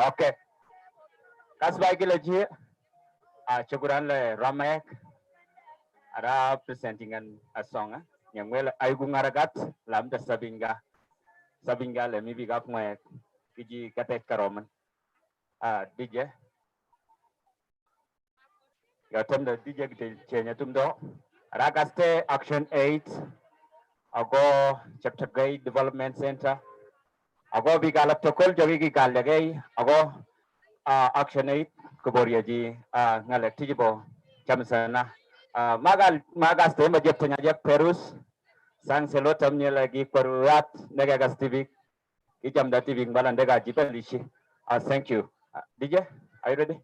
Speaker 3: Okay. Kasbagi lagi. Syukuran le Ramaek. Ara presenting a song. Yang well ayung ngaragat lam da sabinga. Sabinga le mi bigap mo kiji katek karoman. DJ. Yatum the DJ kenya tumdo. Ragaste Action 8. Ago Chapter Gate Development Center. Ago bigalap tokol jawigi kalagay. Ago Action 8 kuboria ji ngalek tijibo chamsana. Magaste majepnya jak Perus. Sang selotamnya lagi peruat negagas TV. Ijam da TV balan dega jipelishi. Thank you. DJ, are you ready?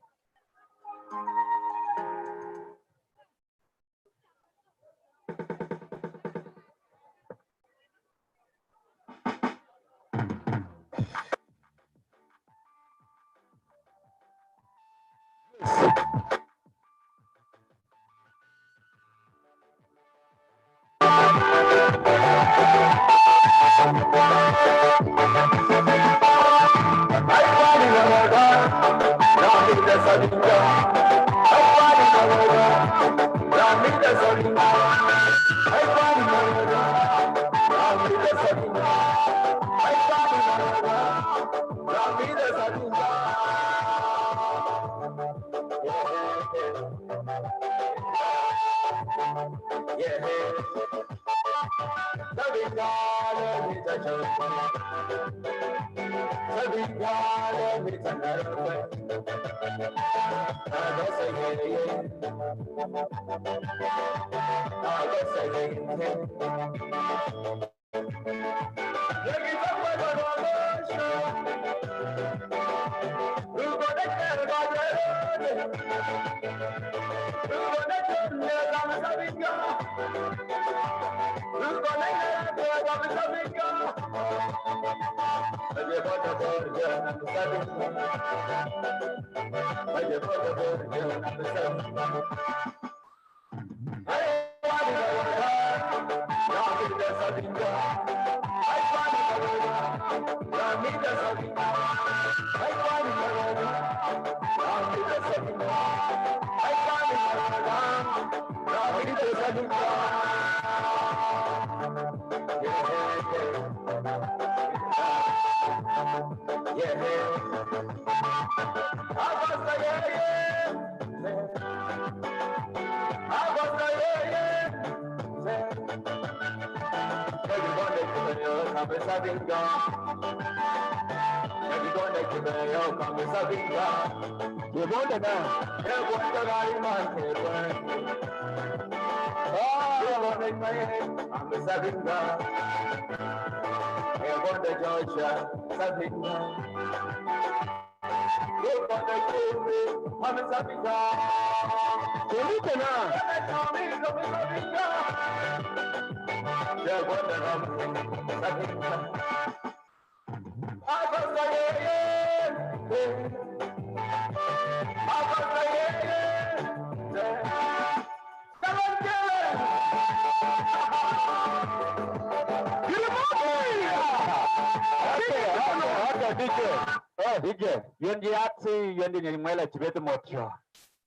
Speaker 3: DJ, yundi atsi yundi ni mwela chibetu motyo.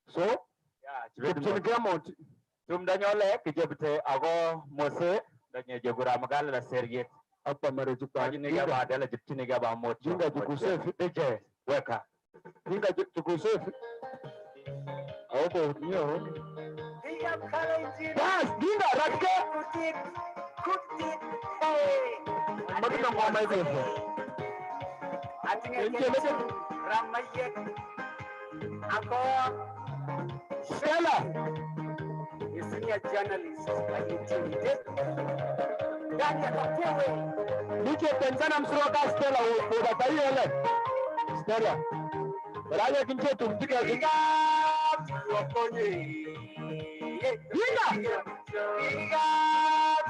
Speaker 3: So, yeah, chibetu motyo. Tumdanyole kijebte ago mose danye jegura magala la serget. Apa merujukan niga ba dala jipti niga ba motyo. Jinga jukuse DJ weka. Jinga jukuse. Obo nyo. Bas, jinga ratke. Kutit. Magina ngoma hivi. Ramayek ako Stella is a journalist Dani Kapchorwa Nike Tanzania msuroka Stella ubataiele Stella Baraja kinche tumtika kinga wakonye Kinga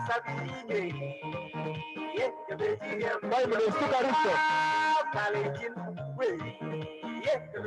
Speaker 3: sabine Bye mnestuka risto Kalejin we yeah the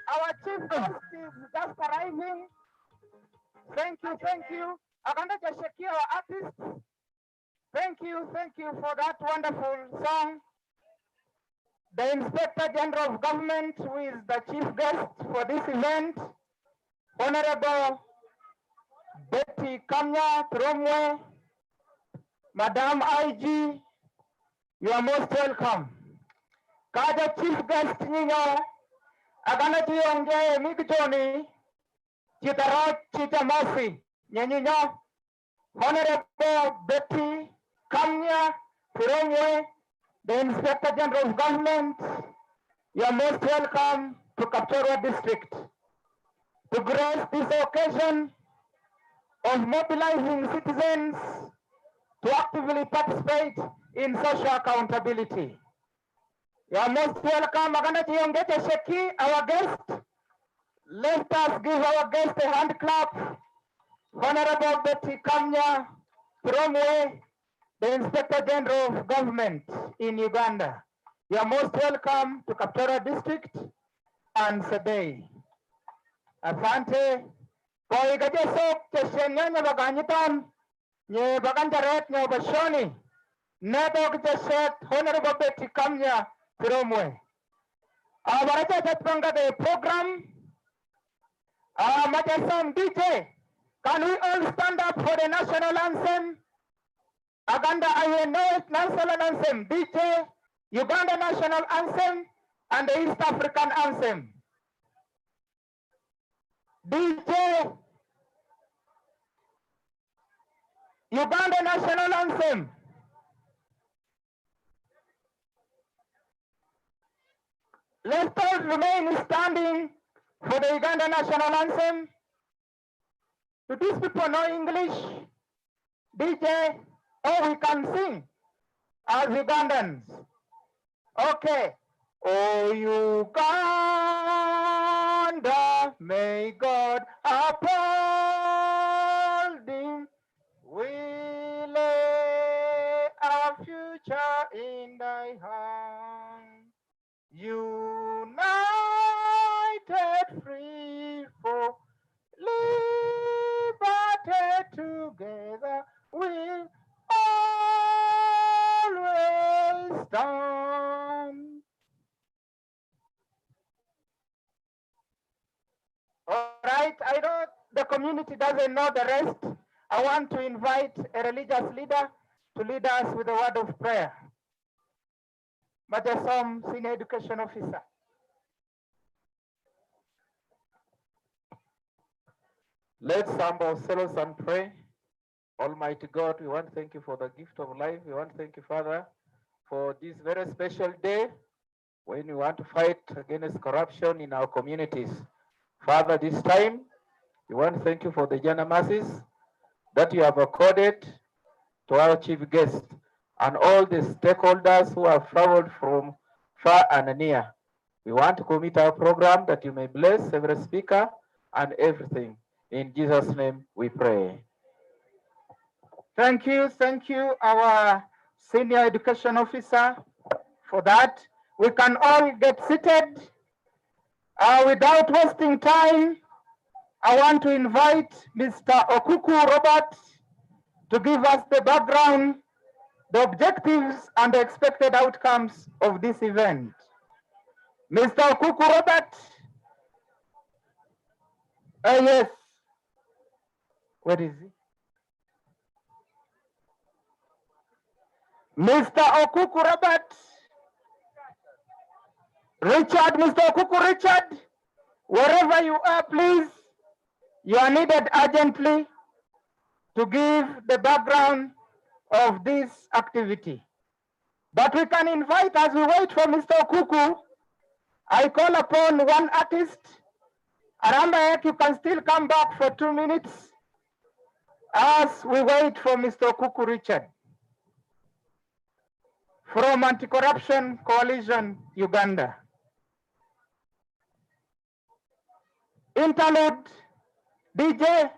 Speaker 3: Our chief guest is just arriving. Thank you. Aganda Jashaki, our artist. Thank you for that wonderful song. The Inspector General of Government, who is the chief guest for this event, Honorable Betty Kamya Tromwe, Madam IG, you are most welcome. Kaja chief guest ninyo, agana tiyonge migitoni, chitaro chitamosi, nyenyinyo, Honorable Betty Kamya Tromwe, the Inspector General of Government, you are most welcome to Kapchorwa District. To grace this occasion of mobilizing citizens to actively participate in social accountability. You are most welcome. Maganaji Ongete Sheki, our guest. Let us give our guest a hand clap. Honorable Betty Kamya Tromwe, the Inspector General of Government in Uganda. You are most welcome to Kapchorwa District and Sebei. Asante. Koi gaje sok chesenya nya baganyitan nye baganjaret nya bashoni nebo gaje set Honorable Betty Kamya Tromwe. Baraja jatpanga the program. Majasam DJ, can we all stand up for the national anthem? Aganda I know national anthem, DJ, Uganda national anthem, and the East African anthem. DJ, Uganda national anthem. Let's all remain standing for the Uganda national anthem. Do these people know English? DJ, oh, we can sing as Ugandans. Okay. Oh, Uganda, may God uphold thee. We lay our future in thy hand. United, free for liberty, together we'll always stand. All right, I know the community doesn't know the rest. I want to invite a religious leader to lead us with a word of prayer. Majasom, Senior Education Officer.
Speaker 4: Let's humble ourselves and pray. Almighty God, we want to thank you for the gift of life. We want to thank you, Father, for this very special day when we want to fight against corruption in our communities. Father, this time, we want to thank you for the general mercies that you have accorded to our chief guest and all the stakeholders who have traveled from far and near. We want to commit our program that you may bless every speaker and everything. In Jesus' name we pray.
Speaker 3: Thank you, our Senior Education Officer, for that. We can all get seated. Without wasting time, I want to invite Mr. Okuku Robert, to give us the background, the objectives, and the expected outcomes of this event. Mr. Okuku Robert. Yes. Where is he? Mr. Okuku Robert. Richard, Mr. Okuku Richard, wherever you are, please, you are needed urgently to give the background of this activity. But we can invite, as we wait for Mr. Okuku, I call upon one artist. Arambaek, you can still come back for 2 minutes as we wait for Mr. Okuku Richard from Anti-Corruption Coalition, Uganda. Interlude, DJ.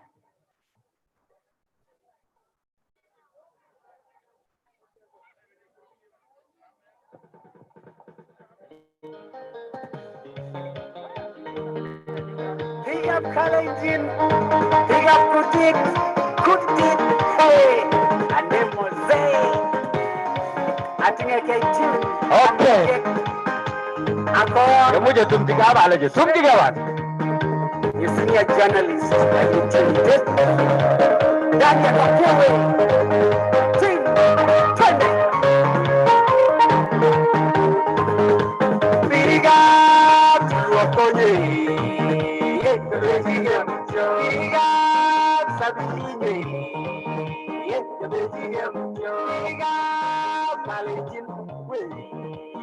Speaker 5: Big up Kalenjin, big up Kutik, hey, and then Mosaic. I think I can tune.
Speaker 3: Okay.
Speaker 5: Kamu
Speaker 3: jatuh tiga apa aja? Tum tiga apa?
Speaker 5: You senior journalist, and you tune it. Dan ya Kapchorwa. Ting, twenty. Big up to Okonye. Big up Sabine. Big up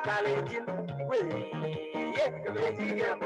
Speaker 5: Kalenjin. Big up Kutik.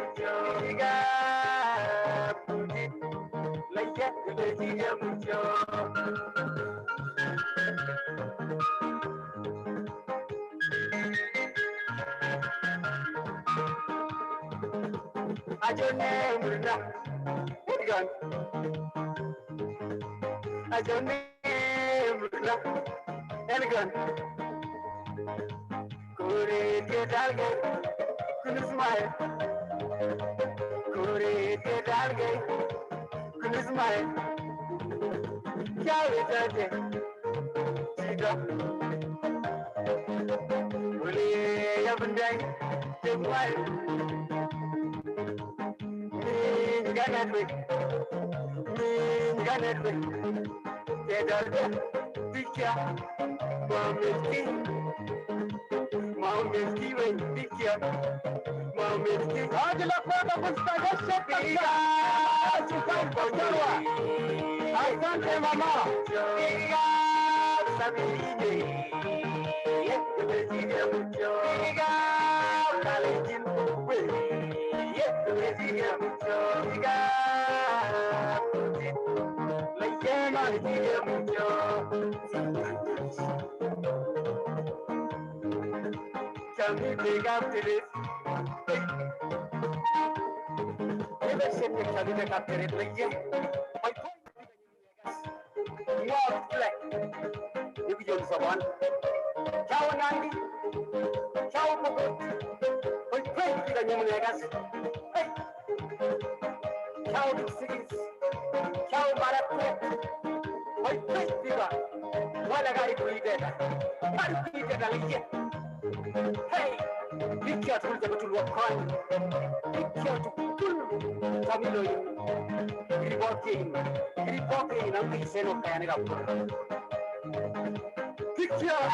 Speaker 5: Asante mama. Picture.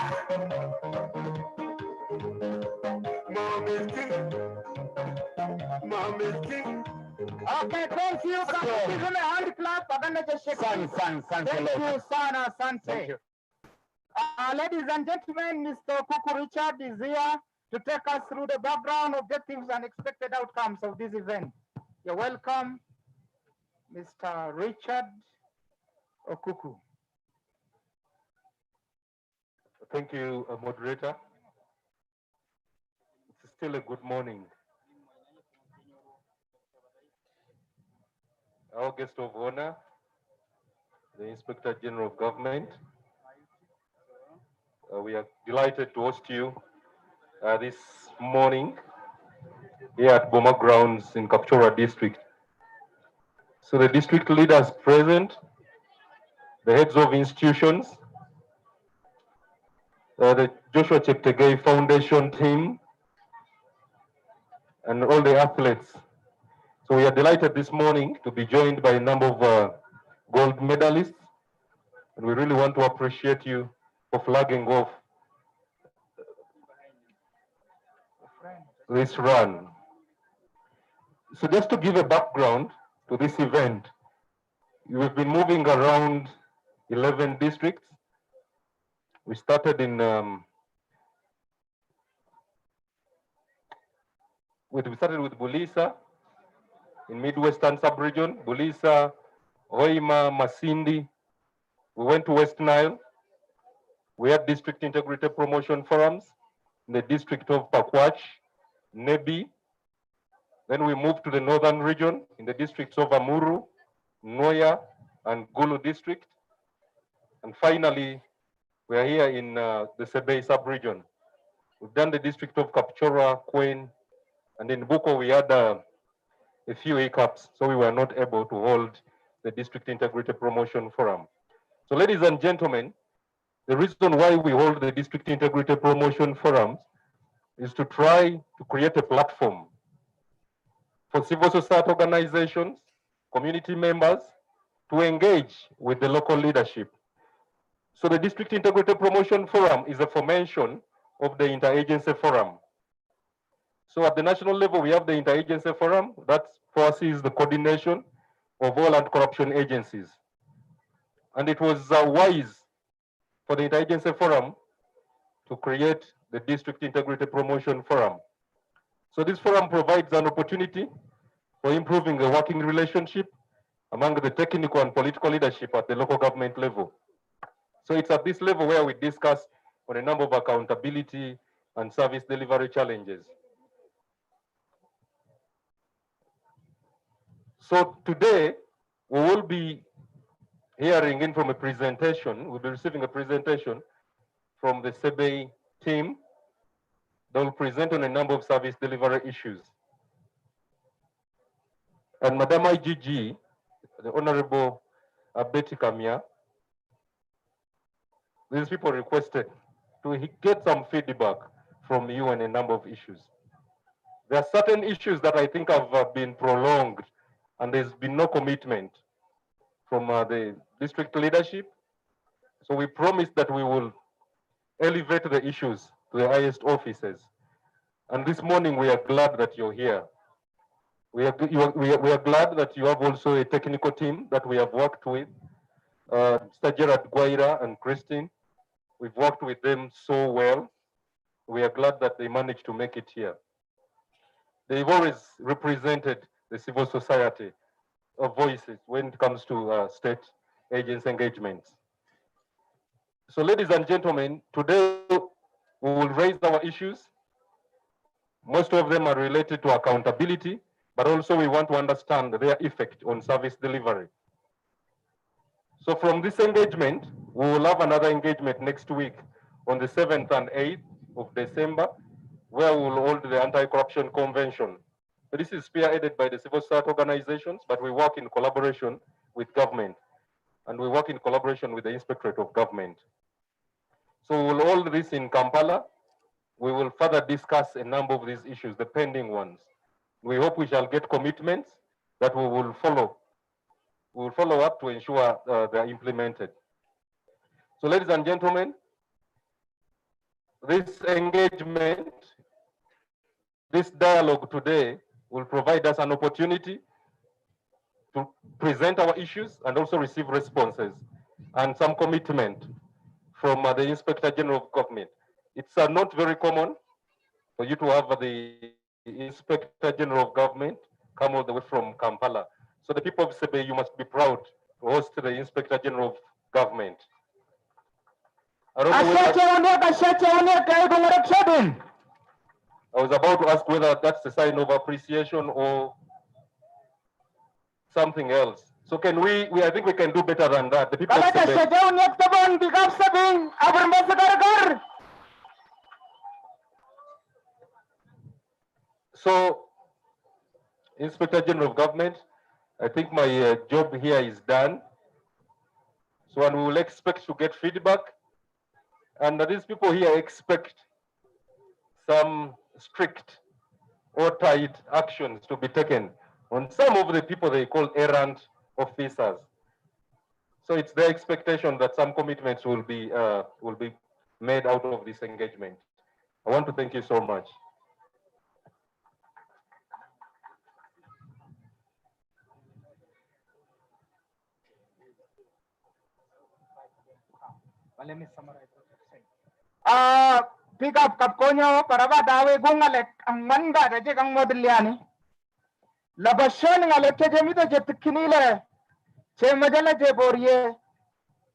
Speaker 5: Mom is king. Mom is king.
Speaker 3: Okay, thank you. Can you give him a hand clap? Thank you, Sana Sante.
Speaker 4: Thank you.
Speaker 3: Ladies and gentlemen, Mr. Kuku Richard is here to take us through the background, objectives, and expected outcomes of this event. You're welcome, Mr. Richard Okuku.
Speaker 6: Thank you, moderator. It's still a good morning. Our guest of honor, the Inspector General of Government. We are delighted to host you this morning here at Boma grounds in Kapchorwa district. So the district leaders present, the heads of institutions, the Joshua Cheptegei Foundation team, and all the athletes. So we are delighted this morning to be joined by a number of gold medalists, and we really want to appreciate you for flagging off this run. So just to give a background to this event, we've been moving around 11 districts. We started in with Bulisa in Midwestern Sub-Region, Bulisa, Hoima, Masindi. We went to West Nile. We had district integrated promotion forums in the district of Pakwach, Nebi. Then we moved to the northern region in the districts of Amuru, Noya, and Gulu district. And finally, we are here in the Sebei sub-region. We've done the district of Kapchorwa, Queen, and in Buko we had a few hiccups, so we were not able to hold the district integrated promotion forum. So ladies and gentlemen, the reason why we hold the district integrated promotion forums is to try to create a platform for civil society organizations, community members to engage with the local leadership. So the district integrated promotion forum is a formation of the interagency forum. So at the national level, we have the interagency forum that foresees the coordination of all anti-corruption agencies. And it was wise for the interagency forum to create the district integrated promotion forum. So this forum provides an opportunity for improving the working relationship among the technical and political leadership at the local government level. So it's at this level where we discuss on a number of accountability and service delivery challenges. So today, we will be hearing in from a presentation, we'll be receiving a presentation from the Sebei team that will present on a number of service delivery issues. And Madam IGG, the Honorable Betty Kamia, these people requested to get some feedback from you on a number of issues. There are certain issues that I think have been prolonged and there's been no commitment from the district leadership. So we promised that we will elevate the issues to the highest officers. And this morning we are glad that you're here. We are glad that you have also a technical team that we have worked with, Mr. Gerard Guaira and Christine. We've worked with them so well. We are glad that they managed to make it here. They've always represented the civil society of voices when it comes to state agency engagements. So ladies and gentlemen, today we will raise our issues. Most of them are related to accountability, but also we want to understand their effect on service delivery. So from this engagement, we will have another engagement next week on the 7th and 8th of December, where we will hold the Anti-Corruption Convention. So this is spearheaded by the civil society organizations, but we work in collaboration with government, and we work in collaboration with the Inspectorate of Government. So we will hold this in Kampala. We will further discuss a number of these issues, the pending ones. We hope we shall get commitments that we will follow. We will follow up to ensure they're implemented. So ladies and gentlemen, this engagement, this dialogue today will provide us an opportunity to present our issues and also receive responses and some commitment from the Inspector General of Government. It's not very common for you to have the Inspector General of Government come all the way from Kampala. So the people of Sebe, you must be proud to host the Inspector General of Government. I don't know whether, I was about to ask whether that's a sign of appreciation or something else. So can I think we can do better than that. The people of Sebe. So, Inspector General of Government, I think my job here is done. So, and we will expect to get feedback. And these people here expect some strict or tight actions to be taken on some of the people they call errant officers. So it's their expectation that some commitments will be made out of this engagement. I want to thank you so much.
Speaker 3: Let me summarize what you're saying. Pick up Kapchorwa para ba dawe gungalek ang manda da je kang modliani. Labashon ngalek ke jemito je tikkinile. Che majala je boriye.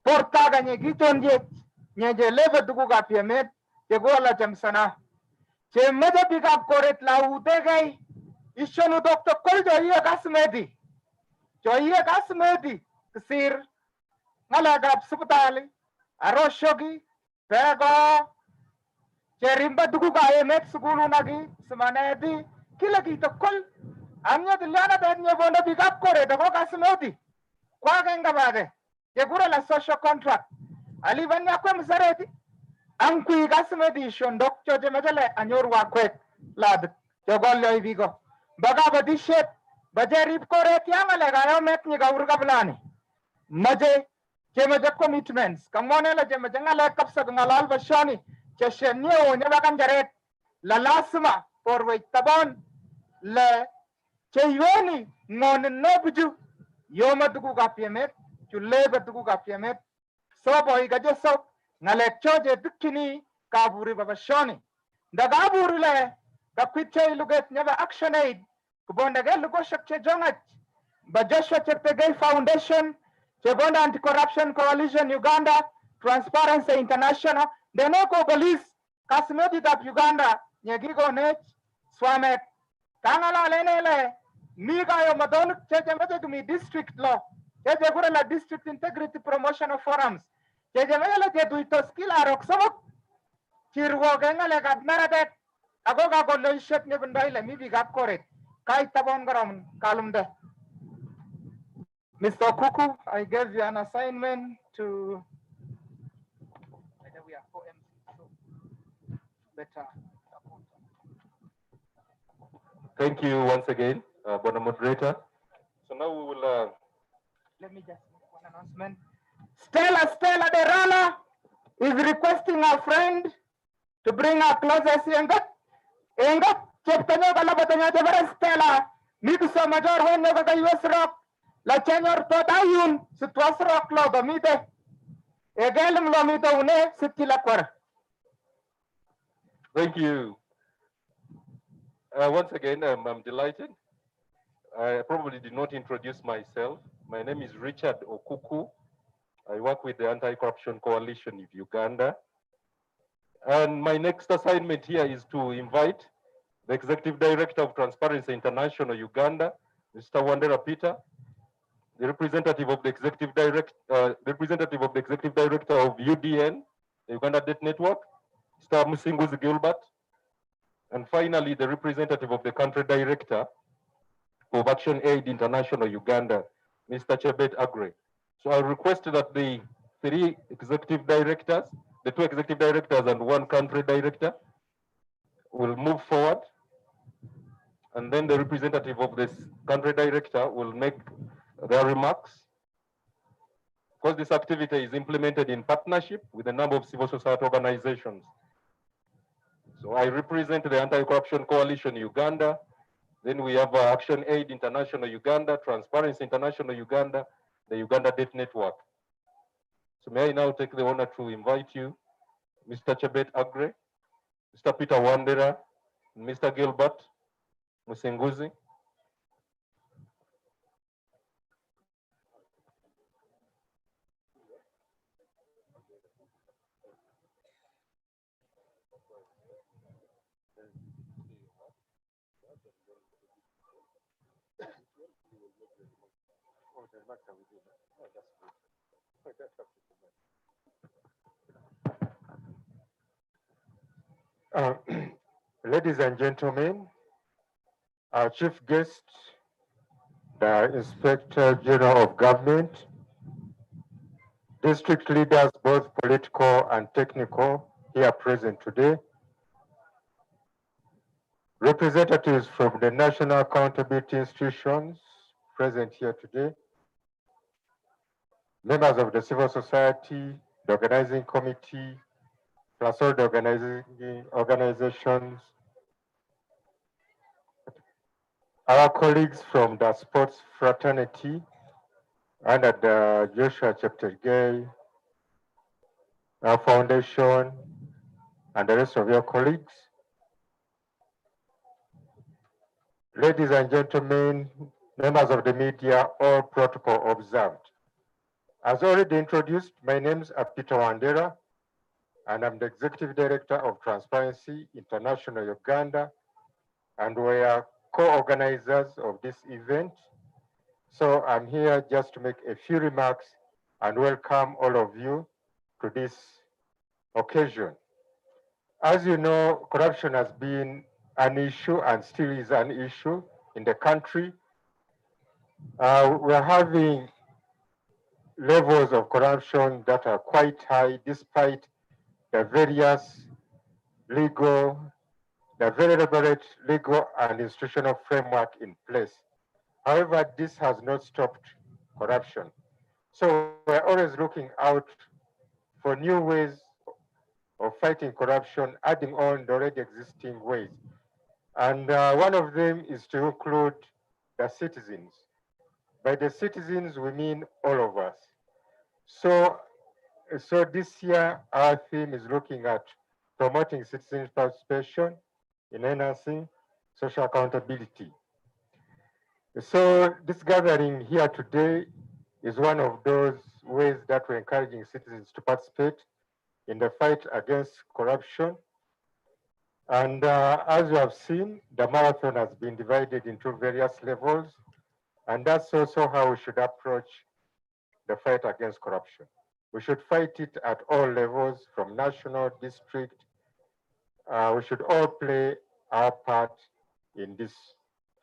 Speaker 3: Porta ganye giton je nye je lebe dugu ga piemet je gola jamsana. Che maja pick up koret la ute gai. Ishonu doktor kol jo iya kasmedi. Jo iya kasmedi ksir ngalagap subtali. Aroshogi, Pego, Cherimba Duga, Emet Sugulu Nagi, Samanedi, Kilaki to Kul, Anya the Lana that you want to pick up Kore, the Vocasimoti, Quagangabade, Yagura la social contract. Alivan Yakum Zareti, Ankui Gasimedi, Shon Doctor Jemajale, and your Wakwet, lad, Yogolo Vigo. Bagaba Dishet, Bajarip Kore, Yamalega, Met Nigaurgablani, Maje. Jemaja commitments. Kamone la jemaja ngala kapsa ngalal bashani. Cheshenyo nyaba kanjaret la lasma porwe tabon la cheyoni ngon nobju yoma dugu gapyemet chulle dugu gapyemet so boy gaje so ngale choje dukini kaburi babashani dagaburi le kapitche luget nyaba action aid kubonda gel lugo shakche jongat bajasha cheptegei foundation Chebonda Anti-Corruption Coalition Uganda, Transparency International, the Neko Police, Kasmeti of Uganda, Nyagigo Nech, Swamet, Kangala Lenele, Miga Yomadon, Chejamete District Law, Chejagura District Integrity Promotion of Forums, Chejamela Jeduito Skill Aroxo, Chirwo Gangale got Maradet, Agoga Golo Shet Nebundaila, maybe got correct, Kai Tabongaram, Kalumda. Mr. Kuku, I gave you an assignment to we are better.
Speaker 6: Thank you once again, Bona Moderator. So now we will
Speaker 3: let me just make one announcement. Stella de Rana is requesting our friend to bring her closest Engat Cheptanyo Galabatanya Jabara Stella, Mikusa Major Honoga US Rock. La Chenor Totayun, Situasro Clodomite, Egalum Lomito Une, Sitilaquar.
Speaker 6: Thank you. Once again, I'm delighted. I probably did not introduce myself. My name is Richard Okuku. I work with the Anti-Corruption Coalition of Uganda. And my next assignment here is to invite the Executive Director of Transparency International Uganda, Mr. Wandera Peter, the representative of the Executive Director of UDN, the Uganda Debt Network, Mr. Musinguzi Gilbert, and finally the representative of the Country Director of Action Aid International Uganda, Mr. Chebet Agre. So I request that the three executive directors, the two executive directors and one country director will move forward, and then the representative of this country director will make their remarks. Of because this activity is implemented in partnership with a number of civil society organizations. So I represent the Anti-Corruption Coalition Uganda. Then we have Action Aid International Uganda, Transparency International Uganda, the Uganda Debt Network. So may I now take the honor to invite you, Mr. Chebet Agre, Mr. Peter Wandera, Mr. Gilbert Musinguzi.
Speaker 7: Ladies and gentlemen, our chief guest, the Inspector General of Government, district leaders, both political and technical, here present today, representatives from the national accountability institutions present here today, members of the civil society, the organizing committee, plus all the organizations, our colleagues from the sports fraternity under the Joshua Cheptegei Foundation, and the rest of your colleagues. Ladies and gentlemen, members of the media, all protocol observed. As already introduced, my name is Peter Wandera, and I'm the Executive Director of Transparency International Uganda, and we are co-organizers of this event. So I'm here just to make a few remarks and welcome all of you to this occasion. As you know, corruption has been an issue and still is an issue in the country. We're having levels of corruption that are quite high despite the various legal, the very elaborate legal and institutional framework in place. However, this has not stopped corruption. So we're always looking out for new ways of fighting corruption, adding on the already existing ways. And one of them is to include the citizens. By the citizens, we mean all of us. So this year, our theme is looking at promoting citizen participation in enhancing social accountability. So this gathering here today is one of those ways that we're encouraging citizens to participate in the fight against corruption. And as you have seen, the marathon has been divided into various levels, and that's also how we should approach the fight against corruption. We should fight it at all levels, from national, district. We should all play our part in this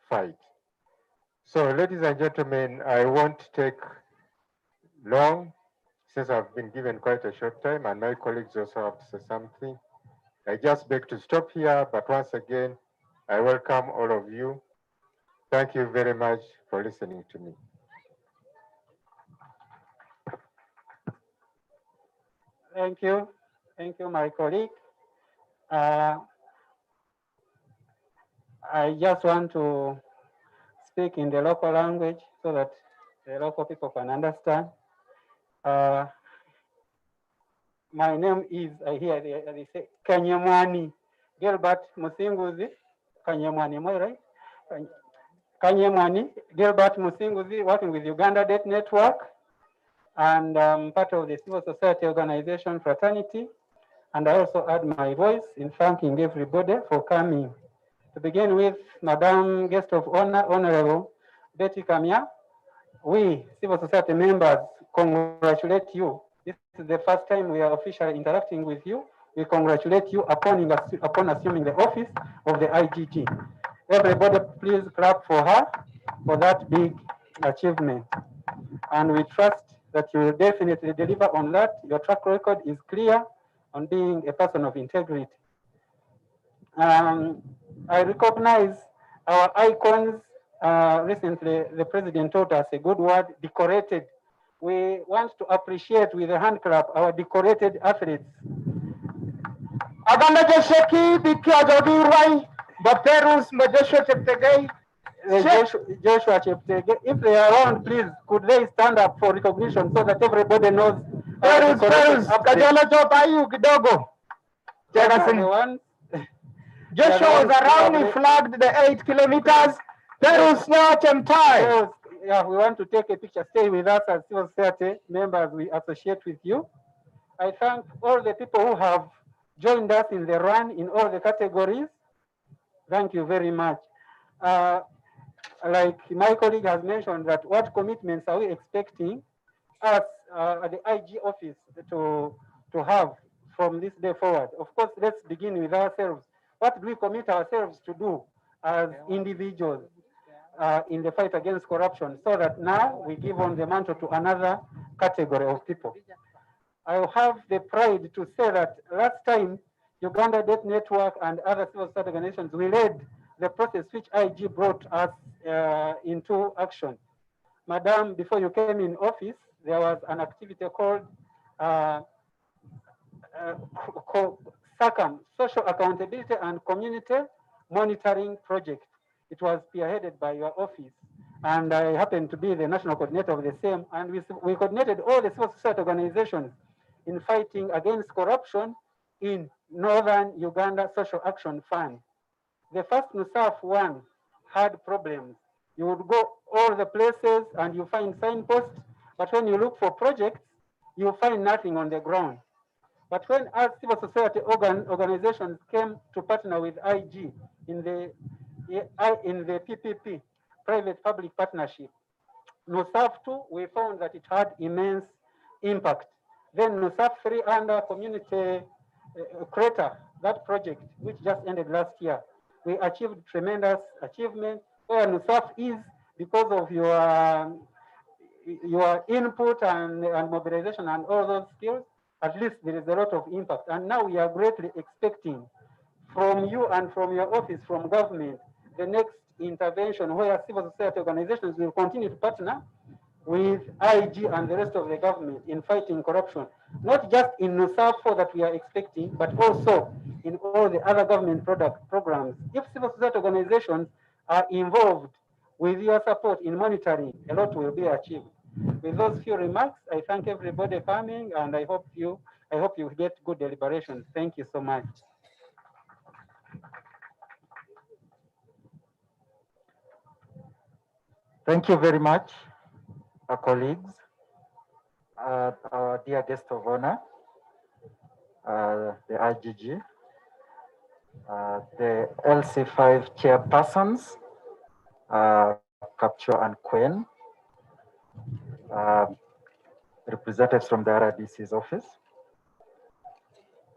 Speaker 7: fight. So, ladies and gentlemen, I won't take long, since I've been given quite a short time, and my colleagues also have to say something. I just beg to stop here, but once again, I welcome all of you. Thank you very much for listening to me.
Speaker 8: Thank you, my colleague. I just want to speak in the local language so that the local people can understand. My name is, I hear they say, Kanyamwani Gilbert Musinguzi. Kanyamwani, am I right? Kanyamwani Gilbert Musinguzi, working with Uganda Debt Network, and part of the civil society organization Fraternity. And I also add my voice in thanking everybody for coming. To begin with, Madam Guest of Honor, Honorable Betty Kamya, we civil society members congratulate you. This is the first time we are officially interacting with you. We congratulate you upon assuming the office of the IGG. Everybody please clap for her for that big achievement. And we trust that you will definitely deliver on that. Your track record is clear on being a person of integrity. I recognize our icons. Recently, the president taught us a good word, decorated we want to appreciate with a hand clap our decorated athletes.
Speaker 3: Aganda Jesheki, Bikia Jodirai, Baperus, Majesho Cheptegei,
Speaker 8: Joshua Cheptege, if they are around, please, could they stand up for recognition so that everybody knows?
Speaker 3: Perus, Kajala Jotayu, Kidogo.
Speaker 8: Everyone.
Speaker 3: Joshua was around, he flagged the 8 kilometers. Perus, now time.
Speaker 8: Yeah, we want to take a picture. Stay with us as civil society members. We associate with you. I thank all the people who have joined us in the run in all the categories. Thank you very much. Like my colleague has mentioned, that what commitments are we expecting us at the IG office to have from this day forward? Of course, let's begin with ourselves. What do we commit ourselves to do as individuals in the fight against corruption, so that now we give on the mantle to another category of people? I have the pride to say that last time, Uganda Debt Network and other civil society organizations, we led the process which IG brought us into action. Madam, before you came in office, there was an activity called SACAM, Social Accountability and Community Monitoring Project. It was spearheaded by your office, and I happen to be the national coordinator of the same, and we coordinated all the civil society organizations in fighting against corruption in Northern Uganda Social Action Fund. The first NUSAF one had problems. You would go all the places and you find signposts, but when you look for projects, you find nothing on the ground. But when our civil society organizations came to partner with IG in the PPP, private-public partnership, NUSAF 2, we found that it had immense impact. Then NUSAF 3 under community creator, that project, which just ended last year, we achieved tremendous achievement. Where NUSAF is, because of your input and mobilization and all those skills, at least there is a lot of impact. And now we are greatly expecting from you and from your office, from government, the next intervention where civil society organizations will continue to partner with IG and the rest of the government in fighting corruption, not just in NUSAF 4 that we are expecting, but also in all the other government programs. If civil society organizations are involved with your support in monitoring, a lot will be achieved. With those few remarks, I thank everybody coming, and I hope you get good deliberations. Thank you so much.
Speaker 4: Thank you very much, our colleagues, our dear guest of honor, the IGG, the LC5 chairpersons, Kapchorwa and Queen, representatives from the RDC's office,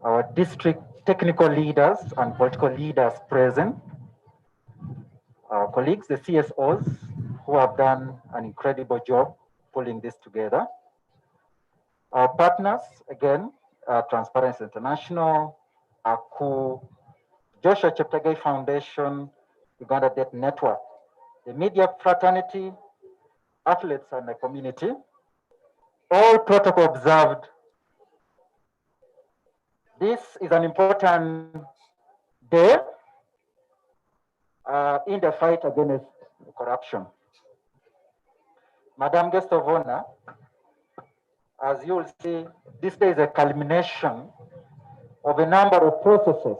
Speaker 4: our district technical leaders and political leaders present, our colleagues, the CSOs, who have done an incredible job pulling this together, our partners, again, Transparency International, AKU, Joshua Cheptegei Foundation, Uganda Debt Network, the media fraternity, athletes and the community, all protocol observed. This is an important day in the fight against corruption. Madam Guest of Honor, as you will see, this day is a culmination of a number of processes,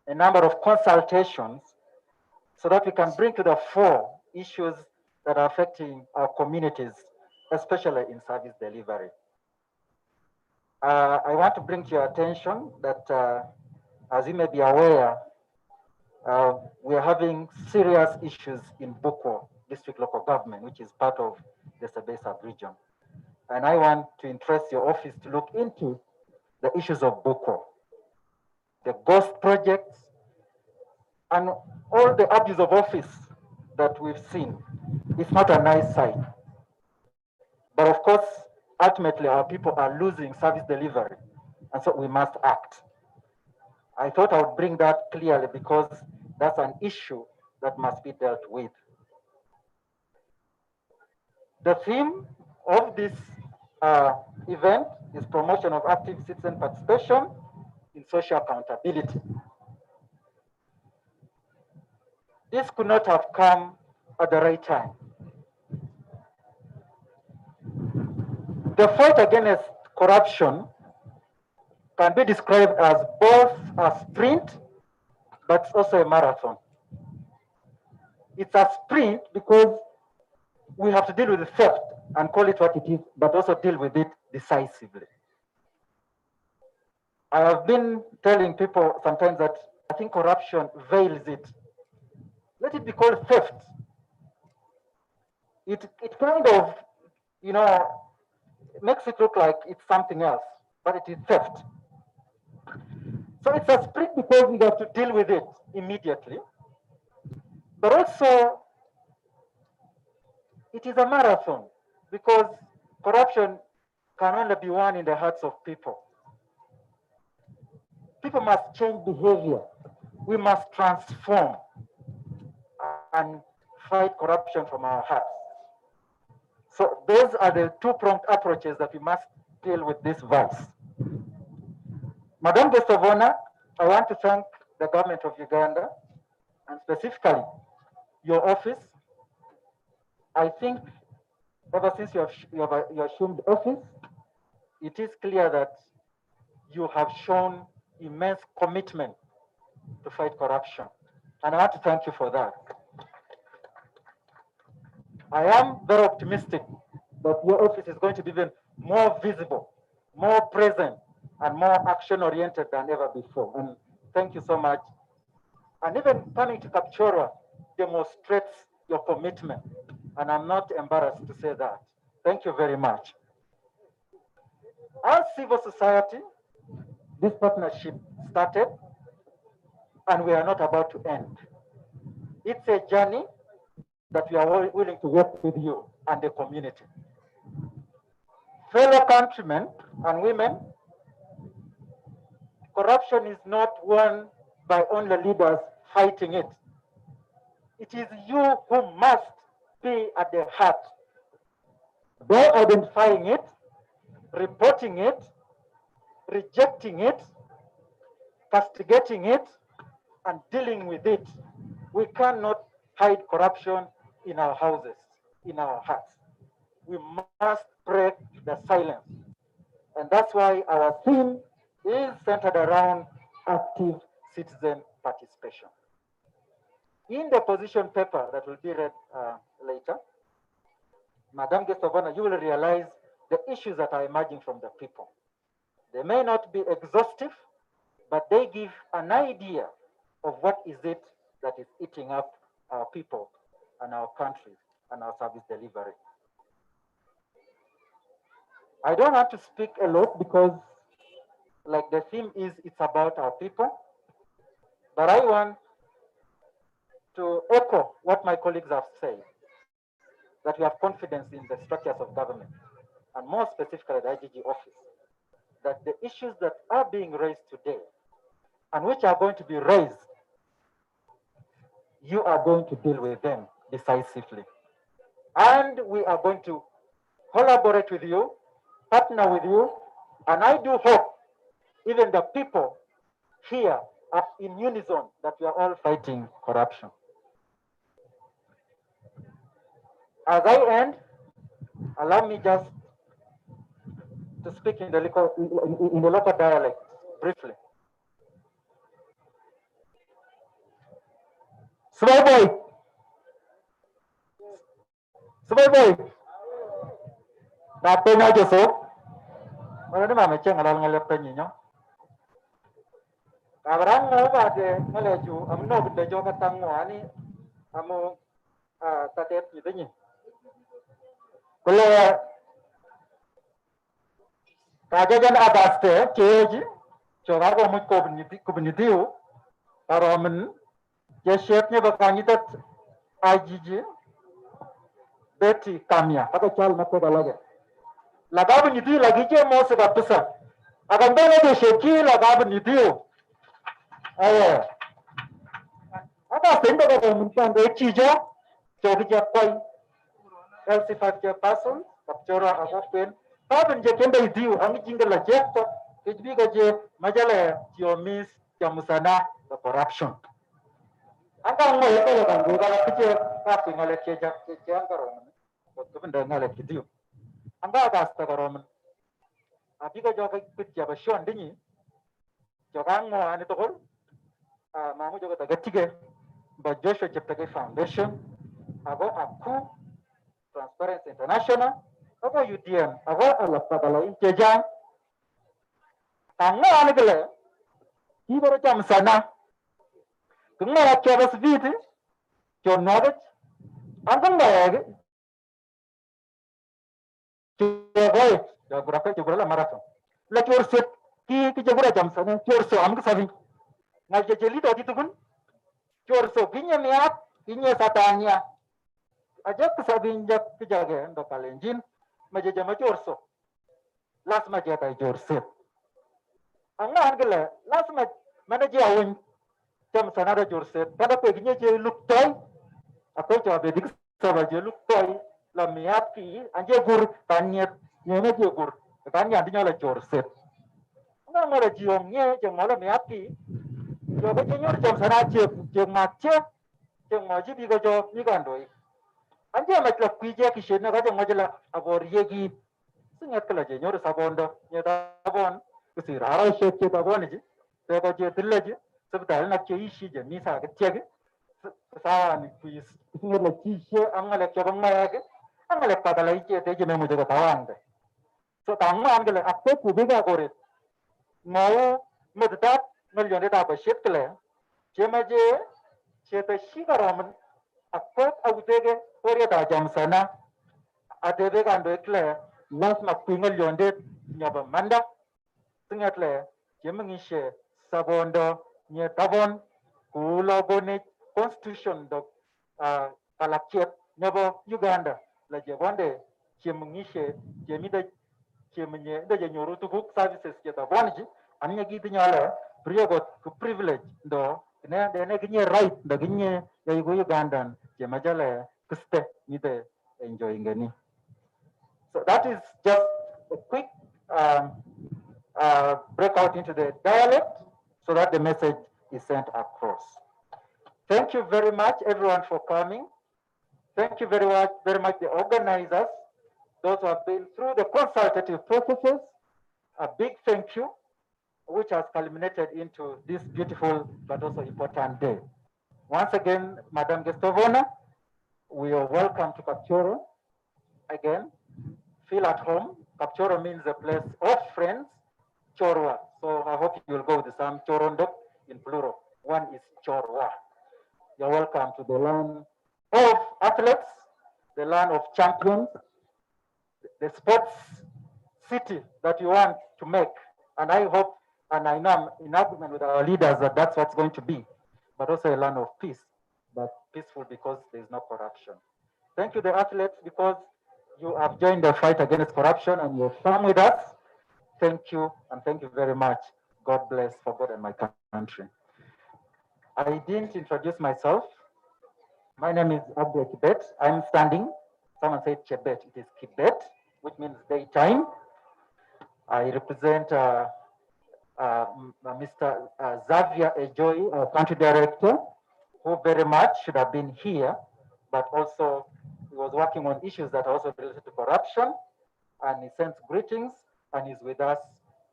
Speaker 4: a number of consultations, so that we can bring to the fore issues that are affecting our communities, especially in service delivery. I want to bring to your attention that, as you may be aware, we are having serious issues in Boko district local government, which is part of the Sabay sub-region. And I want to interest your office to look into the issues of Boko, the ghost projects, and all the abuse of office that we've seen. It's not a nice sight. But of course, ultimately, our people are losing service delivery, and so we must act. I thought I would bring that clearly because that's an issue that must be dealt with. The theme of this event is promotion of active citizen participation in social accountability. This could not have come at the right time. The fight against corruption can be described as both a sprint, but it's also a marathon. It's a sprint because we have to deal with the theft and call it what it is, but also deal with it decisively. I have been telling people sometimes that I think corruption veils it. Let it be called theft. It kind of, makes it look like it's something else, but it is theft. So it's a sprint because we have to deal with it immediately. But also, it is a marathon because corruption can only be won in the hearts of people. People must change behavior. We must transform and fight corruption from our hearts. So those are the two-pronged approaches that we must deal with this vice. Madam Guest of Honor, I want to thank the government of Uganda and specifically your office. I think ever since you assumed office, it is clear that you have shown immense commitment to fight corruption. And I want to thank you for that. I am very optimistic that your office is going to be even more visible, more present, and more action-oriented than ever before. And thank you so much. And even coming to Kapchorwa demonstrates your commitment. And I'm not embarrassed to say that. Thank you very much. As civil society, this partnership started, and we are not about to end. It's a journey that we are willing to work with you and the community. Fellow countrymen and women, corruption is not won by only leaders fighting it. It is you who must be at the heart, by identifying it, reporting it, rejecting it, castigating it, and dealing with it. We cannot hide corruption in our houses, in our hearts. We must break the silence. And that's why our theme is centered around active citizen participation. In the position paper that will be read later, Madam Guest of Honor, you will realize the issues that are emerging from the people. They may not be exhaustive, but they give an idea of what is it that is eating up our people and our country and our service delivery. I don't have to speak a lot because like the theme is, it's about our people, but I want to echo what my colleagues have said, that we have confidence in the structures of government, and more specifically the IGG office, that the issues that are being raised today and which are going to be raised, you are going to deal with them decisively. And we are going to collaborate with you, partner with you, and I do hope even the people here are in unison that we are all fighting corruption. As I end, allow me just to speak in the local dialect briefly. Small boy. Small boy. Na pena Joseph. Mana ni mama ceng alal ngalap penyinya. Abraham mau bade ngalaju amno benda joka tangwani amu tatet gitu ni. Kalau kajajan abaste keji, coba aku mau komunitiu, paramen, ya chefnya bakal tat IGG, Betty Kamya, apa cal nak kau lagi? Lagab nitiu lagi je mau sebab besar. Akan bela je chefki lagab nitiu. Ayo, apa senda kau mentan cija, coba je kau. Healthy person, Kapchorwa Association,
Speaker 9: Tabin je kenda idiu ang jinga la jekto kijbiga je majala tiomis jamusana the corruption. Anga mo yeto la bangu gala kije kapi ngale keja keja angaro. Kutubinda ngale kidiu. Anga agasta garoman. Abiga joga kitja ba shon dinyi. Joga ngo ani tokol. Mamu joga tagatige ba Joshua Cheptegei Foundation. Ago aku Transparency International. Ago UDM. Ago alapagala keja. Anga ani gele. Ibaro jam sana. Kungala kebas viti. John Nugget. Anga ngayage. Jogoy. Jogura jogura marathon. La chorset ki jogura jam sana. Chorso am sabi. Ngal jeli do ditubun. Chorso ginya miat. Ginya satanya. Ajak sabi njak kijage ndo kalenjin. Majaja ma chorso. Las majata chorset. Anga angela. Las mana je awun. Jam sana da chorset. Kada pe ginya je luktoy. Ako jabe dik sabaje luktoy. La miat ki anje gur tanyet. Nyene je gur. Tanya dinya la chorset. Anga ngala jiong nye jeng mala miat ki. Jo ba nyor jam sana je matche. Jeng maji bi go jo ni gandoi. Anje matla kuije ki shena ga jeng majala abor yegi. Singat kala je nyor sabondo. Nye tabon. Kusi rara sheke tabon ji. Te ba je tillaji. Sabdal na ke ishi je ni sa ga tiage. Sa ni kuis. Singat la kishe angala ke bang mayage. Angala padala ike te je memo je tawande. So tangma angala appe kubiga gore. Mau meddat ngel da ba shetkle. Jemaje cheta shigaraman akwat awutege ore da jamsana atebe gando ekle las mapingal yonde nyaba manda singatle jemengishe sabondo nye tabon kulo bone constitution do kalakiet nyaba Uganda la jebonde jemengishe jemida jemenye da jenyoru tukuk services jeta bonji anya gitu nyala priyagot ku privilege do ne ginye right da ginye ya Ugandan je majale kuste mide enjoying any. So that is just a quick breakout into the dialect so that the message is sent across. Thank you very much everyone for coming. Thank you very much the organizers, those who have been through the consultative processes. A big thank you, which has culminated into this beautiful but also important day. Once again, Madam Gestovona, we are welcome to Kapchorwa. Again, feel at home. Kapchorwa means a place of friends, Chorwa. So I hope you'll go with the same Chorondok in plural. One is Chorwa. You're welcome to the land of athletes, the land of champions, the sports city that you want to make. And I hope, and I know I'm in agreement with our leaders that that's what's going to be, but also a land of peace, but peaceful because there's no corruption. Thank you, the athletes, because you have joined the fight against corruption and you're firm with us. Thank you, and thank you very much. God bless for God and my country. I didn't introduce myself. My name is Abdul Kibet. I'm standing. Someone said Chebet. It is Kibet, which means daytime. I represent Mr. Xavier Ejoy, our country director, who very much should have been here, but also he was working on issues that are also related to corruption, and he sends greetings and is with us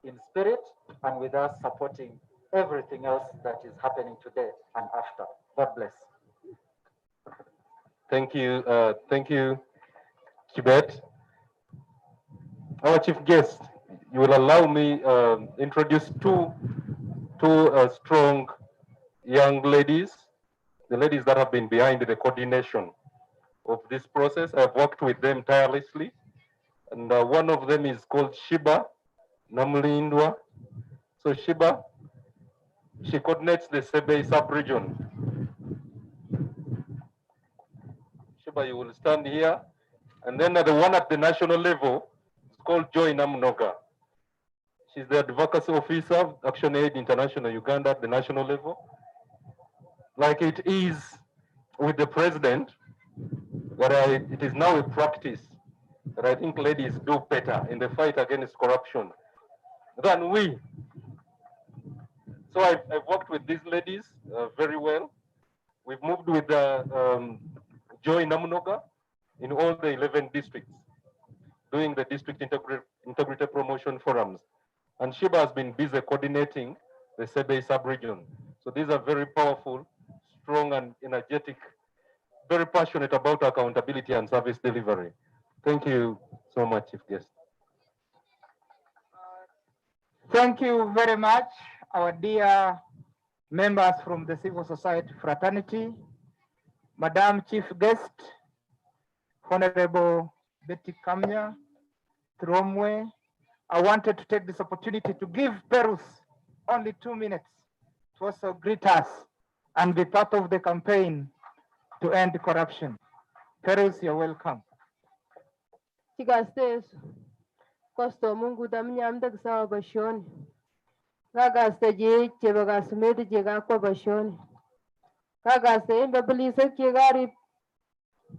Speaker 9: in spirit and with us supporting everything else that is happening today and after. God bless.
Speaker 6: Thank you, Kibet. Our chief guest, you will allow me introduce two strong young ladies, the ladies that have been behind the coordination of this process. I've worked with them tirelessly, and one of them is called Shiba Namlindwa. So Shiba, she coordinates the Sebe sub-region. Shiba, you will stand here, and then the one at the national level is called Joy Namunoga. She's the advocacy officer, Action Aid International Uganda at the national level. Like it is with the president, where it is now a practice that I think ladies do better in the fight against corruption than we. So I've worked with these ladies very well. We've moved with Joy Namunoga in all the 11 districts, doing the district integrated promotion forums. And Shiba has been busy coordinating the Sebe sub-region. So these are very powerful, strong and energetic, very passionate about accountability and service delivery. Thank you so much, Chief Guest.
Speaker 3: Thank you very much, our dear members from the civil society fraternity, Madam Chief Guest, Honorable Betty Kamya, Tromwe. I wanted to take this opportunity to give Perus only 2 minutes to also greet us and be part of the campaign to end corruption. Perus, you're welcome.
Speaker 10: Chigastes, Kosto Mungu Damnyamda Sawa Bashoni. Gagaste je Chebagas made Jegako Bashoni. Gagaste, Babelisa Kigari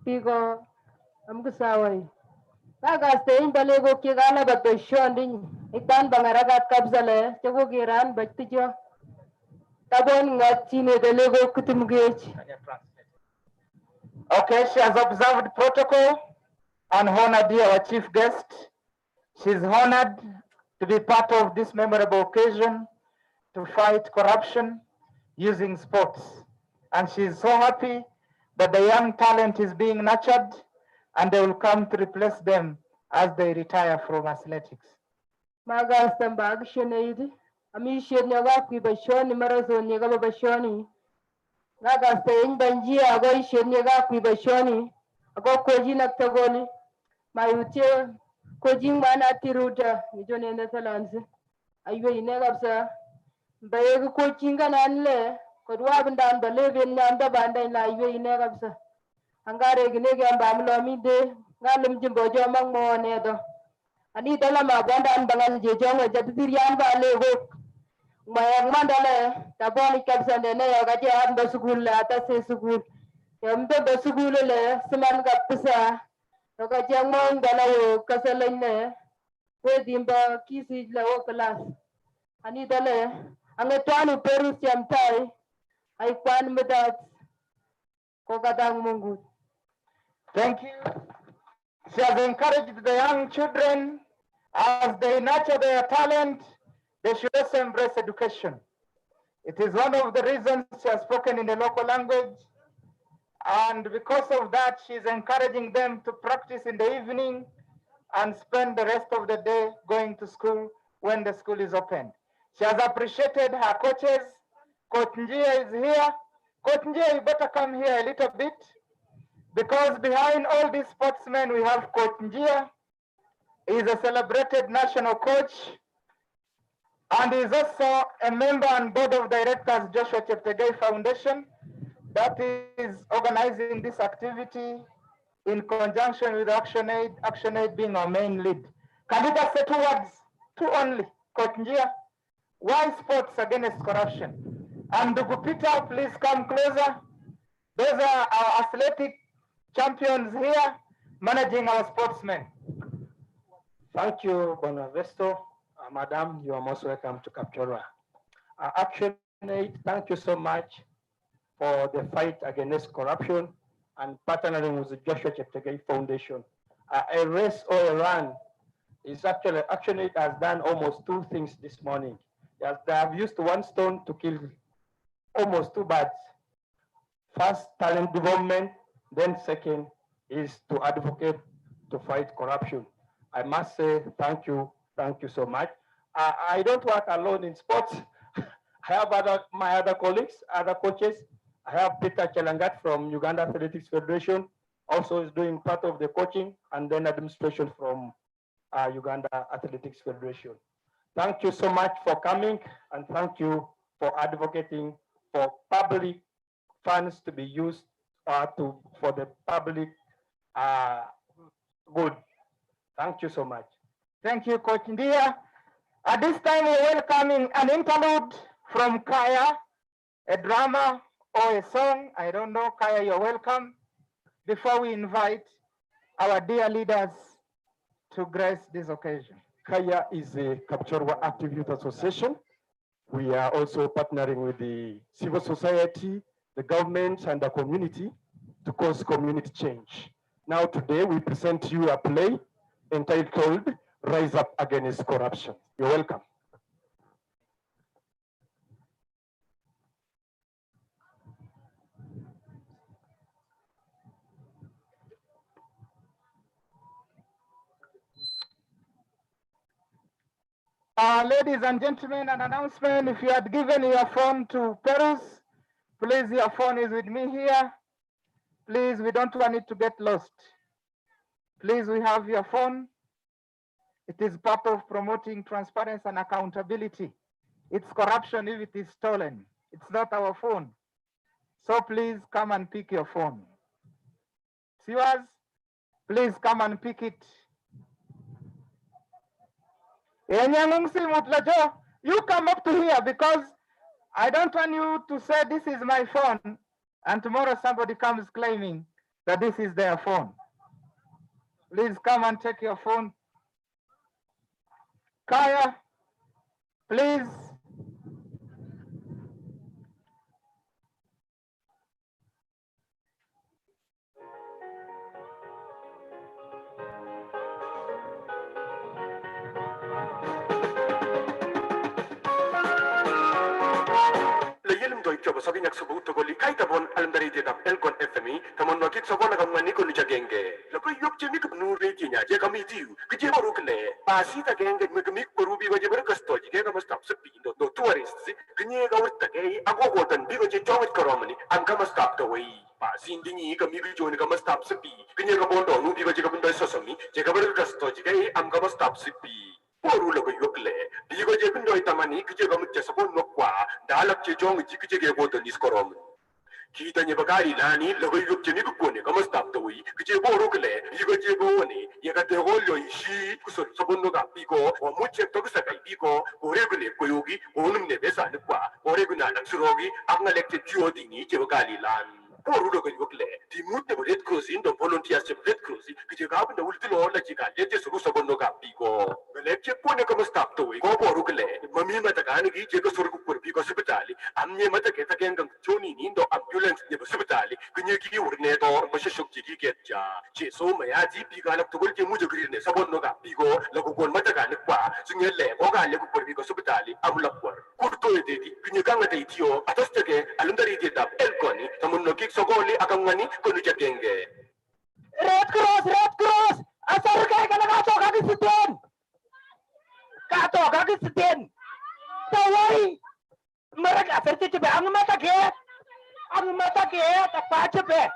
Speaker 10: Pigo Amgusawai. Gagaste in Balego Kigana but Bashoni. Ikan Bangaragat Kabzale, Chagogiran, Batijo. Tabon Natine the Lego Kutumgage.
Speaker 3: Okay, she has observed protocol and honored our chief guest. She's honored to be part of this memorable occasion to fight corruption using sports. And she's so happy that the young talent is being nurtured and they will come to replace them as they retire from athletics.
Speaker 10: Magastambag Shanaid, Amishan Yawaki Bashoni, Marathon Yagaba Bashoni. Nagastayin Banjia, Ago Shen Yagaki Bashoni, Ago Kojina Tagoni, my util, Kojin Manatiruta, John in the Salons. Are you in Negapsa? Bayago Kochingan and Le, could waben down the living Nanda Banda in La in Negapsa. Angare Ginega Bamlomi de Galim Jimbo Jomang Mo Nedo. Anita Lama Banda and Bangal Jong, Jatirian Valley. My mandala, the body caps and the nail got your hand the school at the school. The school, Simon got Pisa, the got young man, Galayo, Casalene, with him the kisses la ocalas. Anita le, and the town Perus jam tie, I quan with that Kokadang Mungu.
Speaker 3: Thank you. She has encouraged the young children as they nurture their talent. They should also embrace education. It is one of the reasons she has spoken in the local language. And because of that, she is encouraging them to practice in the evening and spend the rest of the day going to school when the school is opened. She has appreciated her coaches. Coach Njia is here. Coach Njia, you better come here a little bit, because behind all these sportsmen, we have Coach Njia. He is a celebrated national coach. And is also a member and board of directors, Joshua Cheptegei Foundation, that is organizing this activity in conjunction with ActionAid being our main lead. Can you just say 2 words, 2 only, Coach Njia? Why sports against corruption? And Dugupita, please come closer. Those are our athletic champions here managing our sportsmen.
Speaker 11: Thank you, Bonavesto. Madam, you are most welcome to Kapchorwa. ActionAid, thank you so much for the fight against corruption and partnering with the Joshua Cheptegei Foundation. A race or a run is actually, ActionAid has done almost 2 things this morning. They have used 1 stone to kill almost 2 birds. First, talent development, then second is to advocate to fight corruption. I must say thank you so much. I don't work alone in sports. I have my other colleagues, other coaches. I have Peter Chelangat from Uganda Athletics Federation, also is doing part of the coaching, and then administration from Uganda Athletics Federation. Thank you so much for coming, and thank you for advocating for public funds to be used for the public good. Thank you so much.
Speaker 3: Thank you, Coach Ndia. At this time, we're welcoming an interlude from Kaya, a drama or a song. I don't know. Kaya, you're welcome. Before we invite our dear leaders to grace this occasion.
Speaker 11: Kaya is a Kapchorwa Active Youth Association. We are also partnering with the civil society, the government, and the community to cause community change. Now today we present you a play entitled Rise Up Against Corruption. You're welcome.
Speaker 3: Ladies and gentlemen, an announcement. If you had given your phone to Perus, please, your phone is with me here. Please, we don't want it to get lost. Please, we have your phone. It is part of promoting transparency and accountability. It's corruption if it is stolen. It's not our phone. So please come and pick your phone. It's yours. Please come and pick it. You come up to here because I don't want you to say this is my phone and tomorrow somebody comes claiming that this is their phone. Please come and take your phone. Kaya, please.
Speaker 5: Coba sabi sebut togoli kai tabon alam dari tetap elkon FMI tamon wakit sabon agam mani ko nuja genge lako yop jemi ko nu rejinya je kami tiu kije baru kele pasi ta genge me kami perubi waje berkasto je kama stop sepi do tourists kenye ga urta ke ago gotan bi waje jomit koromani am kama stop to wai pasi ndinyi kami bi joni kama stop sepi kenye ga bondo nu bi waje kabunda sosami je ka berkasto je am kama stop sepi Poru lago yokle, digo je pindo itamani kije gamu jasapon nokwa, dalak je jong ji kije ge bodo niskorom. Kita nye bagari lani lago yop je niku kone kama stop tawi, kije boru kle, digo je bone, ye ka te holyo ishi, kusor sabon noga piko, o muche toku sakai piko, ore gune koyogi, onum ne besa nikwa, ore guna naksurogi, akna lekte juo dini je bagari lan. Poru lago yokle, di mute bo Red Cross in the volunteers je Red Cross, kije gabu na ultilo la jika lete suru sabon noga piko. Lecce pone come stop to go poru kle mami mata kan gi je ko sur ku pur bi ko hospitali amne mata ke ta ken gang choni ni ndo ambulance je hospitali kunye gi urne to ba shuk ji ke ja je so ma ya ji bi ga lak to gol je mu je gri ne sabon no ga bi go la ko kon mata kan kwa sunye le ko ga le ku pur bi ko hospitali am la por kurto e dedi kunye kan ta itio atos te ke alundari je dab el koni tamun no ki so goli akam ngani ko nu je genge
Speaker 3: Red Cross asar kai kana ka to ka disiten kato kaki seten tawai mereka versi coba ang mata ke apa coba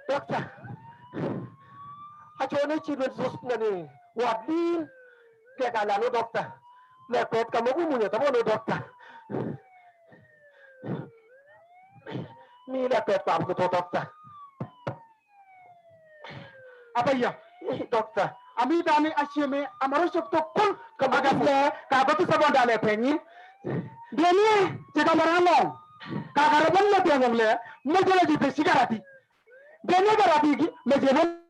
Speaker 3: Dokter, acho ni chibet sus nani, wadin, kayak kalian lo dokter, lepet kamu punya kamu lo dokter, ni lepet kamu tuh dokter, apa ya, dokter, ami dani asyame, amaru sukto pun kebagasnya, kamu tuh sabun dale penyin, dia ni jika merangong, kakak pun lebih ngomong le, mau jadi bersigarati. Dia ni berarti macam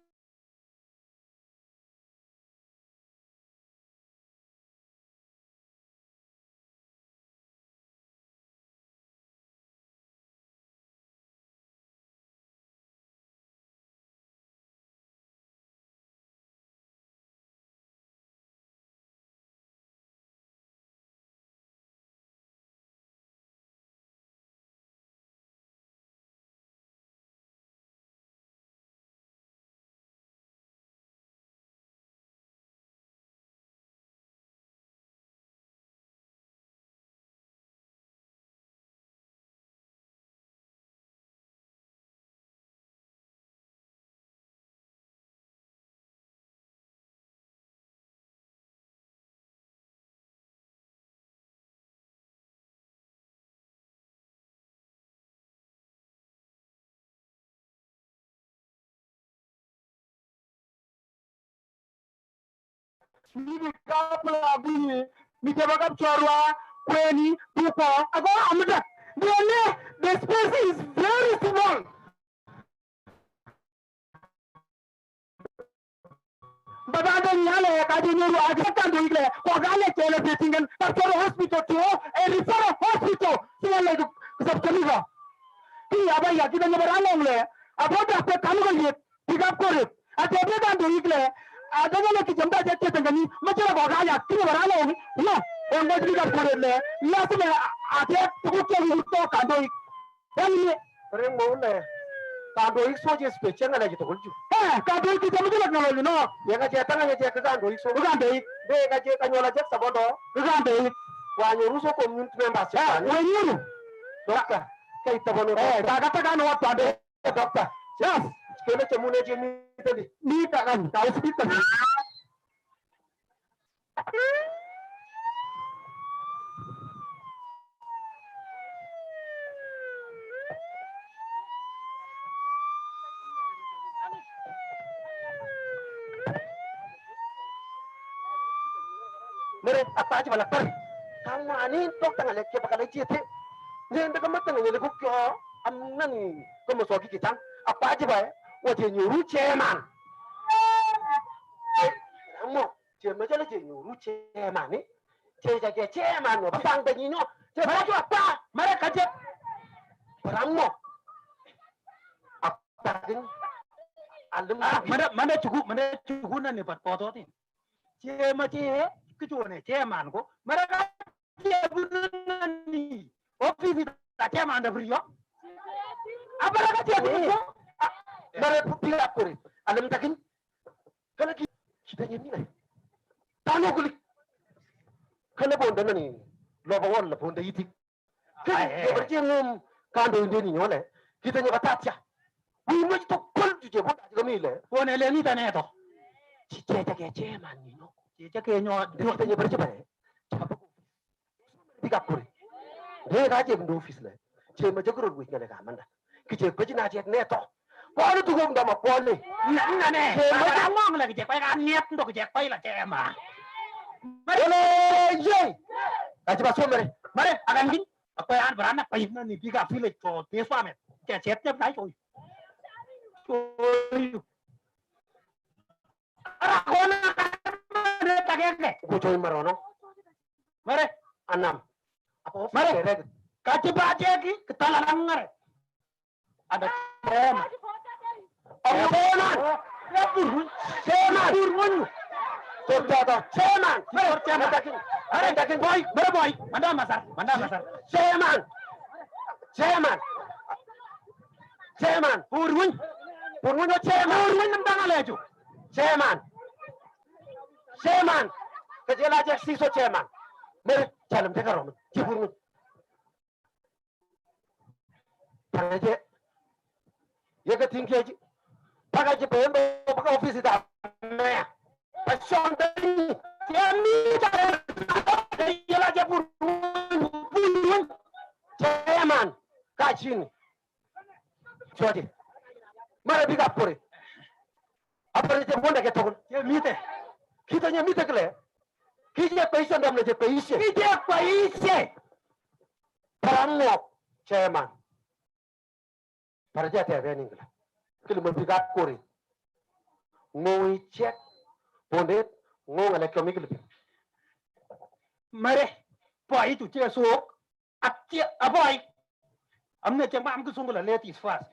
Speaker 3: Mimi kapla bi mi teba Kapchorwa kweni duko ago amda. The space is very small. Babada nyale kaji nyuru agata duile ko gale chele betingen Kapchorwa hospital to a referral hospital sile du sabtaliga ki aba ya kita nyabaralo le aboda pe kamu ye pick up kore ate beda duile adanya le kijamba jette tangani majara ko gale ki nyabaralo no engo pick up kore le lasme ate tuke to kando yani
Speaker 11: Rengo le kando ikso je spechenga la jito kulju.
Speaker 3: Kando iki jamu je lakna no.
Speaker 11: Yanga je tanga je kando ikso.
Speaker 3: Kando ik
Speaker 11: de ga je kanyola je sabondo.
Speaker 3: Kando ik
Speaker 11: wa nyoru so community members.
Speaker 3: Wa nyoru.
Speaker 11: Doctor kai tabono.
Speaker 3: Kaga taga no wat pade doctor. Yes.
Speaker 11: Kele chamune je ni tadi.
Speaker 3: Ni tagan tahu sedikit.
Speaker 11: Mere apa aja balak per. Kamu ani tok tanggal lek bakal cete. Ne ndaka matang ne ko kyo am nan ko mo so ki tan. Apa aja bae. Waje nyuru chairman. Amo je ma jale je nyuru chairman ni. Je ja chairman no bang da ni no. Je ba jo apa. Mere ka je. Paramo. Apa din. Alum
Speaker 3: Mana cukup na ne pat poto tin. Je ma je kecuali chairman ko mereka dia bunani ofisi tak chairman ada beri apa mereka dia beri
Speaker 11: mereka tidak kuri alam takin kalau kita ini lah tano kulik kalau bonda nani lobawon lah bonda itu berjengum kando ini nyole kita nyoba tatya wima itu pun juga bonda juga mile
Speaker 3: bonda leni tanah itu
Speaker 11: cicet chairman ni no
Speaker 3: Jika kayaknya
Speaker 11: kita nyebar coba ya, tiga kuri, dia kaje benda office lah, cuma jago rugi nggak ada kamera, kita baca nasihat neto, kalau tu gua nggak mau boleh,
Speaker 3: nggak nih, kita ngomong lagi cek, kayak niat untuk cek, kayak lah cek mah,
Speaker 11: boleh je, kaje masuk
Speaker 3: mari, akan gini, apa yang beranak, kayak nih, tiga village, so desa met, ceknya berapa coy,
Speaker 11: Kucoin marono.
Speaker 3: Mare,
Speaker 11: anam. Apa
Speaker 3: mare? Kaci baca lagi, ketalan ngare. Ada Boma.
Speaker 11: Oh, Boma.
Speaker 3: Ya burun.
Speaker 11: Burun. Sudah, Seman.
Speaker 3: Mare, Seman.
Speaker 11: Are dakin boy,
Speaker 3: boy. Mana masar.
Speaker 11: Seman. Burun. Burun o Seman.
Speaker 3: Burun nembang alejo.
Speaker 11: Seman. Kejela aja siso Seman. Mere jalan teka rom. Ciburu. Panaje. Ya ke tinggi aja. Pakai je pembo pakai office dah. Mea. Passion tadi. Kami jalan. Kejela aja burun. Seman. Kacin. Coba. Mara biga pore. Apa je bonda ke tokon.
Speaker 3: Ya mite.
Speaker 11: Kita nya mite kele. Kita paisa ndam je paisa.
Speaker 3: Kita paisa.
Speaker 11: Paramo chairman. Paraja te rening kele. Kele mo biga pore. Ngoi check bondet ngong ale kami kele.
Speaker 3: Mare. Pai tu je sok. Akcia abai. Amne cema am kusungula letis fast.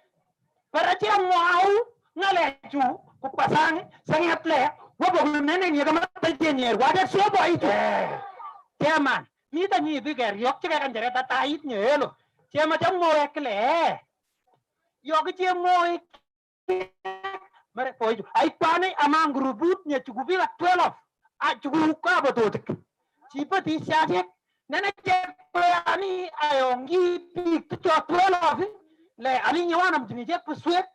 Speaker 3: Paraja mau ngaleju ku pasang sangat le wabo nene ni kama tajenier wada sobo itu chairman ni ta ni bigar yok cika kan jare ta tait nyelo chema jam mo ekle yok che mo mare po itu ai pane amang grubut nya cukup bila 12 a cukup ka betul sipati syadek nene che ani ayongi pi 12 le ani nyawanam jini je pesuet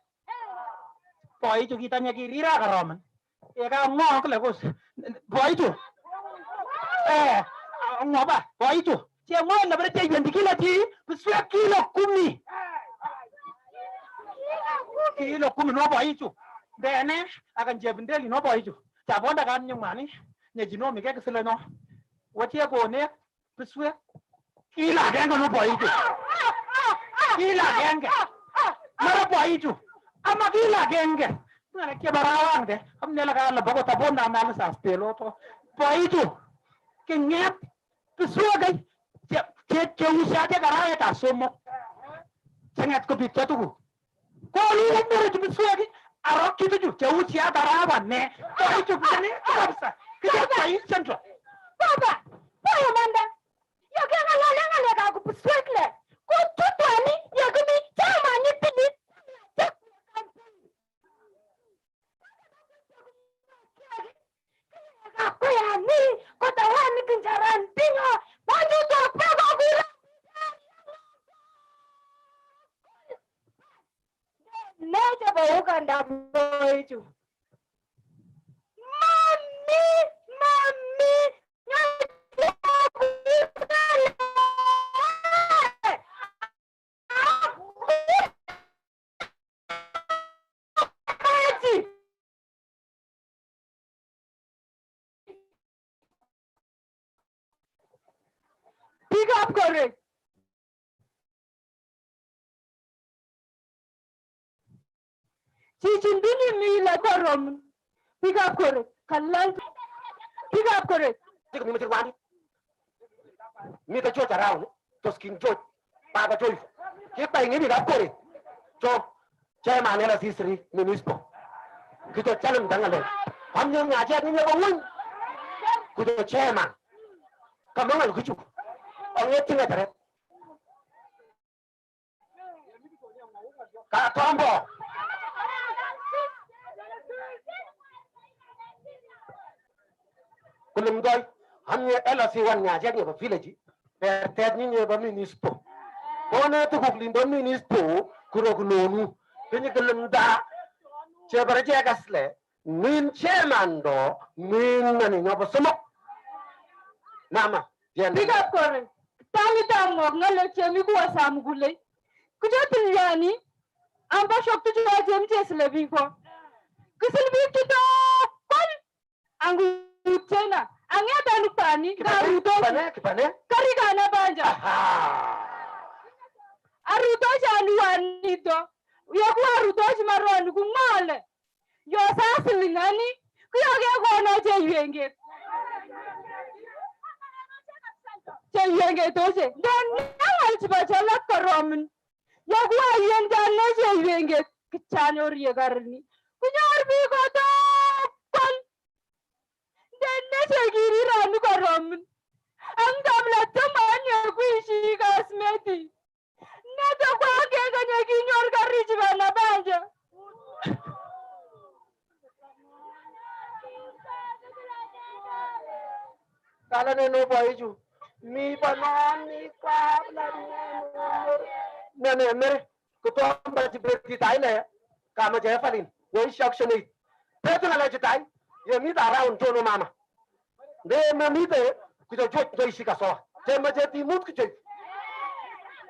Speaker 3: poi itu kita nya kirira karoman ya ka ngok le kos poi itu ngoba poi itu cia mo na bere cia dikila ti pesuet kilo kumi no poi itu dene akan je bendeli no poi itu cabonda kan yang mani
Speaker 9: ne jino mi ke sele no watia go ne peswe ila genga no boy itu ila genga mara boy itu ama ila genga na ke barawang de amne la kala bago tabon na na sa pelo to boy itu ke ngep peswe gai ke usia de garaya ta somo sangat ko bitta tu ko lu mere tu peswe gai arok kitu ju ke usia darawa ne boy itu ne kapsa ke boy centro
Speaker 10: Baba, boy manda. Yo ke ngala ka ku peswekle. Ku tutani yo ke mi chama ni pini. Aku ya ni kota wani kencaran tingo. Bantu tu pego gula. Neja bau kanda boy itu. Mami. Pick up correct. Cicin dini mila korom. Pick up correct. Kalal. Pick up correct.
Speaker 9: Tik mi mati wani mi ta chota rawo to skin jot pa ba joy ke pa ngi ga kore to che ma ne la sisri ministro ki to chalum dangale am nyam ya je ni ne won ku to che ma ka mangal ku chu on yetti na tare ka tombo kulum doy hamye elasi wan nya je ba village per tet ni ne ba ministro ona to ko lindo ministro kuro kunonu kenye kulum da che bara je gasle min chairman do min nani ngoba sumo nama
Speaker 10: Pick up correct. Tali tango ngale chemi ku asam gule. Kujatil yani amba shoktu jwa jem chesle biko. Kusilbi kito kon angu tena. Angya tanu pani garuto
Speaker 9: kipane
Speaker 10: kari kana banja. Aruto jani wanito. Yaku aruto jimaroni kumale. Yo sasili ngani kuyoge kono je yenge. Yenge toje. Dan nangal ciba jalat koromen. Yaku ayen jane je yenge kechanyor yegarni. Kunyor biko to kon. Dan nese giri ranu koromen. Angam la tumanya kuishi kasmeti. Nata kwa kega nyeginyor kari ciba na banja.
Speaker 9: kala ne no boyju mi banani kabla ne mere ko to ba ti berti taile kama je falin wo section ni peto na je tai ye mi da round to no mama de me mi de ku to jot do isi ka so je ma je ti mut ku je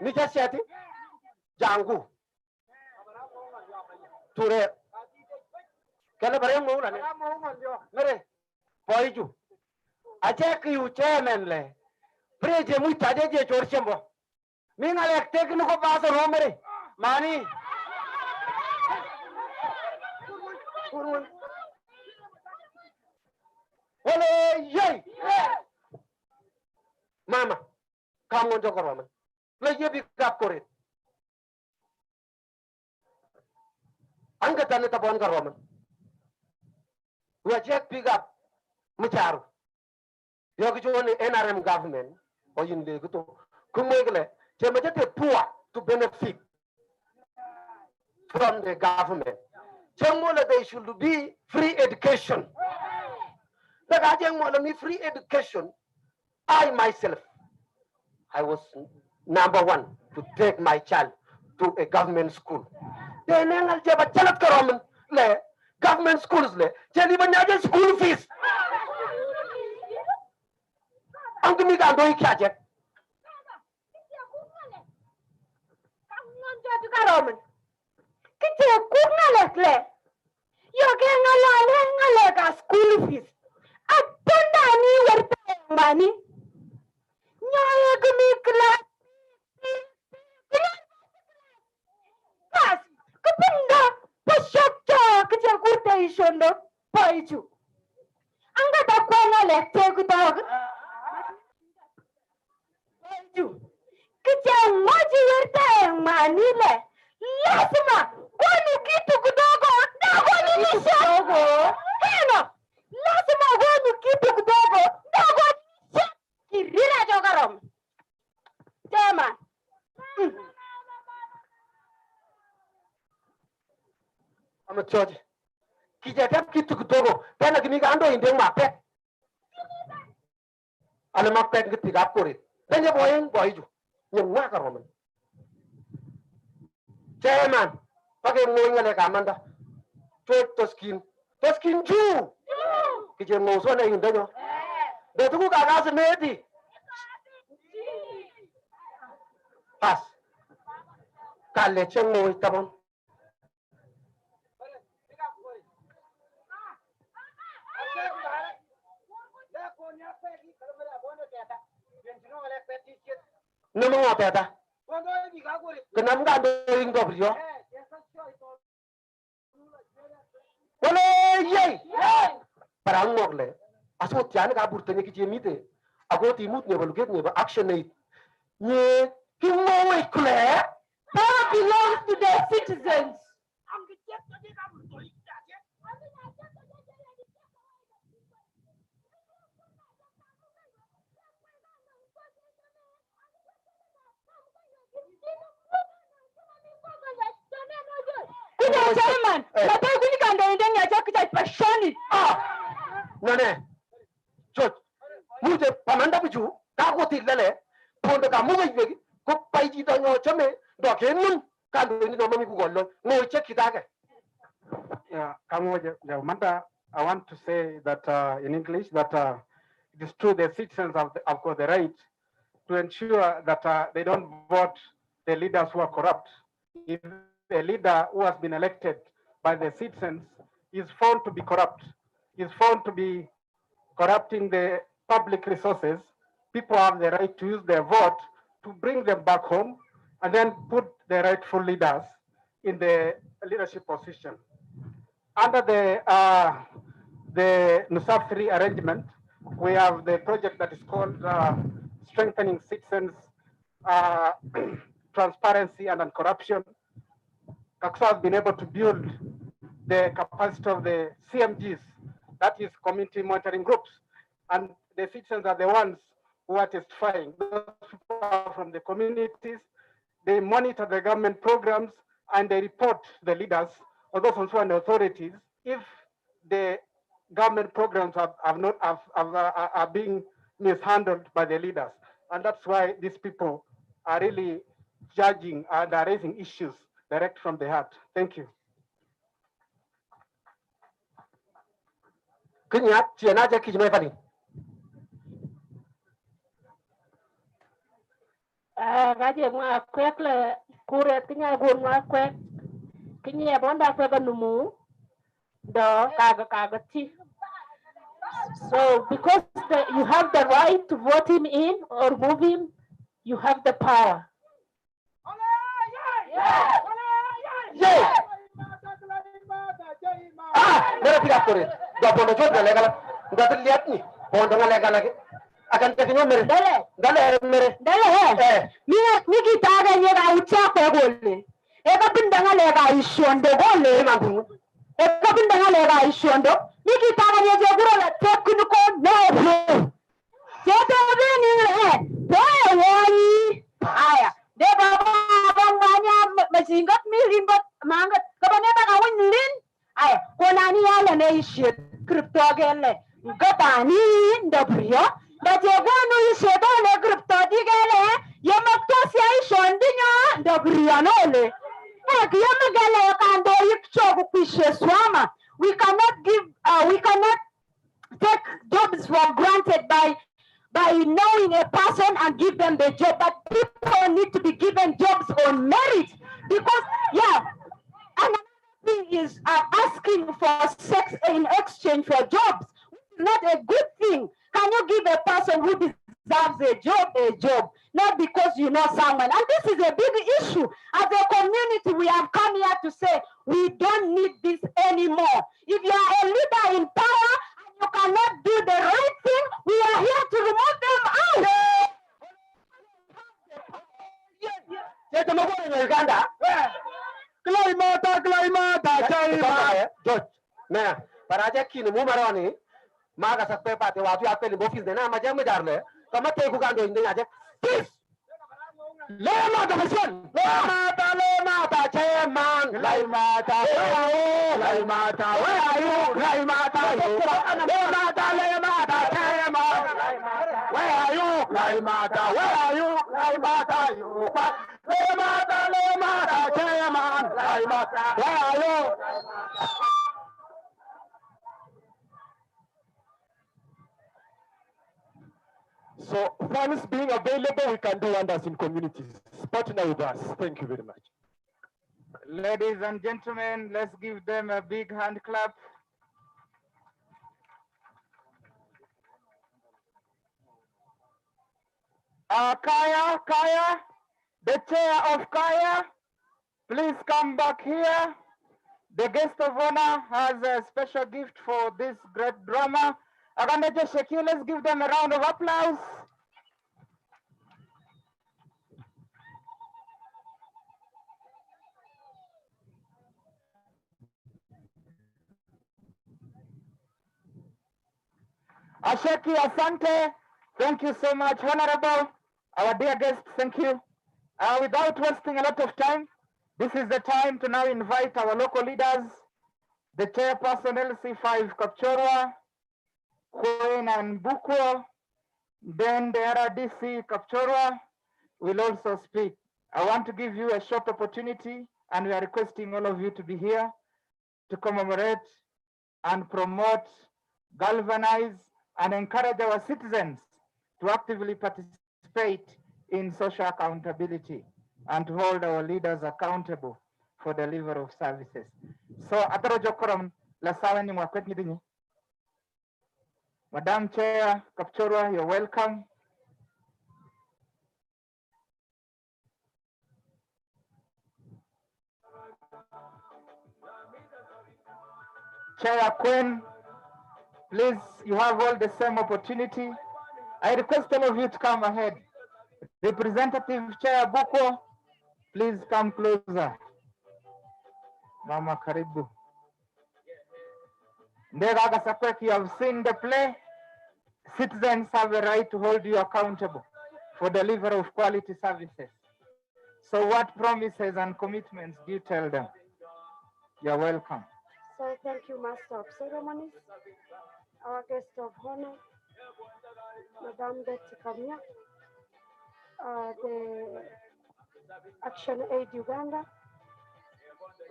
Speaker 9: mi je seti jangu ture kala bare mo la ne mere boyju ache ki u chairman le preje mu tade je chorchembo mi ngale technico baso no mere mani ole yey mama kam ngon jogoro man le yebi gap kore anga tan ta bon garo man wa check pick up mu charu yogi joni NRM government o yinde guto kumegle chemajete poor to benefit from the government chemola there should be free education daga jengola mi free education I myself I was number 1 to take my child to a government school then ngal jeba chalat karom le government schools le cheli banyaje school fees angmi ga do ikyaje
Speaker 10: Karomen. Kite kugna le. Yo ke ngala ka school fees. Abunda mani. Nyoye gumikla. Kas, kapunda, pashakta, kajakurta ishondo, paiju. Anga takwana lekte kutog. Paiju. Kajawaji yerta manile. Lazima, kwani kitu kidogo, dogo ni nishago. Heno, lazima kwani kitu kidogo, dogo ni nishago. Kirira jogarom. Tema.
Speaker 9: I'm a judge. Kijatap kitu kidogo, tena kimiga ando inde mapet. Ana mapet kitiga kore. Tenya boyeng boyju. Nyeng makaromen. Chairman, pakai ngoinga le kamanda. Tuet toskin ju. Kije ngoso na inda nyo. Betuku kagas nedi. Pas. Kale chengo itabon. Nama ngapa ya ta? Kenapa nggak ada yang kau beri? Boleh, ye. Perang mogle. Asal jangan kabur tanya kecil mite. Aku timut nih balu ket nih action nih. Nye kimau ikle.
Speaker 10: Power belongs to the citizens. Chairman, nataka kunikanda ndani ya chaki cha pashoni.
Speaker 9: Nane. Chot. Muje pamanda biju. Kako tilale. Ponda kamu gigi. Ko paiji tanyo chame. Dokenun. Kando ini nomami kugollo. Mo check kitake.
Speaker 8: Yeah, Manda, I want to say that in English that it is true the citizens have got the right to ensure that they don't vote the leaders who are corrupt. If a leader who has been elected by the citizens is found to be corrupt, is found to be corrupting the public resources, people have the right to use their vote to bring them back home and then put the rightful leaders in the leadership position. Under the NUSAF 3 arrangement, we have the project that is called Strengthening Citizens Transparency and Corruption. Kapchorwa has been able to build the capacity of the CMGs, that is community monitoring groups, and the citizens are the ones who are testifying. Those people are from the communities, they monitor the government programs and they report the leaders or those concerned authorities if the government programs are being mishandled by the leaders. And that's why these people are really judging and are raising issues direct from the heart. Thank you.
Speaker 10: Gaje mwa kwek le kuret kinya gon mwa kwek kinya bonda kwek numu do kaga ti. So because you have the right to vote him in or move him, you have the power.
Speaker 9: Yeah. Mera tidak kore. Dua pondok juga legal. Dah terlihat nih. Pondoknya legal lagi. Akan ketinggalan mere.
Speaker 10: Dale. Miki taga nyega ucha kwa gole. Eka pindanga lega ishondo gole mangu. Eka pindanga lega ishondo. Miki taga nyega gura la tekniko no. Jete bini Boy wani. Aya. De baba banya masingat milimbat mangat. Kabane taga winlin. Aya. Konani yale ne ishit. Crypto gele. Gatani ndabrio. Bajegonu ishedole crypto digele. Yemaktosia ishondinyo ndabrianole. Yemagele kando yikchogu pishe swama. We cannot take jobs for granted by knowing a person and give them the job, but people need to be given jobs on merit because another thing is asking for sex in exchange for jobs, which is not a good thing. Can you give
Speaker 12: a person who deserves a job, not because you know someone. And this is a big issue. As a community, we have come here to say we don't need this anymore. If you are a leader in power and you cannot do the right thing, we are here to remove them out.
Speaker 9: George, nah, para aja kini mu maroni, maga sakpe pate watu apeli bofis dena maja mudarle, kama te kugando inde aja. Peace. Lema ta fashion, lema ta chairman, lema ta, where are you? Lema ta chairman, where are you? Lema ta, where are you? Lema ta chairman, where are you? So funds being available, we can do wonders in communities. Partner with us. Thank you very much.
Speaker 3: Ladies and gentlemen, let's give them a big hand clap. Kaya, the chair of Kaya, please come back here. The guest of honor has a special gift for this great drama. Agandeje Sheki, let's give them a round of applause. Asheki Asante, thank you so much, Honorable. Our dear guest, thank you. Without wasting a lot of time, this is the time to now invite our local leaders, the chairperson LC5 Kapchorwa, Queen and Bukwo, then the RDC Kapchorwa will also speak. I want to give you a short opportunity, and we are requesting all of you to be here to commemorate and promote, galvanize, and encourage our citizens to actively participate in social accountability and to hold our leaders accountable for delivery of services. So, Ataro Jokoram, la sawa ni mwakwet nidini. Madam Chair Kapchorwa, you're welcome. Chair Queen, please, you have all the same opportunity. I request all of you to come ahead. Representative Chair Bukwo, please come closer. Mama Karibu. Ndega Sakwek, you have seen the play. Citizens have a right to hold you accountable for delivery of quality services. So what promises and commitments do you tell them? You're welcome.
Speaker 13: So thank you, Master of Ceremonies, our guest of honor, Madam Betty Kamia, the Action Aid Uganda,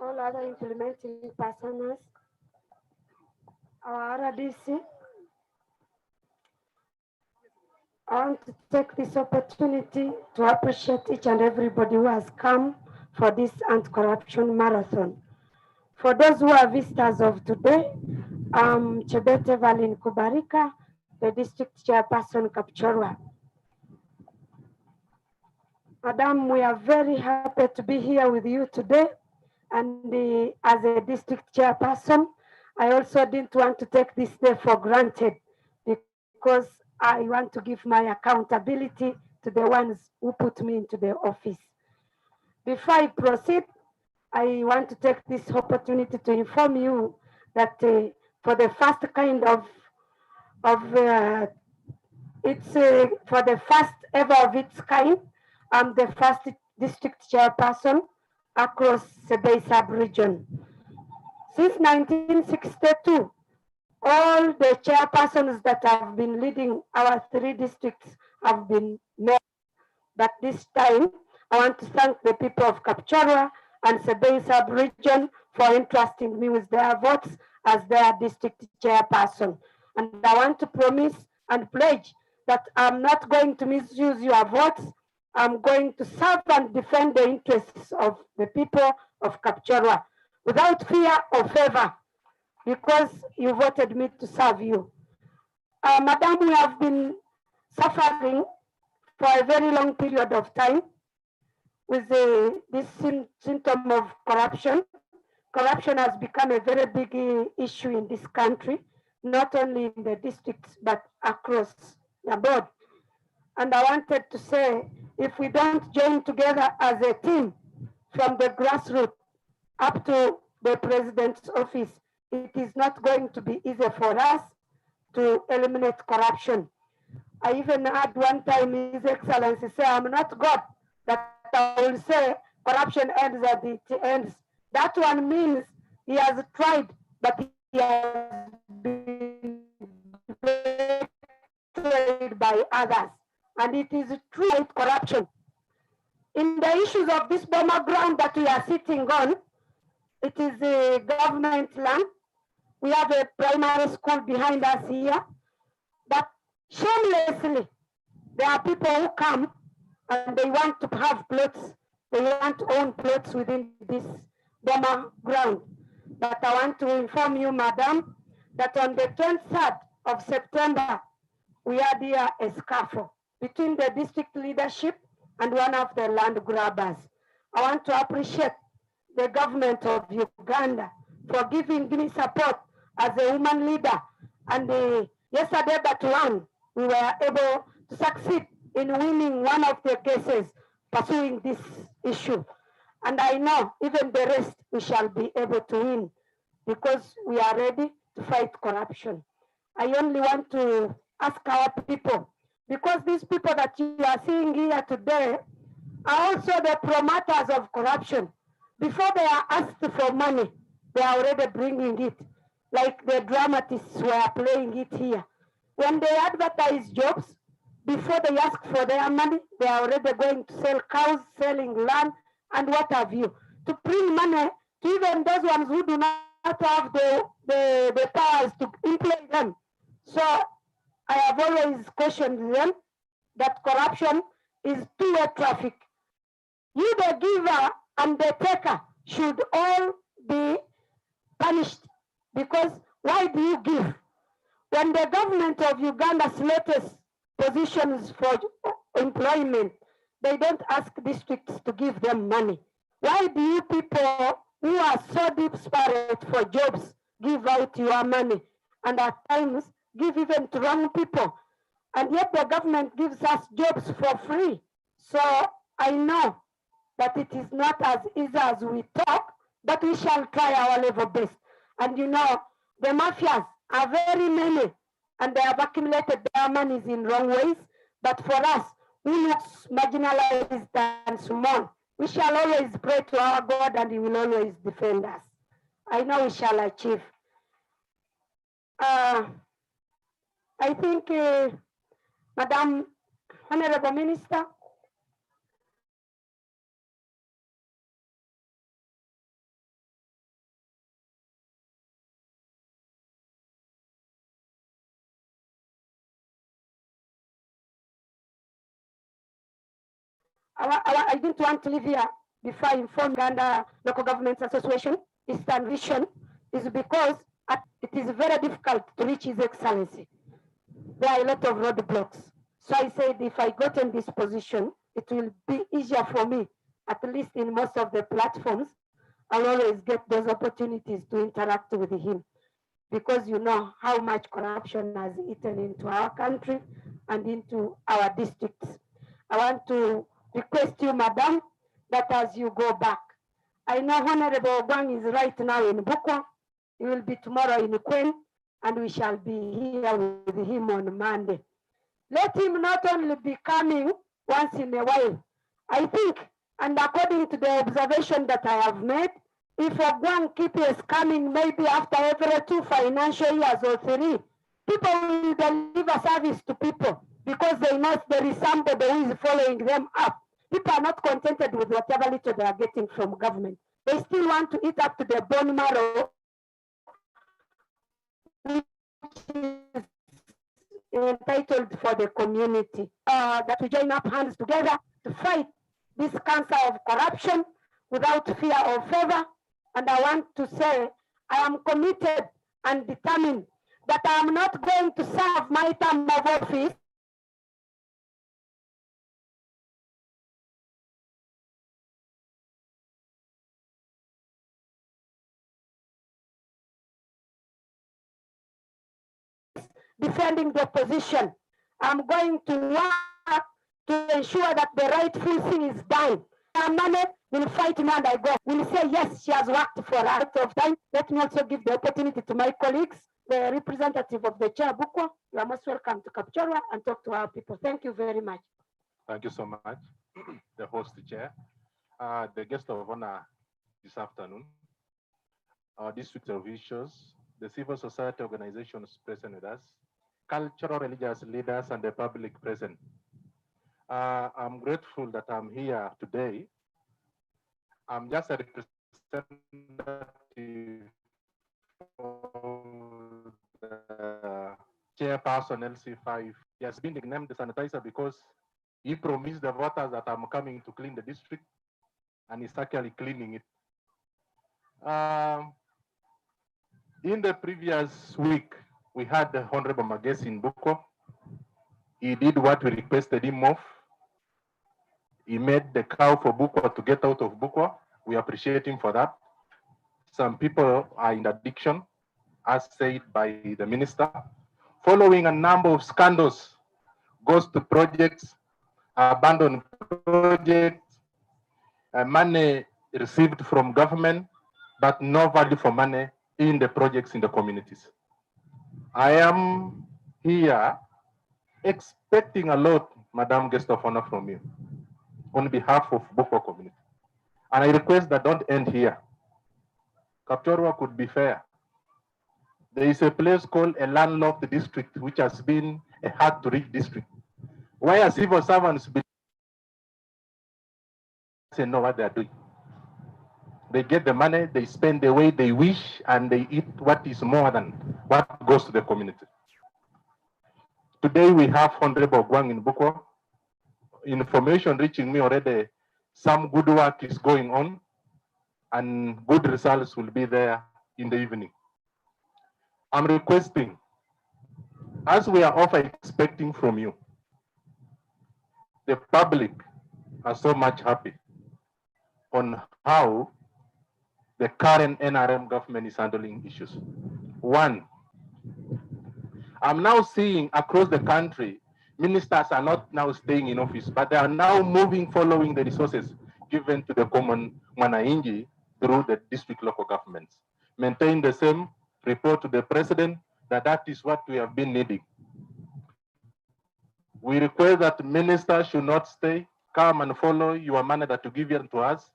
Speaker 13: all other implementing partners, our RDC. I want to take this opportunity to appreciate each and everybody who has come for this anti-corruption marathon. For those who are visitors of today, I'm Chebete Valin Kubarika, the district chairperson Kapchorwa. Madam, we are very happy to be here with you today. And as a district chairperson, I also didn't want to take this day for granted because I want to give my accountability to the ones who put me into the office. Before I proceed, I want to take this opportunity to inform you that for the first kind for the first ever of its kind, I'm the first district chairperson across Sebei sub-region. Since 1962, all the chairpersons that have been leading our 3 districts have been male. But this time, I want to thank the people of Kapchorwa and Sebei sub-region for entrusting me with their votes as their district chairperson. And I want to promise and pledge that I'm not going to misuse your votes. I'm going to serve and defend the interests of the people of Kapchorwa without fear or favor, because you voted me to serve you. Madam, we have been suffering for a very long period of time with this symptom of corruption. Corruption has become a very big issue in this country, not only in the districts, but across the board. And I wanted to say, if we don't join together as a team from the grassroots up to the president's office, it is not going to be easy for us to eliminate corruption. I even had one time His Excellency say, I'm not God, that I will say corruption ends at it ends. That one means he has tried, but he has been betrayed by others. And it is true corruption. In the issues of this Boma ground that we are sitting on, it is a government land. We have a primary school behind us here. But shamelessly, there are people who come and they want to have plots. They want to own plots within this Boma ground. But I want to inform you, madam, that on the 23rd of September, we had here a scuffle between the district leadership and one of the land grabbers. I want to appreciate the government of Uganda for giving me support as a woman leader. And yesterday but one, we were able to succeed in winning one of the cases pursuing this issue. And I know even the rest we shall be able to win because we are ready to fight corruption. I only want to ask our people, because these people that you are seeing here today are also the promoters of corruption. Before they are asked for money, they are already bringing it, like the dramatists were playing it here. When they advertise jobs, before they ask for their money, they are already going to sell cows, selling land, and what have you, to bring money to even those ones who do not have the powers to employ them. So I have always cautioned them that corruption is two-way traffic. You, the giver and the taker, should all be punished, because why do you give? When the government of Uganda's latest positions for employment, they don't ask districts to give them money. Why do you people who are so desperate for jobs give out your money, and at times give even to wrong people? And yet the government gives us jobs for free. So I know that it is not as easy as we talk, but we shall try our level best. And you know, the mafias are very many, and they have accumulated their monies in wrong ways. But for us, who looks marginalized and small, we shall always pray to our God, and He will always defend us. I know we shall achieve. I think, Madam Honorable Minister, I didn't want to leave here before I inform Uganda Local Governments Association, Eastern Region, is because it is very difficult to reach His Excellency. There are a lot of roadblocks. So I said, if I got in this position, it will be easier for me, at least in most of the platforms. I'll always get those opportunities to interact with him, because you know how much corruption has eaten into our country and into our districts. I want to request you, Madam, that as you go back, I know Honorable Obang is right now in Bukwa. He will be tomorrow in Kwen, and we shall be here with him on Monday. Let him not only be coming once in a while. I think, and according to the observation that I have made, if Ogwang keeps coming maybe after every 2 financial years or 3, people will deliver service to people because they know there is somebody who is following them up. People are not contented with whatever little they are getting from government. They still want to eat up to their bone marrow, which is entitled for the community. That we join up hands together to fight this cancer of corruption without fear or favor. And I want to say, I am committed and determined that I am not going to serve my term of office defending the opposition. I'm going to work to ensure that the rightful thing is done. Amane will fight him and I go. Will say, yes, she has worked for a lot of time. Let me also give the opportunity to my colleagues, the representative of the chair, Bukwa. You are most welcome to Kapchorwa and talk to our people. Thank you very much.
Speaker 6: Thank you so much, the host chair. The guest of honor this afternoon, district officials, the civil society organizations present with us, cultural religious leaders, and the public present. I'm grateful that I'm here today. I'm just a representative of the chairperson LC5. He has been named the sanitizer because he promised the voters that I'm coming to clean the district, and he's actually cleaning it. In the previous week, we had the Honorable Magesi in Buko. He did what we requested him of. He made the cow for Buko to get out of Buko. We appreciate him for that. Some people are in addiction, as said by the minister. Following a number of scandals, ghost projects, abandoned projects, money received from government, but no value for money in the projects in the communities. I am here expecting a lot, Madam Guest of Honor, from you on behalf of Buko community. And I request that don't end here. Kapchorwa could be fair. There is a place called a landlocked district, which has been a hard to reach district. Why are civil servants know what they are doing? They get the money, they spend the way they wish, and they eat what is more than what goes to the community. Today we have Honorable Gwang in Buko. Information reaching me already, some good work is going on, and good results will be there in the evening. I'm requesting, as we are often expecting from you, the public are so much happy on how the current NRM government is handling issues. One, I'm now seeing across the country, ministers are not now staying in office, but they are now moving following the resources given to the common Mwananchi through the district local governments. Maintain the same, report to the president that is what we have been needing. We request that ministers should not stay, come and follow your money that you give to us.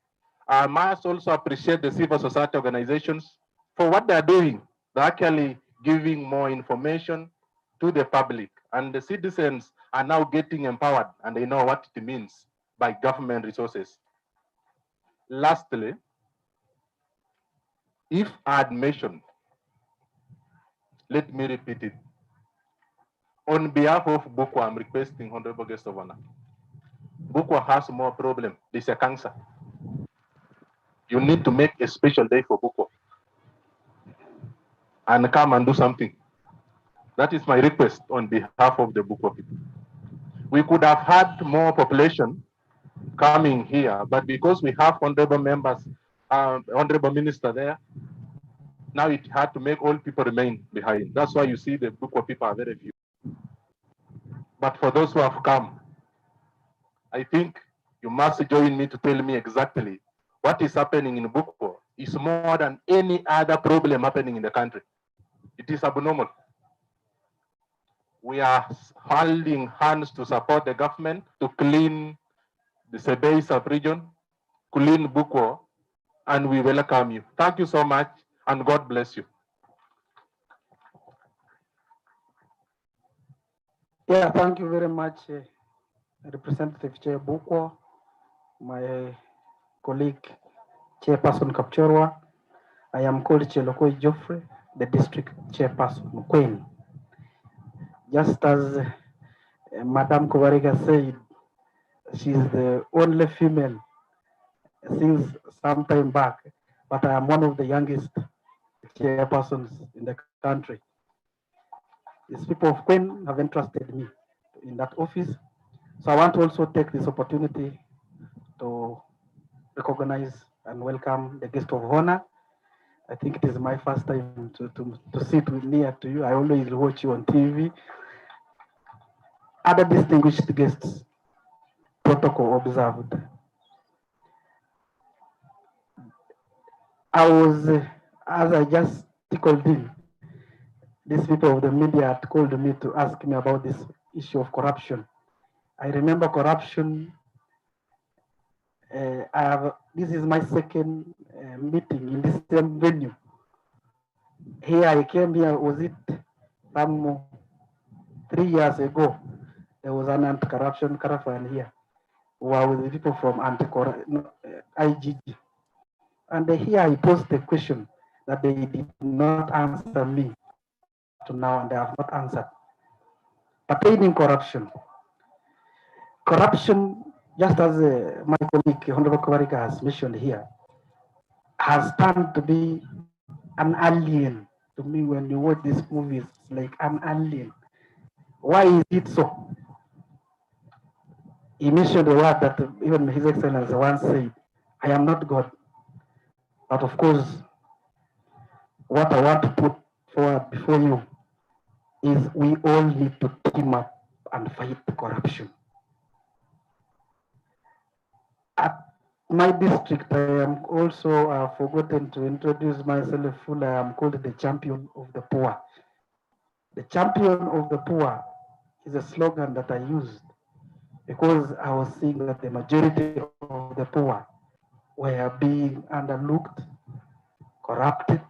Speaker 6: I must also appreciate the civil society organizations for what they are doing. They're actually giving more information to the public, and the citizens are now getting empowered and they know what it means by government resources. Lastly, if I had mentioned, let me repeat it. On behalf of Bukwa, I'm requesting Honorable Guest of Honor. Bukwa has more problem. There's a cancer. You need to make a special day for Bukwa and come and do something. That is my request on behalf of the Bukwa people. We could have had more population coming here, but because we have honorable members, honorable minister there, now it had to make all people remain behind. That's why you see the Bukwa people are very few. But for those who have come, I think you must join me to tell me exactly what is happening in Bukwa is more than any other problem happening in the country. It is abnormal. We are holding hands to support the government to clean the Sebei sub-region, clean Bukwa, and we welcome you. Thank you so much, and God bless you.
Speaker 11: Yeah, thank you very much, Representative Chair Bukwa, my colleague, Chairperson Kapchorwa. I am called Chelokoi Geoffrey, the district chairperson, Queen. Just as Madam Kovariga said, she's the only female since some time back, but I am one of the youngest chairpersons in the country. These people of Queen have entrusted me in that office. So I want to also take this opportunity to recognize and welcome the guest of honor, I think it is my first time to sit near to you. I always watch you on TV. Other distinguished guests, protocol observed. I was, as I just tickled in, these people of the media had called me to ask me about this issue of corruption. I remember corruption. This is my second meeting in this same venue. Here I came here, was it some 3 years ago? There was an anti-corruption caravan here. Were with the people from IGG. And here I posed a question that they did not answer me up to now, and they have not answered. Pertaining corruption. Corruption, just as my colleague Honorable Kawarika has mentioned here, has turned to be an alien to me. When you watch these movies, it's like an alien. Why is it so? He mentioned the word that even His Excellency once said, I am not God. But of course, what I want to put forward before you is we all need to team up and fight corruption. At my district, I am also forgotten to introduce myself fully. I am called the champion of the poor. The champion of the poor is a slogan that I used because I was seeing that the majority of the poor were being underlooked, corrupted,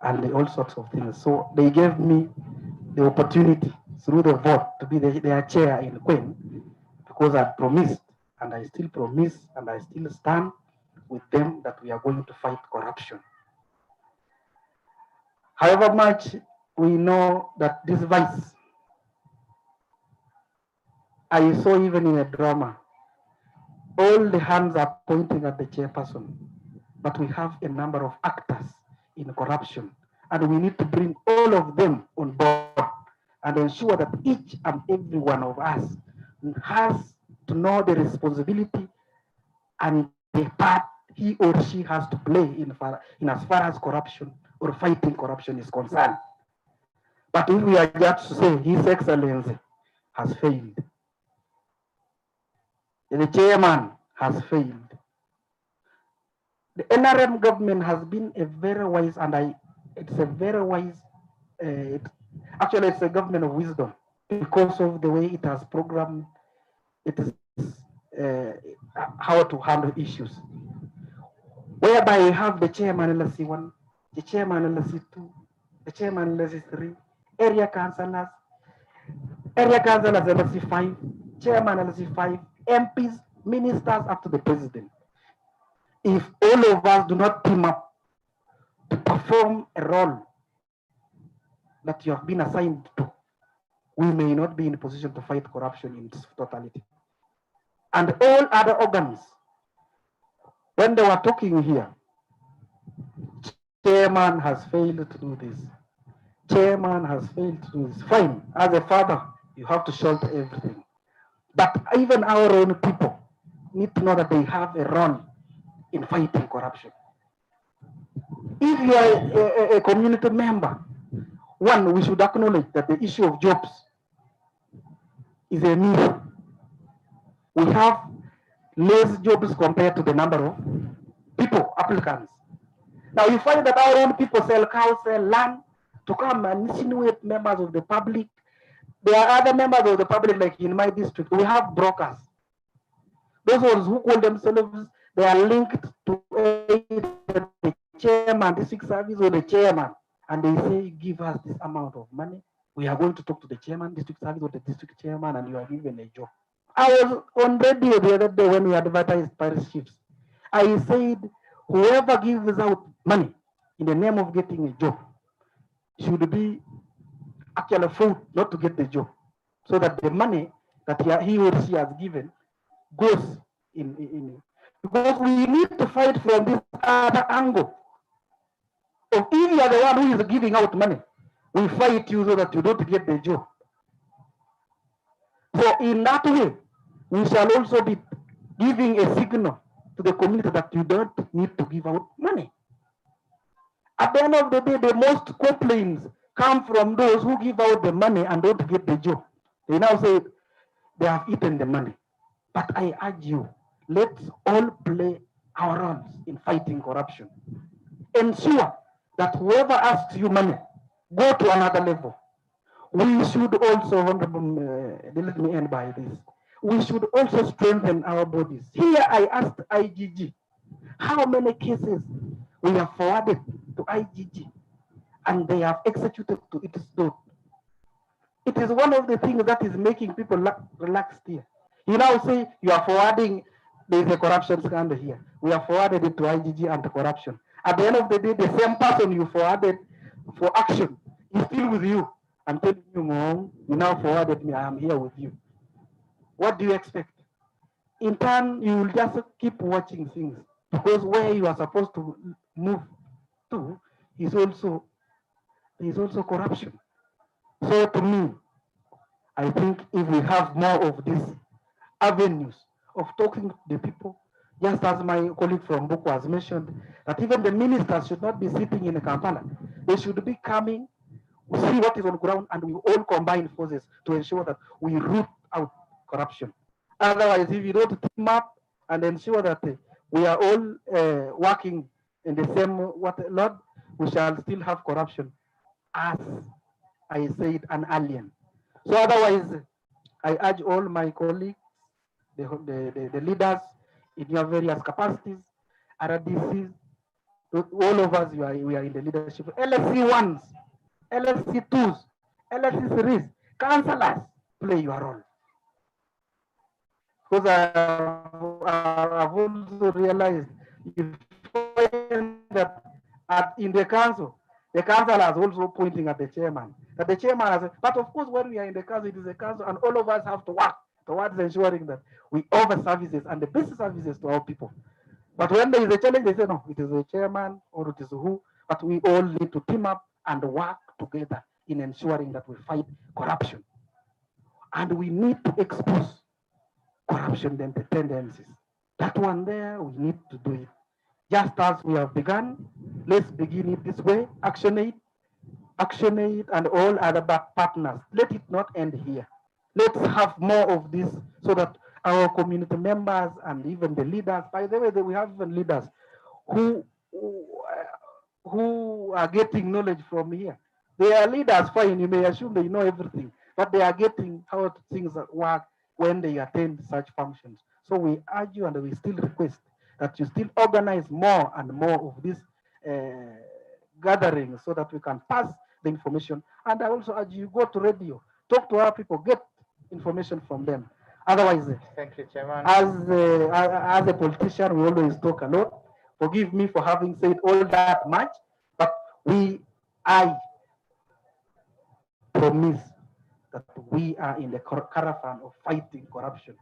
Speaker 11: and all sorts of things. So they gave me the opportunity through the vote to be their chair in Queen, because I promised, and I still promise, and I still stand with them that we are going to fight corruption. However much we know that this vice, I saw even in a drama, all the hands are pointing at the chairperson, but we have a number of actors in corruption, and we need to bring all of them on board and ensure that each and every one of us has to know the responsibility and the part he or she has to play in as far as corruption or fighting corruption is concerned. But if we are just to say His Excellency has failed, the chairman has failed, the NRM government has been a very wise, and it's a very wise, actually it's a government of wisdom because of the way it has programmed it is how to handle issues. Whereby we have the chairman LSC1, the chairman LSC2, the chairman LSC3, area councillors LSC5, chairman LSC5, MPs, ministers up to the president. If all of us do not team up to perform a role that you have been assigned to, we may not be in a position to fight corruption in its totality. And all other organs, when they were talking here, chairman has failed to do this. Chairman has failed to do this. Fine, as a father, you have to shoulder everything. But even our own people need to know that they have a role in fighting corruption. If you are a community member, one, we should acknowledge that the issue of jobs is a myth. We have less jobs compared to the number of people, applicants. Now you find that our own people sell cows, sell land to come and insinuate members of the public. There are other members of the public, like in my district, we have brokers. Those ones who call themselves, they are linked to the chairman, district service, or the chairman, and they say, give us this amount of money. We are going to talk to the chairman, district service, or the district chairman, and you are given a job. I was on radio the other day when we advertised Paris ships. I said, whoever gives out money in the name of getting a job should be actually fooled not to get the job, so that the money that he or she has given goes in. Because we need to fight from this other angle. If you are the one who is giving out money, we fight you so that you don't get the job. So in that way, we shall also be giving a signal to the community that you don't need to give out money.
Speaker 9: At the end of the day, the most complaints come from those who give out the money and don't get the job. They now say they have eaten the money. But I urge you, let's all play our roles in fighting corruption. Ensure that whoever asks you money, go to another level. We should also, Honorable, let me end by this. We should also strengthen our bodies. Here I asked IGG, how many cases we have forwarded to IGG and they have executed to its due. It is one of the things that is making people relaxed here. You now say you are forwarding, there is a corruption scandal here. We have forwarded it to IGG anti-corruption. At the end of the day, the same person you forwarded for action is still with you. I'm telling you, Mom, you now forwarded me, I am here with you. What do you expect? In turn, you will just keep watching things because where you are supposed to move to is also corruption. So to me, I think if we have more of these avenues of talking to the people, just as my colleague from Boko has mentioned, that even the ministers should not be sitting in Kampala. They should be coming, see what is on the ground, and we all combine forces to ensure that we root out corruption. Otherwise, if you don't team up and ensure that we are all working in the same Lord, we shall still have corruption, as I said, an alien. So otherwise, I urge all my colleagues, the leaders in your various capacities, RDCs, all of us, we are in the leadership. LSC 1s, LSC 2s, LSC 3s, councillors, play your role. Because I've also realized that in the council is also pointing at the chairman. That the chairman has, but of course, when we are in the council, it is a council, and all of us have to work towards ensuring that we offer services and the best services to our people. But when there is a challenge, they say, no, it is the chairman or it is who, but we all need to team up and work together in ensuring that we fight corruption. And we need to expose corruption tendencies. That one there, we need to do it. Just as we have begun, let's begin it this way, ActionAid, and all other partners. Let it not end here. Let's have more of this so that our community members and even the leaders, by the way, we have even leaders who are getting knowledge from here. They are leaders, fine, you may assume they know everything, but they are getting how things work when they attend such functions. So we urge you and we still request that you still organize more and more of these gatherings so that we can pass the information. And I also urge you, go to radio, talk to our people, get information from them. Otherwise,
Speaker 4: thank you, Chairman.
Speaker 9: As a politician, we always talk a lot. Forgive me for having said all that much, but I promise that we are in the caravan of fighting corruption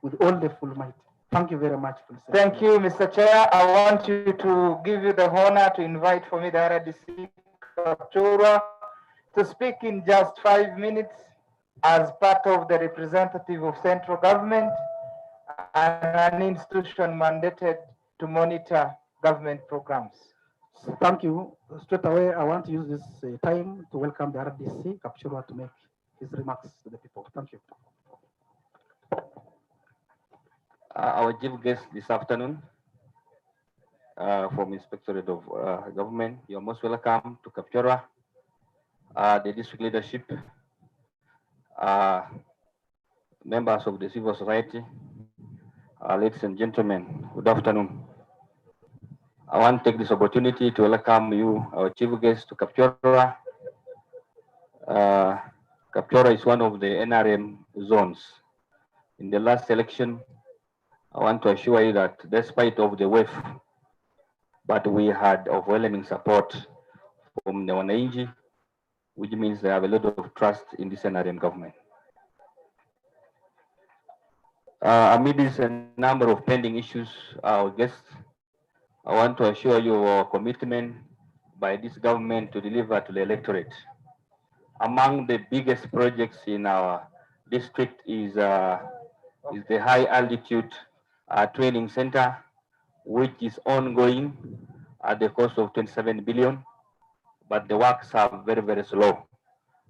Speaker 9: with all the full might. Thank you very much.
Speaker 4: Thank you, Mr. Chair. I want you to give you the honor to invite for me the RDC Kapchorwa to speak in just 5 minutes as part of the representative of central government and an institution mandated to monitor government programs.
Speaker 9: Thank you. Straight away, I want to use this time to welcome the RDC Kapchorwa to make his remarks to the people. Thank you.
Speaker 14: Our chief guest this afternoon from Inspectorate of Government, you're most welcome to Kapchorwa, the district leadership, members of the civil society, ladies and gentlemen, good afternoon. I want to take this opportunity to welcome you, our chief guest, to Kapchorwa. Kapchorwa is one of the NRM zones. In the last election, I want to assure you that despite of the wave, but we had overwhelming support from the wananchi, which means they have a lot of trust in this NRM government. Amidst a number of pending issues, our guests, I want to assure you our commitment by this government to deliver to the electorate. Among the biggest projects in our district is the high altitude training center, which is ongoing at the cost of 27 billion, but the works are very, very slow.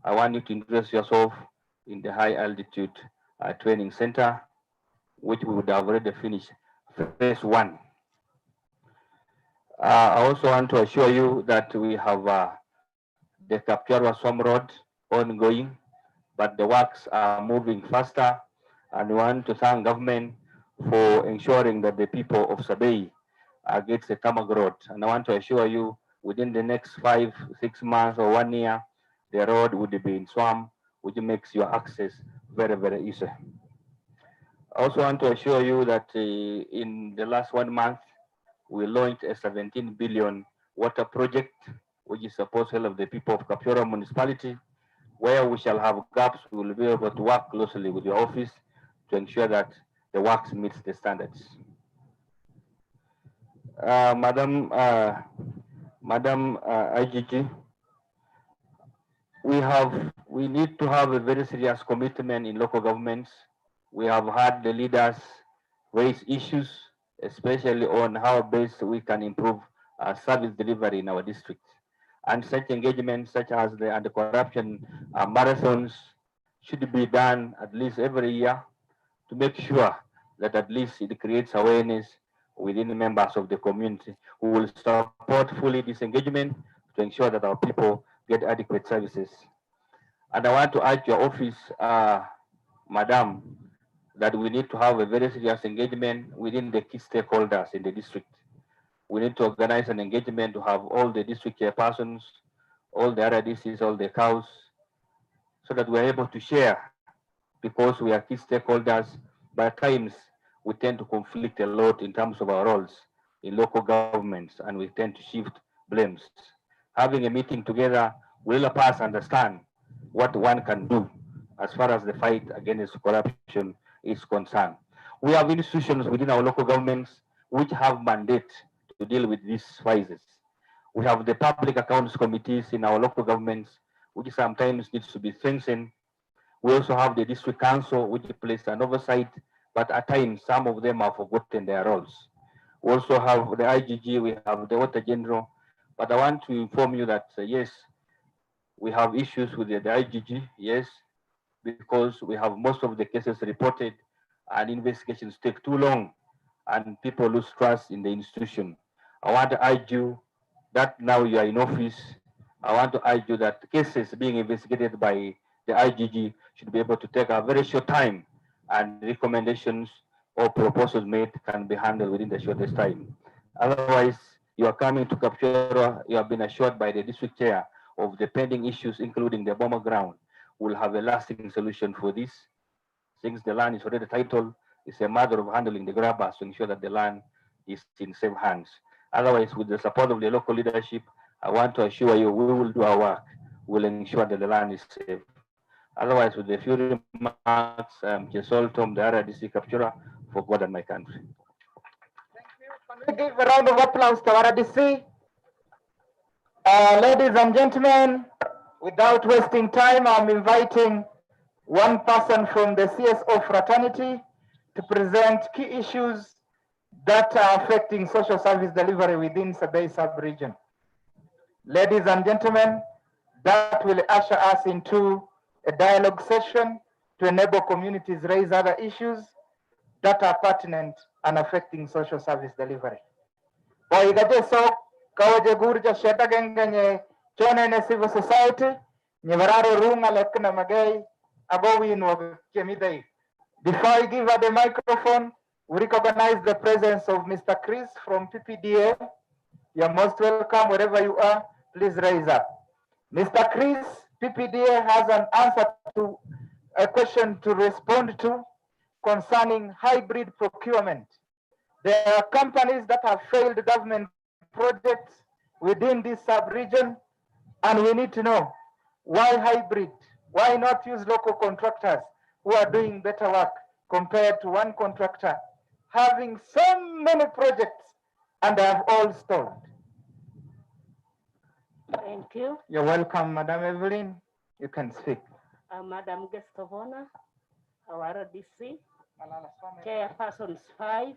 Speaker 14: I want you to interest yourself in the high altitude training center, which we would have already finished phase one. I also want to assure you that we have the Kapchorwa Swam Road ongoing, but the works are moving faster, and we want to thank government for ensuring that the people of Sabei gets a tarmac road. And I want to assure you, within the next 5, 6 months or 1 year, the road would be in Swam, which makes your access very, very easy. I also want to assure you that in the last 1 month, we launched a 17 billion water project, which is supposed to help the people of Kapchorwa municipality. Where we shall have gaps, we will be able to work closely with your office to ensure that the works meets the standards. Madam IGG, we need to have a very serious commitment in local governments. We have had the leaders raise issues, especially on how best we can improve service delivery in our district. And such engagements, such as the anti-corruption marathons, should be done at least every year to make sure that at least it creates awareness within the members of the community who will support fully this engagement to ensure that our people get adequate services. And I want to urge your office, Madam, that we need to have a very serious engagement within the key stakeholders in the district. We need to organize an engagement to have all the district chairpersons, all the RDCs, all the cows, so that we're able to share, because we are key stakeholders. But at times, we tend to conflict a lot in terms of our roles in local governments, and we tend to shift blames. Having a meeting together will help us understand what one can do as far as the fight against corruption is concerned. We have institutions within our local governments which have mandate to deal with these crises. We have the public accounts committees in our local governments, which sometimes needs to be strengthened. We also have the district council, which plays an oversight, but at times some of them have forgotten their roles. We also have the IGG, we have the Water General, but I want to inform you that yes, we have issues with the IGG, yes, because we have most of the cases reported and investigations take too long and people lose trust in the institution. I want to urge you that now you are in office, I want to urge you that cases being investigated by the IGG should be able to take a very short time, and recommendations or proposals made can be handled within the shortest time. Otherwise, you are coming to Kapchorwa, you have been assured by the district chair of the pending issues, including the Boma ground. We'll have a lasting solution for this. Since the land is already titled, it's a matter of handling the grabbers to ensure that the land is in safe hands. Otherwise, with the support of the local leadership, I want to assure you we will do our work. We'll ensure that the land is safe. Otherwise, with the few remarks, Jesol Tom, the RDC Kapchorwa, for God and my country.
Speaker 3: We give a round of applause to RDC. Ladies and gentlemen, without wasting time, I'm inviting one person from the CSO fraternity to present key issues that are affecting social service delivery within Sabei sub-region. Ladies and gentlemen, that will usher us into a dialogue session to enable communities raise other issues that are pertinent and affecting social service delivery. So, kawaje gurja sheta genganye chone civil society, nyevararo runga lekna magay, agowi nwag kemidai. Before I give her the microphone, we recognize the presence of Mr. Chris from PPDA. You're most welcome wherever you are. Please raise up. Mr. Chris, PPDA has an answer to a question to respond to concerning hybrid procurement. There are companies that have failed government projects within this sub-region, and we need to know why hybrid? Why not use local contractors who are doing better work compared to one contractor having so many projects and they have all stalled?
Speaker 15: Thank you.
Speaker 3: You're welcome, Madam Evelyn. You can speak.
Speaker 15: Madam Guest of Honor, our DC, Chairpersons 5,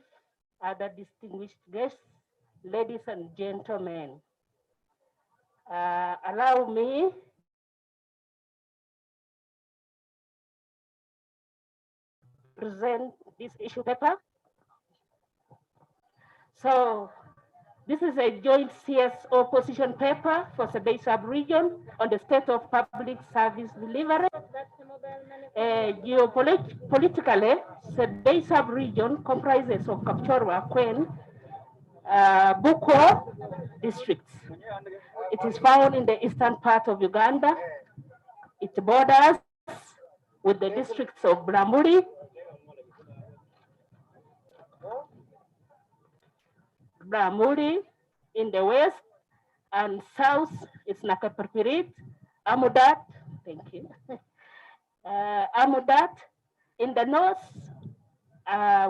Speaker 15: other distinguished guests, ladies and gentlemen, allow me present this issue paper. So this is a joint CSO position paper for Sebei sub-region on the state of public service delivery. Geopolitically, Sebei sub-region comprises of Kapchorwa, Kwen, Buko districts. It is found in the eastern part of Uganda. It borders with the districts of Bramuri, in the west, and south is Nakaperpirit, Amudat, thank you. Amudat. In the north,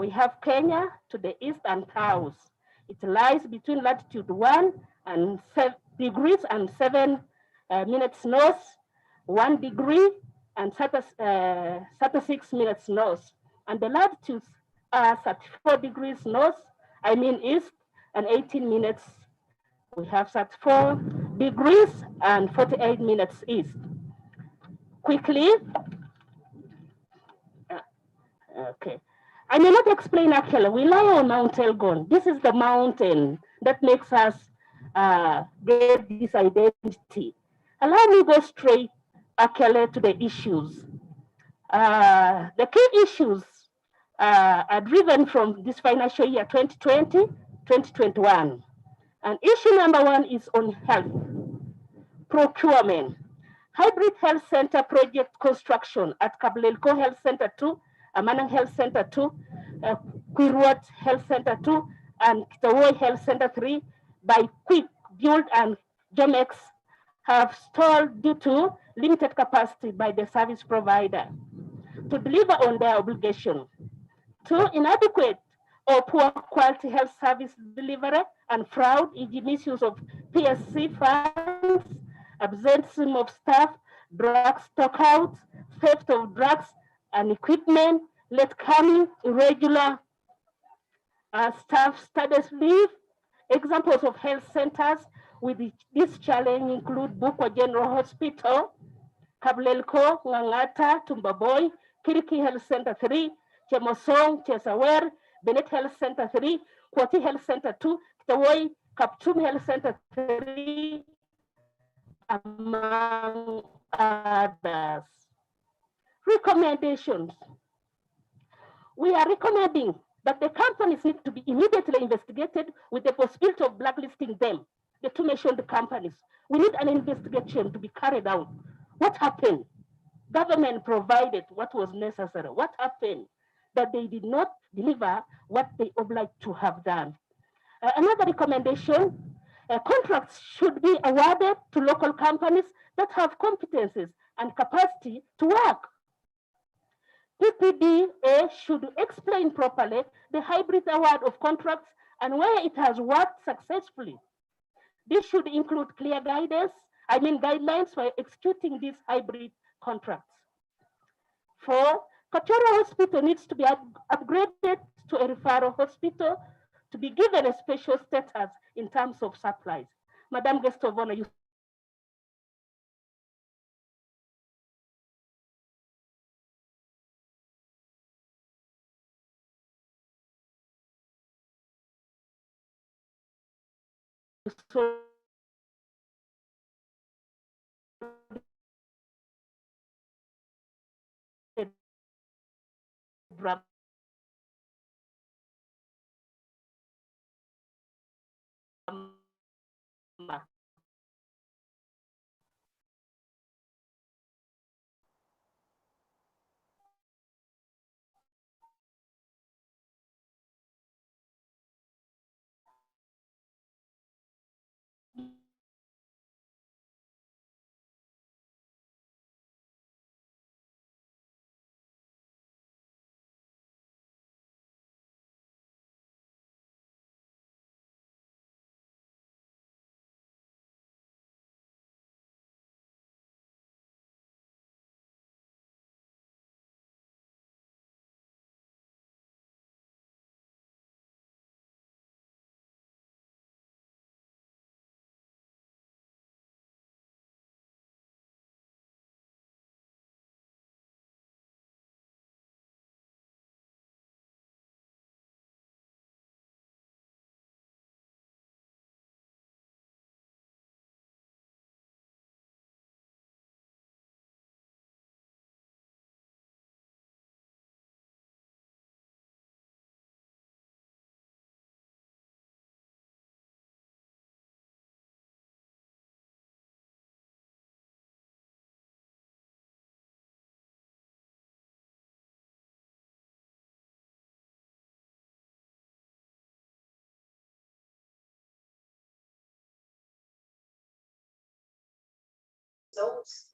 Speaker 15: we have Kenya to the east and south. It lies between latitude 1 and 7 degrees and 7 minutes north, 1 degree and 36 minutes north. And the latitudes are 34 degrees north, I mean east, and 18 minutes. We have 34 degrees and 48 minutes east. Quickly, okay. I may not explain actually. We lie on Mount Elgon. This is the mountain that makes us get this identity. Allow me go straight actually to the issues. The key issues are driven from this financial year 2020, 2021. And issue number 1 is on health, procurement. Hybrid Health Center project construction at Kablelko Health Center 2, Amanang Health Center 2, Kwirwat Health Center 2, and Kitawoi Health Center 3 by Quick Build and Jomex have stalled due to limited capacity by the service provider to deliver on their obligation. 2, inadequate or poor quality health service delivery and fraud, e.g. misuse of PSC funds, absenteeism of staff, drug stockouts, theft of drugs and equipment, late coming, irregular staff status leave. Examples of health centers with this challenge include Bukwa General Hospital, Kablelko, Ngangata, Tumbaboy, Kiriki Health Center 3, Chemosong, Chesawer, Bennett Health Center 3, Kwati Health Center 2, Kitawoi, Kapchum Health Center 3, among others. Recommendations. We are recommending that the companies need to be immediately investigated with the possibility of blacklisting them, the 2 mentioned companies. We need an investigation to be carried out. What happened? Government provided what was necessary. What happened? That they did not deliver what they obliged to have done. Another recommendation, contracts should be awarded to local companies that have competencies and capacity to work. PPDA should explain properly the hybrid award of contracts and where it has worked successfully. This should include clear guidelines for executing these hybrid contracts. 4, Kapchorwa Hospital needs to be upgraded to a referral hospital to be given a special status in terms of supplies. Madam Guest of Honor, you
Speaker 16: results